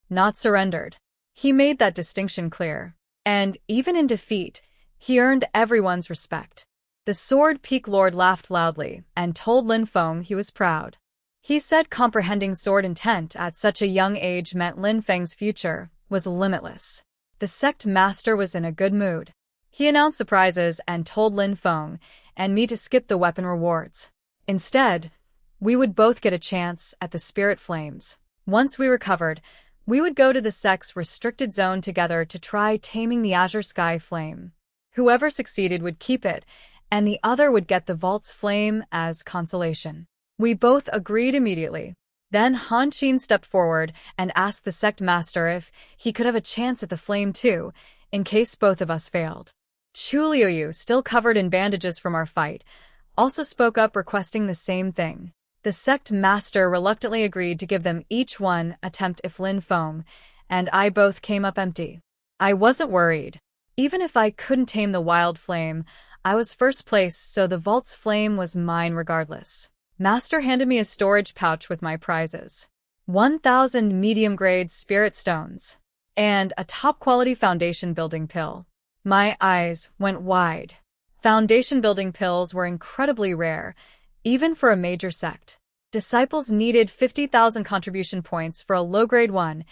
not surrendered. He made that distinction clear. And even in defeat, he earned everyone's respect. The Sword Peak Lord laughed loudly and told Lin Feng he was proud. He said comprehending sword intent at such a young age meant Lin Feng's future was limitless. The sect master was in a good mood. He announced the prizes and told Lin Feng and me to skip the weapon rewards. Instead, we would both get a chance at the spirit flames. Once we recovered, we would go to the sect's restricted zone together to try taming the Azure Sky Flame. Whoever succeeded would keep it, and the other would get the Vault's flame as consolation. We both agreed immediately. Then Han Qin stepped forward and asked the sect master if he could have a chance at the flame too, in case both of us failed. Chu Liuyu, still covered in bandages from our fight, also spoke up requesting the same thing. The sect master reluctantly agreed to give them each one attempt if Lin Feng and I both came up empty. I wasn't worried. Even if I couldn't tame the wild flame, I was first place, so the Vault's flame was mine regardless. Master handed me a storage pouch with my prizes. 1,000 medium-grade spirit stones. And a top-quality foundation-building pill. My eyes went wide. Foundation-building pills were incredibly rare, even for a major sect. Disciples needed 50,000 contribution points for a low-grade one,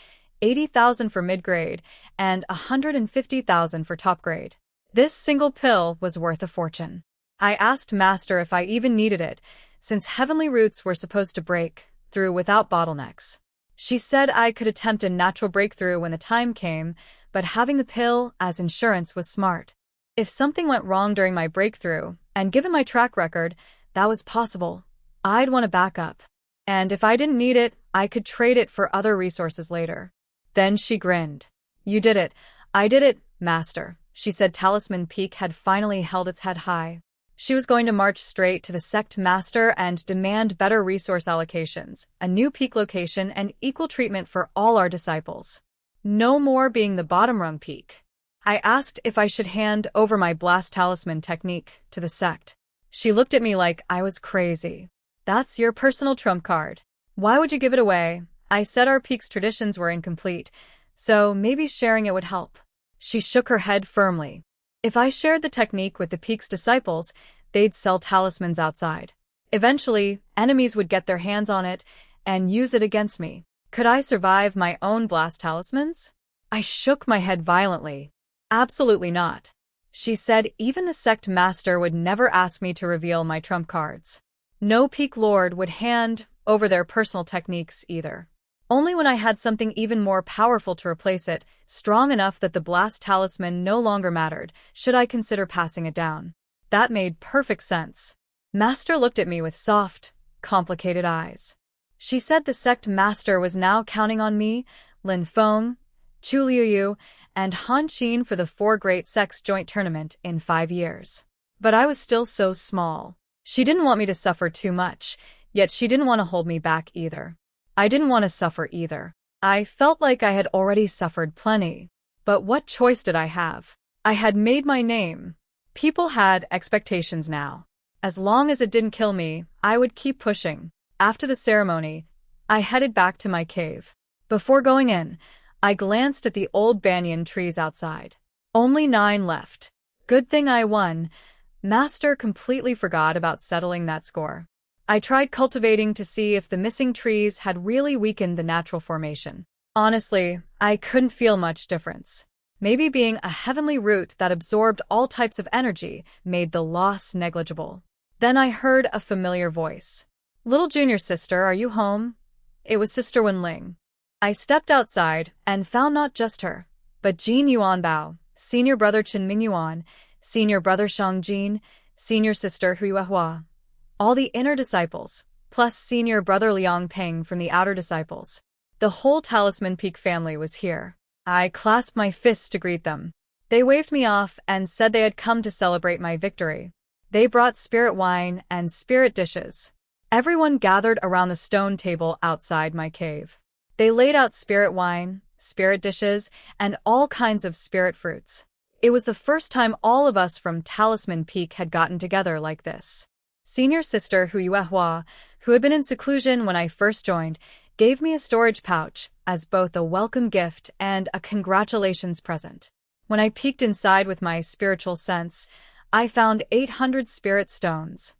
80,000 for mid-grade, and 150,000 for top-grade. This single pill was worth a fortune. I asked Master if I even needed it, since heavenly roots were supposed to break through without bottlenecks. She said I could attempt a natural breakthrough when the time came, but having the pill as insurance was smart. If something went wrong during my breakthrough, and given my track record, that was possible, I'd want a backup. And if I didn't need it, I could trade it for other resources later. Then she grinned. You did it. I did it, Master. She said Talisman Peak had finally held its head high. She was going to march straight to the sect master and demand better resource allocations, a new peak location, and equal treatment for all our disciples. No more being the bottom-rung peak. I asked if I should hand over my blast talisman technique to the sect. She looked at me like I was crazy. That's your personal trump card. Why would you give it away? I said our peak's traditions were incomplete, so maybe sharing it would help. She shook her head firmly. If I shared the technique with the peak's disciples, they'd sell talismans outside. Eventually, enemies would get their hands on it and use it against me. Could I survive my own blast talismans? I shook my head violently. Absolutely not. She said even the sect master would never ask me to reveal my trump cards. No peak lord would hand over their personal techniques either. Only when I had something even more powerful to replace it, strong enough that the blast talisman no longer mattered, should I consider passing it down. That made perfect sense. Master looked at me with soft, complicated eyes. She said the sect master was now counting on me, Lin Feng, Chu Liuyu, and Han Qin for the 4 Great Sects joint tournament in 5 years. But I was still so small. She didn't want me to suffer too much, yet she didn't want to hold me back either. I didn't want to suffer either. I felt like I had already suffered plenty. But what choice did I have? I had made my name. People had expectations now. As long as it didn't kill me, I would keep pushing. After the ceremony, I headed back to my cave. Before going in, I glanced at the old banyan trees outside. Only 9 left. Good thing I won. Master completely forgot about settling that score. I tried cultivating to see if the missing trees had really weakened the natural formation. Honestly, I couldn't feel much difference. Maybe being a heavenly root that absorbed all types of energy made the loss negligible. Then I heard a familiar voice. Little junior sister, are you home? It was Sister Wenling. I stepped outside and found not just her, but Jin Yuanbao, senior brother Chen Mingyuan, senior brother Shang Jin, senior sister Hu Yuehua. All the inner disciples, plus senior brother Liang Peng from the outer disciples. The whole Talisman Peak family was here. I clasped my fists to greet them. They waved me off and said they had come to celebrate my victory. They brought spirit wine and spirit dishes. Everyone gathered around the stone table outside my cave. They laid out spirit wine, spirit dishes, and all kinds of spirit fruits. It was the first time all of us from Talisman Peak had gotten together like this. Senior sister Hu Yuehua, who had been in seclusion when I first joined, gave me a storage pouch as both a welcome gift and a congratulations present. When I peeked inside with my spiritual sense, I found 800 spirit stones.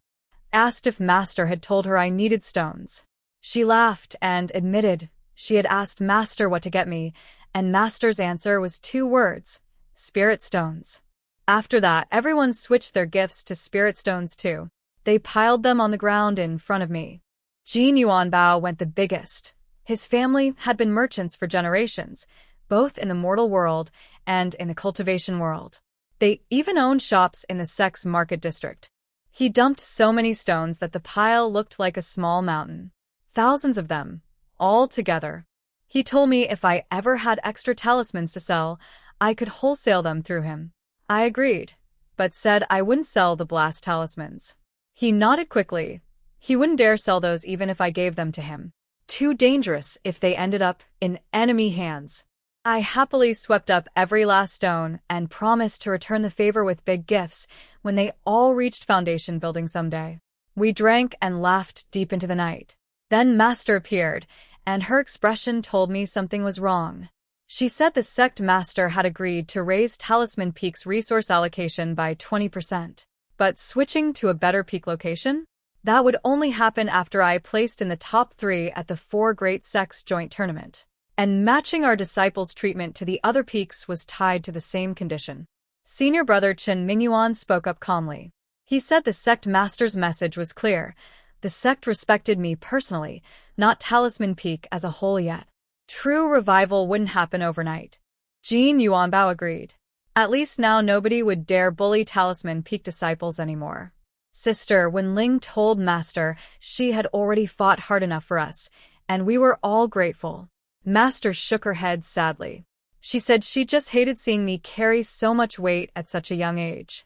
Asked if Master had told her I needed stones. She laughed and admitted she had asked Master what to get me, and Master's answer was 2 words: spirit stones. After that, everyone switched their gifts to spirit stones too. They piled them on the ground in front of me. Jin Yuanbao went the biggest. His family had been merchants for generations, both in the mortal world and in the cultivation world. They even owned shops in the Sex Market District. He dumped so many stones that the pile looked like a small mountain. Thousands of them, all together. He told me if I ever had extra talismans to sell, I could wholesale them through him. I agreed, but said I wouldn't sell the blast talismans. He nodded quickly. He wouldn't dare sell those even if I gave them to him. Too dangerous if they ended up in enemy hands. I happily swept up every last stone and promised to return the favor with big gifts when they all reached foundation building someday. We drank and laughed deep into the night. Then Master appeared, and her expression told me something was wrong. She said the sect master had agreed to raise Talisman Peak's resource allocation by 20%. But switching to a better peak location? That would only happen after I placed in the top 3 at the 4 Great Sects joint tournament. And matching our disciples' treatment to the other peaks was tied to the same condition. Senior brother Chen Mingyuan spoke up calmly. He said the sect master's message was clear. The sect respected me personally, not Talisman Peak as a whole yet. True revival wouldn't happen overnight. Jin Yuanbao agreed. At least now nobody would dare bully Talisman Peak disciples anymore. Sister Wenling told Master she had already fought hard enough for us, and we were all grateful. Master shook her head sadly. She said she just hated seeing me carry so much weight at such a young age.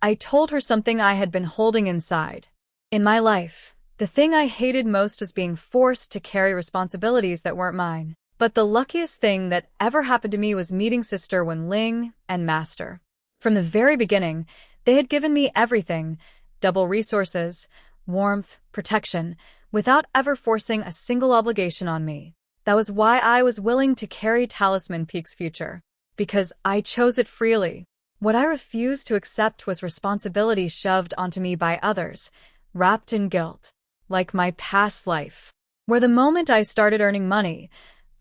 I told her something I had been holding inside. In my life, the thing I hated most was being forced to carry responsibilities that weren't mine. But the luckiest thing that ever happened to me was meeting Sister Wenling and Master. From the very beginning, they had given me everything, double resources, warmth, protection, without ever forcing a single obligation on me. That was why I was willing to carry Talisman Peak's future. Because I chose it freely. What I refused to accept was responsibility shoved onto me by others, wrapped in guilt. Like my past life, where the moment I started earning money,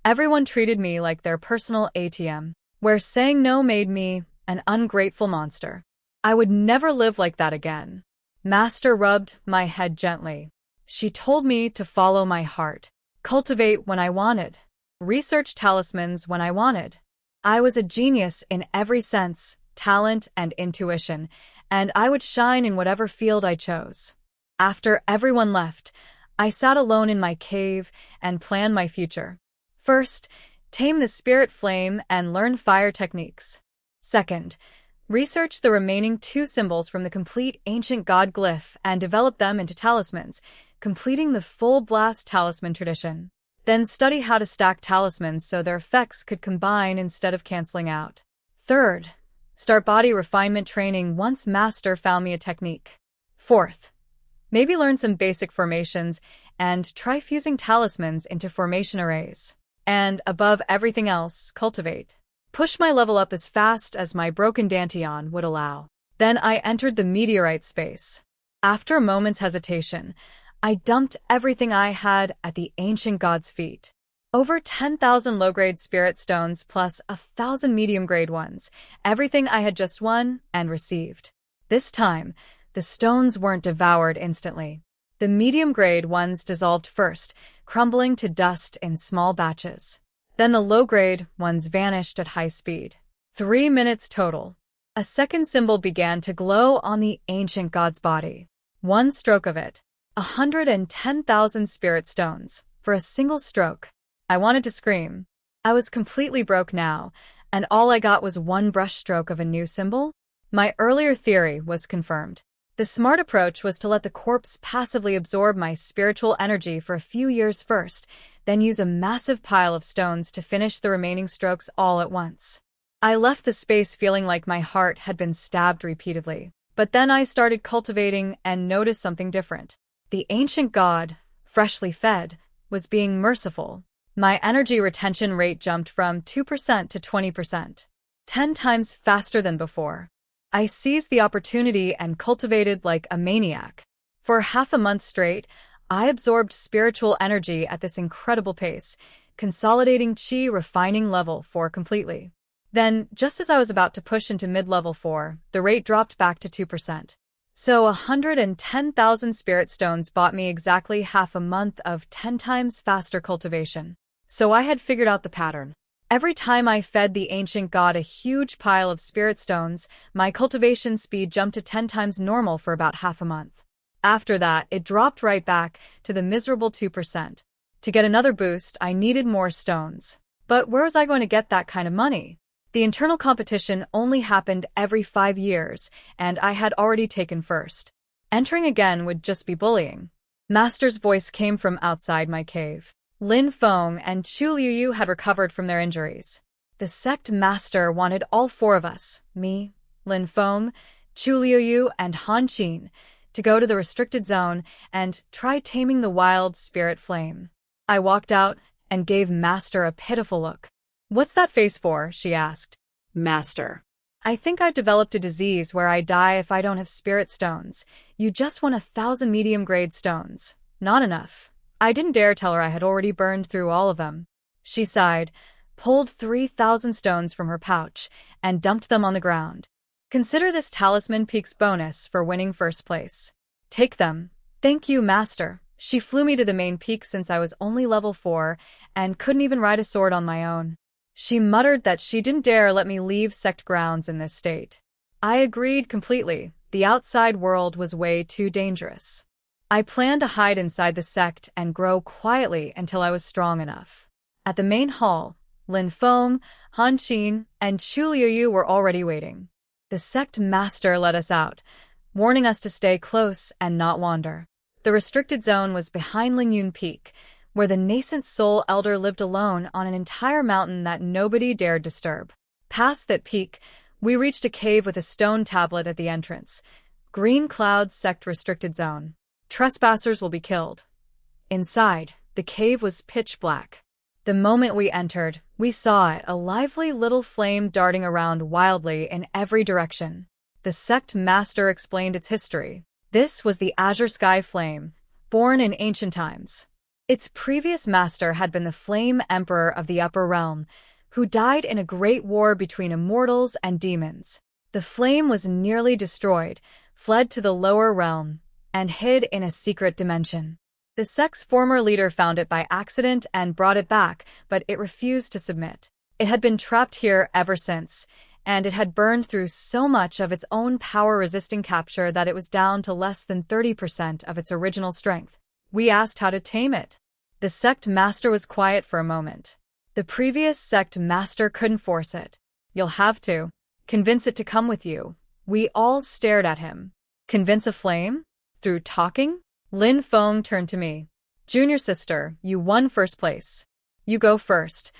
everyone treated me like their personal ATM, where saying no made me an ungrateful monster. I would never live like that again. Master rubbed my head gently. She told me to follow my heart, cultivate when I wanted, research talismans when I wanted. I was a genius in every sense, talent and intuition, and I would shine in whatever field I chose. After everyone left, I sat alone in my cave and planned my future. First, tame the spirit flame and learn fire techniques. Second, research the remaining 2 symbols from the complete ancient god glyph and develop them into talismans, completing the full blast talisman tradition. Then study how to stack talismans so their effects could combine instead of canceling out. Third, start body refinement training once Master found me a technique. Fourth, maybe learn some basic formations and try fusing talismans into formation arrays. And above everything else, cultivate. Push my level up as fast as my broken Dantian would allow. Then I entered the meteorite space. After a moment's hesitation, I dumped everything I had at the ancient god's feet. Over 10,000 low-grade spirit stones plus 1,000 medium-grade ones, everything I had just won and received. This time, the stones weren't devoured instantly. The medium-grade ones dissolved first, crumbling to dust in small batches. Then the low-grade ones vanished at high speed. 3 minutes total. A second symbol began to glow on the ancient god's body. One stroke of it. 110,000 spirit stones, for a single stroke. I wanted to scream. I was completely broke now, and all I got was one brushstroke of a new symbol? My earlier theory was confirmed. The smart approach was to let the corpse passively absorb my spiritual energy for a few years first, then use a massive pile of stones to finish the remaining strokes all at once. I left the space feeling like my heart had been stabbed repeatedly. But then I started cultivating and noticed something different. The ancient god, freshly fed, was being merciful. My energy retention rate jumped from 2% to 20%, 10 times faster than before. I seized the opportunity and cultivated like a maniac. For half a month straight, I absorbed spiritual energy at this incredible pace, consolidating Qi refining level 4 completely. Then, just as I was about to push into mid-level 4, the rate dropped back to 2%. So 110,000 spirit stones bought me exactly half a month of 10 times faster cultivation. So I had figured out the pattern. Every time I fed the ancient god a huge pile of spirit stones, my cultivation speed jumped to 10 times normal for about half a month. After that, it dropped right back to the miserable 2%. To get another boost, I needed more stones. But where was I going to get that kind of money? The internal competition only happened every 5 years, and I had already taken first. Entering again would just be bullying. Master's voice came from outside my cave. Lin Feng and Chu Liuyu had recovered from their injuries. The sect master wanted all 4 of us, me, Lin Feng, Chu Liuyu, and Han Qin, to go to the restricted zone and try taming the wild spirit flame. I walked out and gave Master a pitiful look. "What's that face for?" she asked. Master. "I think I've developed a disease where I die if I don't have spirit stones. You just won 1,000 medium-grade stones. Not enough." I didn't dare tell her I had already burned through all of them. She sighed, pulled 3,000 stones from her pouch, and dumped them on the ground. "Consider this Talisman Peak's bonus for winning first place. Take them." "Thank you, Master." She flew me to the main peak since I was only level 4 and couldn't even ride a sword on my own. She muttered that she didn't dare let me leave sect grounds in this state. I agreed completely. The outside world was way too dangerous. I planned to hide inside the sect and grow quietly until I was strong enough. At the main hall, Lin Feng, Han Xin, and Chu Liuyu were already waiting. The sect master let us out, warning us to stay close and not wander. The restricted zone was behind Lingyun Peak, where the nascent soul elder lived alone on an entire mountain that nobody dared disturb. Past that peak, we reached a cave with a stone tablet at the entrance. Green Cloud Sect Restricted Zone. Trespassers will be killed. Inside, the cave was pitch black. The moment we entered, we saw it, a lively little flame darting around wildly in every direction. The sect master explained its history. This was the Azure Sky Flame, born in ancient times. Its previous master had been the Flame Emperor of the Upper Realm, who died in a great war between immortals and demons. The flame was nearly destroyed, fled to the lower realm, and hid in a secret dimension. The sect's former leader found it by accident and brought it back, but it refused to submit. It had been trapped here ever since, and it had burned through so much of its own power-resisting capture that it was down to less than 30% of its original strength. We asked how to tame it. The sect master was quiet for a moment. The previous sect master couldn't force it. You'll have to. Convince it to come with you. We all stared at him. Convince a flame? Through talking? Lin Feng turned to me. Junior sister, you won first place. You go first.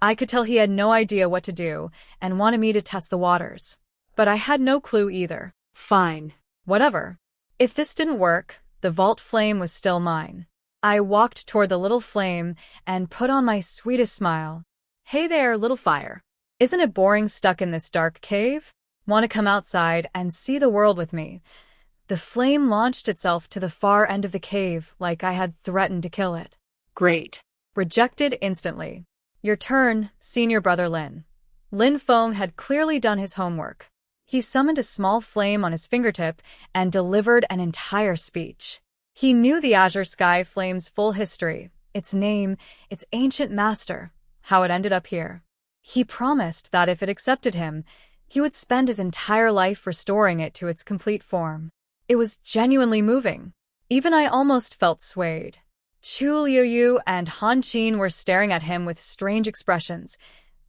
I could tell he had no idea what to do and wanted me to test the waters. But I had no clue either. Fine. Whatever. If this didn't work, the vault flame was still mine. I walked toward the little flame and put on my sweetest smile. Hey there, little fire. Isn't it boring stuck in this dark cave? Want to come outside and see the world with me? The flame launched itself to the far end of the cave like I had threatened to kill it. Great. Rejected instantly. Your turn, senior brother Lin. Lin Feng had clearly done his homework. He summoned a small flame on his fingertip and delivered an entire speech. He knew the Azure Sky Flame's full history, its name, its ancient master, how it ended up here. He promised that if it accepted him, he would spend his entire life restoring it to its complete form. It was genuinely moving. Even I almost felt swayed. Chu Liuyu and Han Xin were staring at him with strange expressions,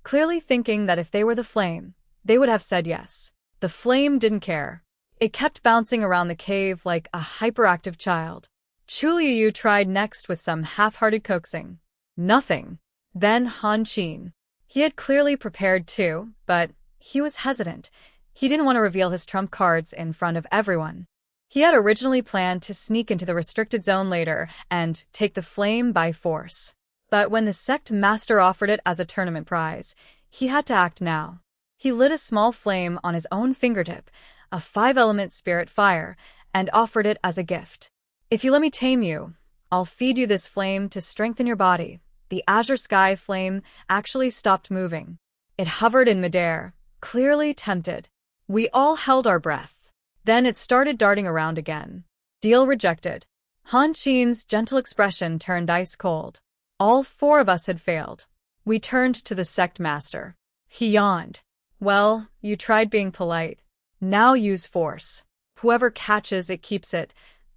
clearly thinking that if they were the flame, they would have said yes. The flame didn't care. It kept bouncing around the cave like a hyperactive child. Chu Liuyu tried next with some half-hearted coaxing. Nothing. Then Han Xin. He had clearly prepared too, but he was hesitant. He didn't want to reveal his trump cards in front of everyone. He had originally planned to sneak into the restricted zone later and take the flame by force. But when the sect master offered it as a tournament prize, he had to act now. He lit a small flame on his own fingertip, a 5-element spirit fire, and offered it as a gift. If you let me tame you, I'll feed you this flame to strengthen your body. The Azure Sky Flame actually stopped moving. It hovered in midair, clearly tempted. We all held our breath. Then it started darting around again. Deal rejected. Han Xin's gentle expression turned ice cold. All 4 of us had failed. We turned to the sect master. He yawned. Well, you tried being polite. Now use force. Whoever catches it keeps it.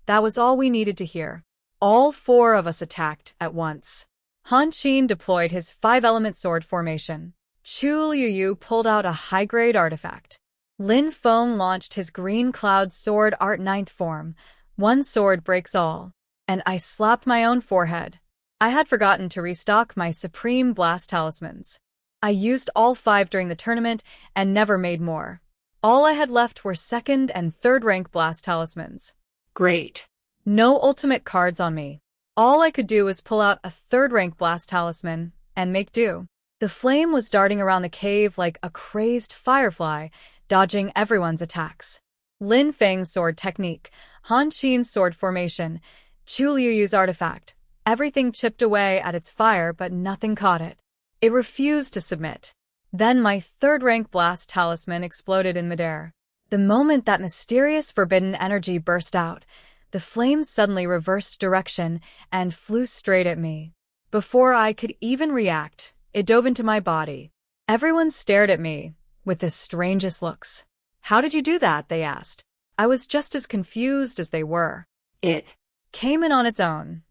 That was all we needed to hear. All 4 of us attacked at once. Han Xin deployed his 5-element sword formation. Chu Liuyu pulled out a high-grade artifact. Lin Feng launched his Green Cloud Sword Art 9th form. One sword breaks all. And I slapped my own forehead. I had forgotten to restock my Supreme Blast Talismans. I used all 5 during the tournament and never made more. All I had left were 2nd and 3rd rank Blast Talismans. Great. No ultimate cards on me. All I could do was pull out a 3rd rank Blast Talisman and make do. The flame was darting around the cave like a crazed firefly, dodging everyone's attacks. Lin Feng's sword technique, Han Xin's sword formation, Chu Liuyu's artifact. Everything chipped away at its fire, but nothing caught it. It refused to submit. Then my 3rd rank Blast Talisman exploded in midair. The moment that mysterious forbidden energy burst out, the flame suddenly reversed direction and flew straight at me. Before I could even react, it dove into my body. Everyone stared at me with the strangest looks. How did you do that? They asked. I was just as confused as they were. It came in on its own.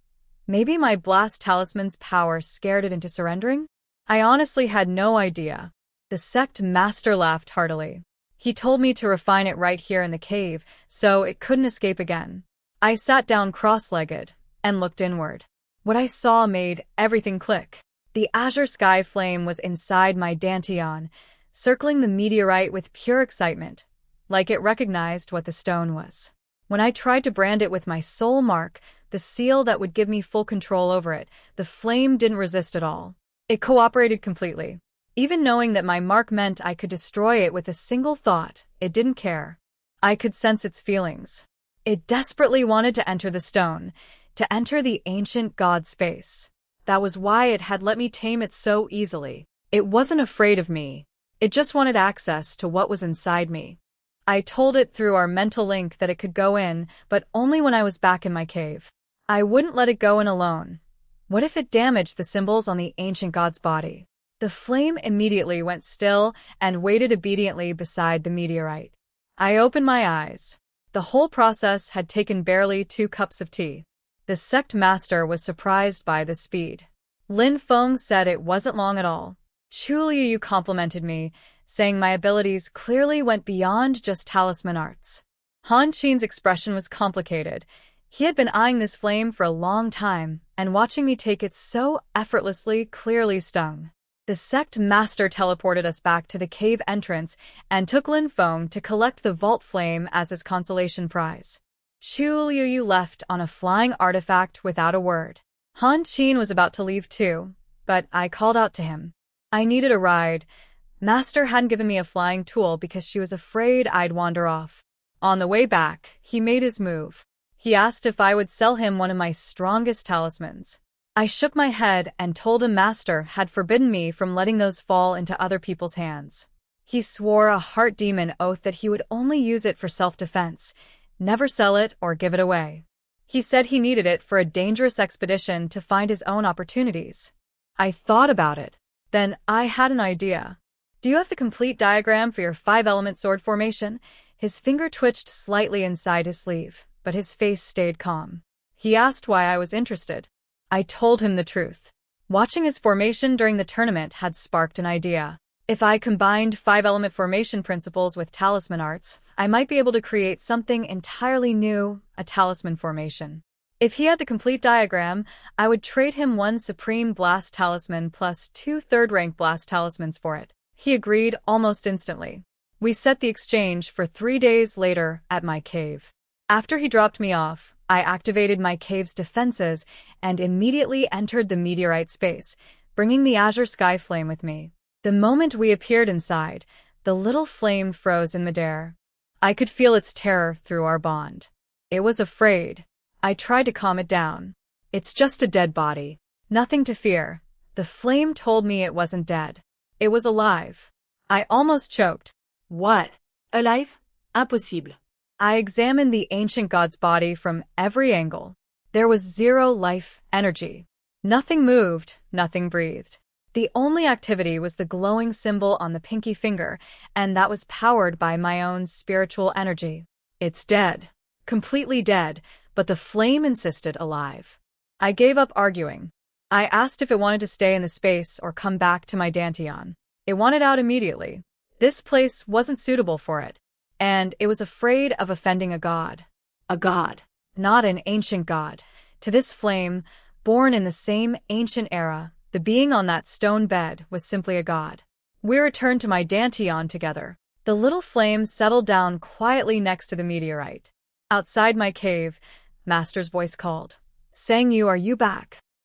Maybe my blast talisman's power scared it into surrendering? I honestly had no idea. The sect master laughed heartily. He told me to refine it right here in the cave, so it couldn't escape again. I sat down cross-legged and looked inward. What I saw made everything click. The azure sky flame was inside my dantian, circling the meteorite with pure excitement, like it recognized what the stone was. When I tried to brand it with my soul mark, the seal that would give me full control over it, the flame didn't resist at all. It cooperated completely. Even knowing that my mark meant I could destroy it with a single thought, it didn't care. I could sense its feelings. It desperately wanted to enter the stone, to enter the ancient god space. That was why it had let me tame it so easily. It wasn't afraid of me. It just wanted access to what was inside me. I told it through our mental link that it could go in, but only when I was back in my cave. I wouldn't let it go in alone. What if it damaged the symbols on the ancient god's body? The flame immediately went still and waited obediently beside the meteorite. I opened my eyes. The whole process had taken barely 2 cups of tea. The sect master was surprised by the speed. Lin Feng said it wasn't long at all. Chu Liu complimented me, saying my abilities clearly went beyond just talisman arts. Han Qin's expression was complicated. He had been eyeing this flame for a long time, and watching me take it so effortlessly clearly stung. The sect master teleported us back to the cave entrance and took Lin Feng to collect the vault flame as his consolation prize. Chu Liu left on a flying artifact without a word. Han Qin was about to leave too, but I called out to him. I needed a ride. Master hadn't given me a flying tool because she was afraid I'd wander off. On the way back, he made his move. He asked if I would sell him one of my strongest talismans. I shook my head and told him Master had forbidden me from letting those fall into other people's hands. He swore a heart demon oath that he would only use it for self-defense, never sell it or give it away. He said he needed it for a dangerous expedition to find his own opportunities. I thought about it. Then I had an idea. Do you have the complete diagram for your 5-element sword formation? His finger twitched slightly inside his sleeve, but his face stayed calm. He asked why I was interested. I told him the truth. Watching his formation during the tournament had sparked an idea. If I combined 5-element formation principles with talisman arts, I might be able to create something entirely new, a talisman formation. If he had the complete diagram, I would trade him 1 Supreme Blast Talisman plus 2 third-rank Blast Talismans for it. He agreed almost instantly. We set the exchange for 3 days later at my cave. After he dropped me off, I activated my cave's defenses and immediately entered the meteorite space, bringing the azure sky flame with me. The moment we appeared inside, the little flame froze in midair. I could feel its terror through our bond. It was afraid. I tried to calm it down. It's just a dead body. Nothing to fear. The flame told me it wasn't dead. It was alive. I almost choked. What? Alive? Impossible. I examined the ancient god's body from every angle. There was 0 life energy. Nothing moved, nothing breathed. The only activity was the glowing symbol on the pinky finger, and that was powered by my own spiritual energy. It's dead. Completely dead, but the flame insisted alive. I gave up arguing. I asked if it wanted to stay in the space or come back to my dantian. It wanted out immediately. This place wasn't suitable for it. And it was afraid of offending a god. A god. Not an ancient god. To this flame, born in the same ancient era, the being on that stone bed was simply a god. We returned to my dantian together. The little flame settled down quietly next to the meteorite. Outside my cave, Master's voice called. Sang Yu, are you back?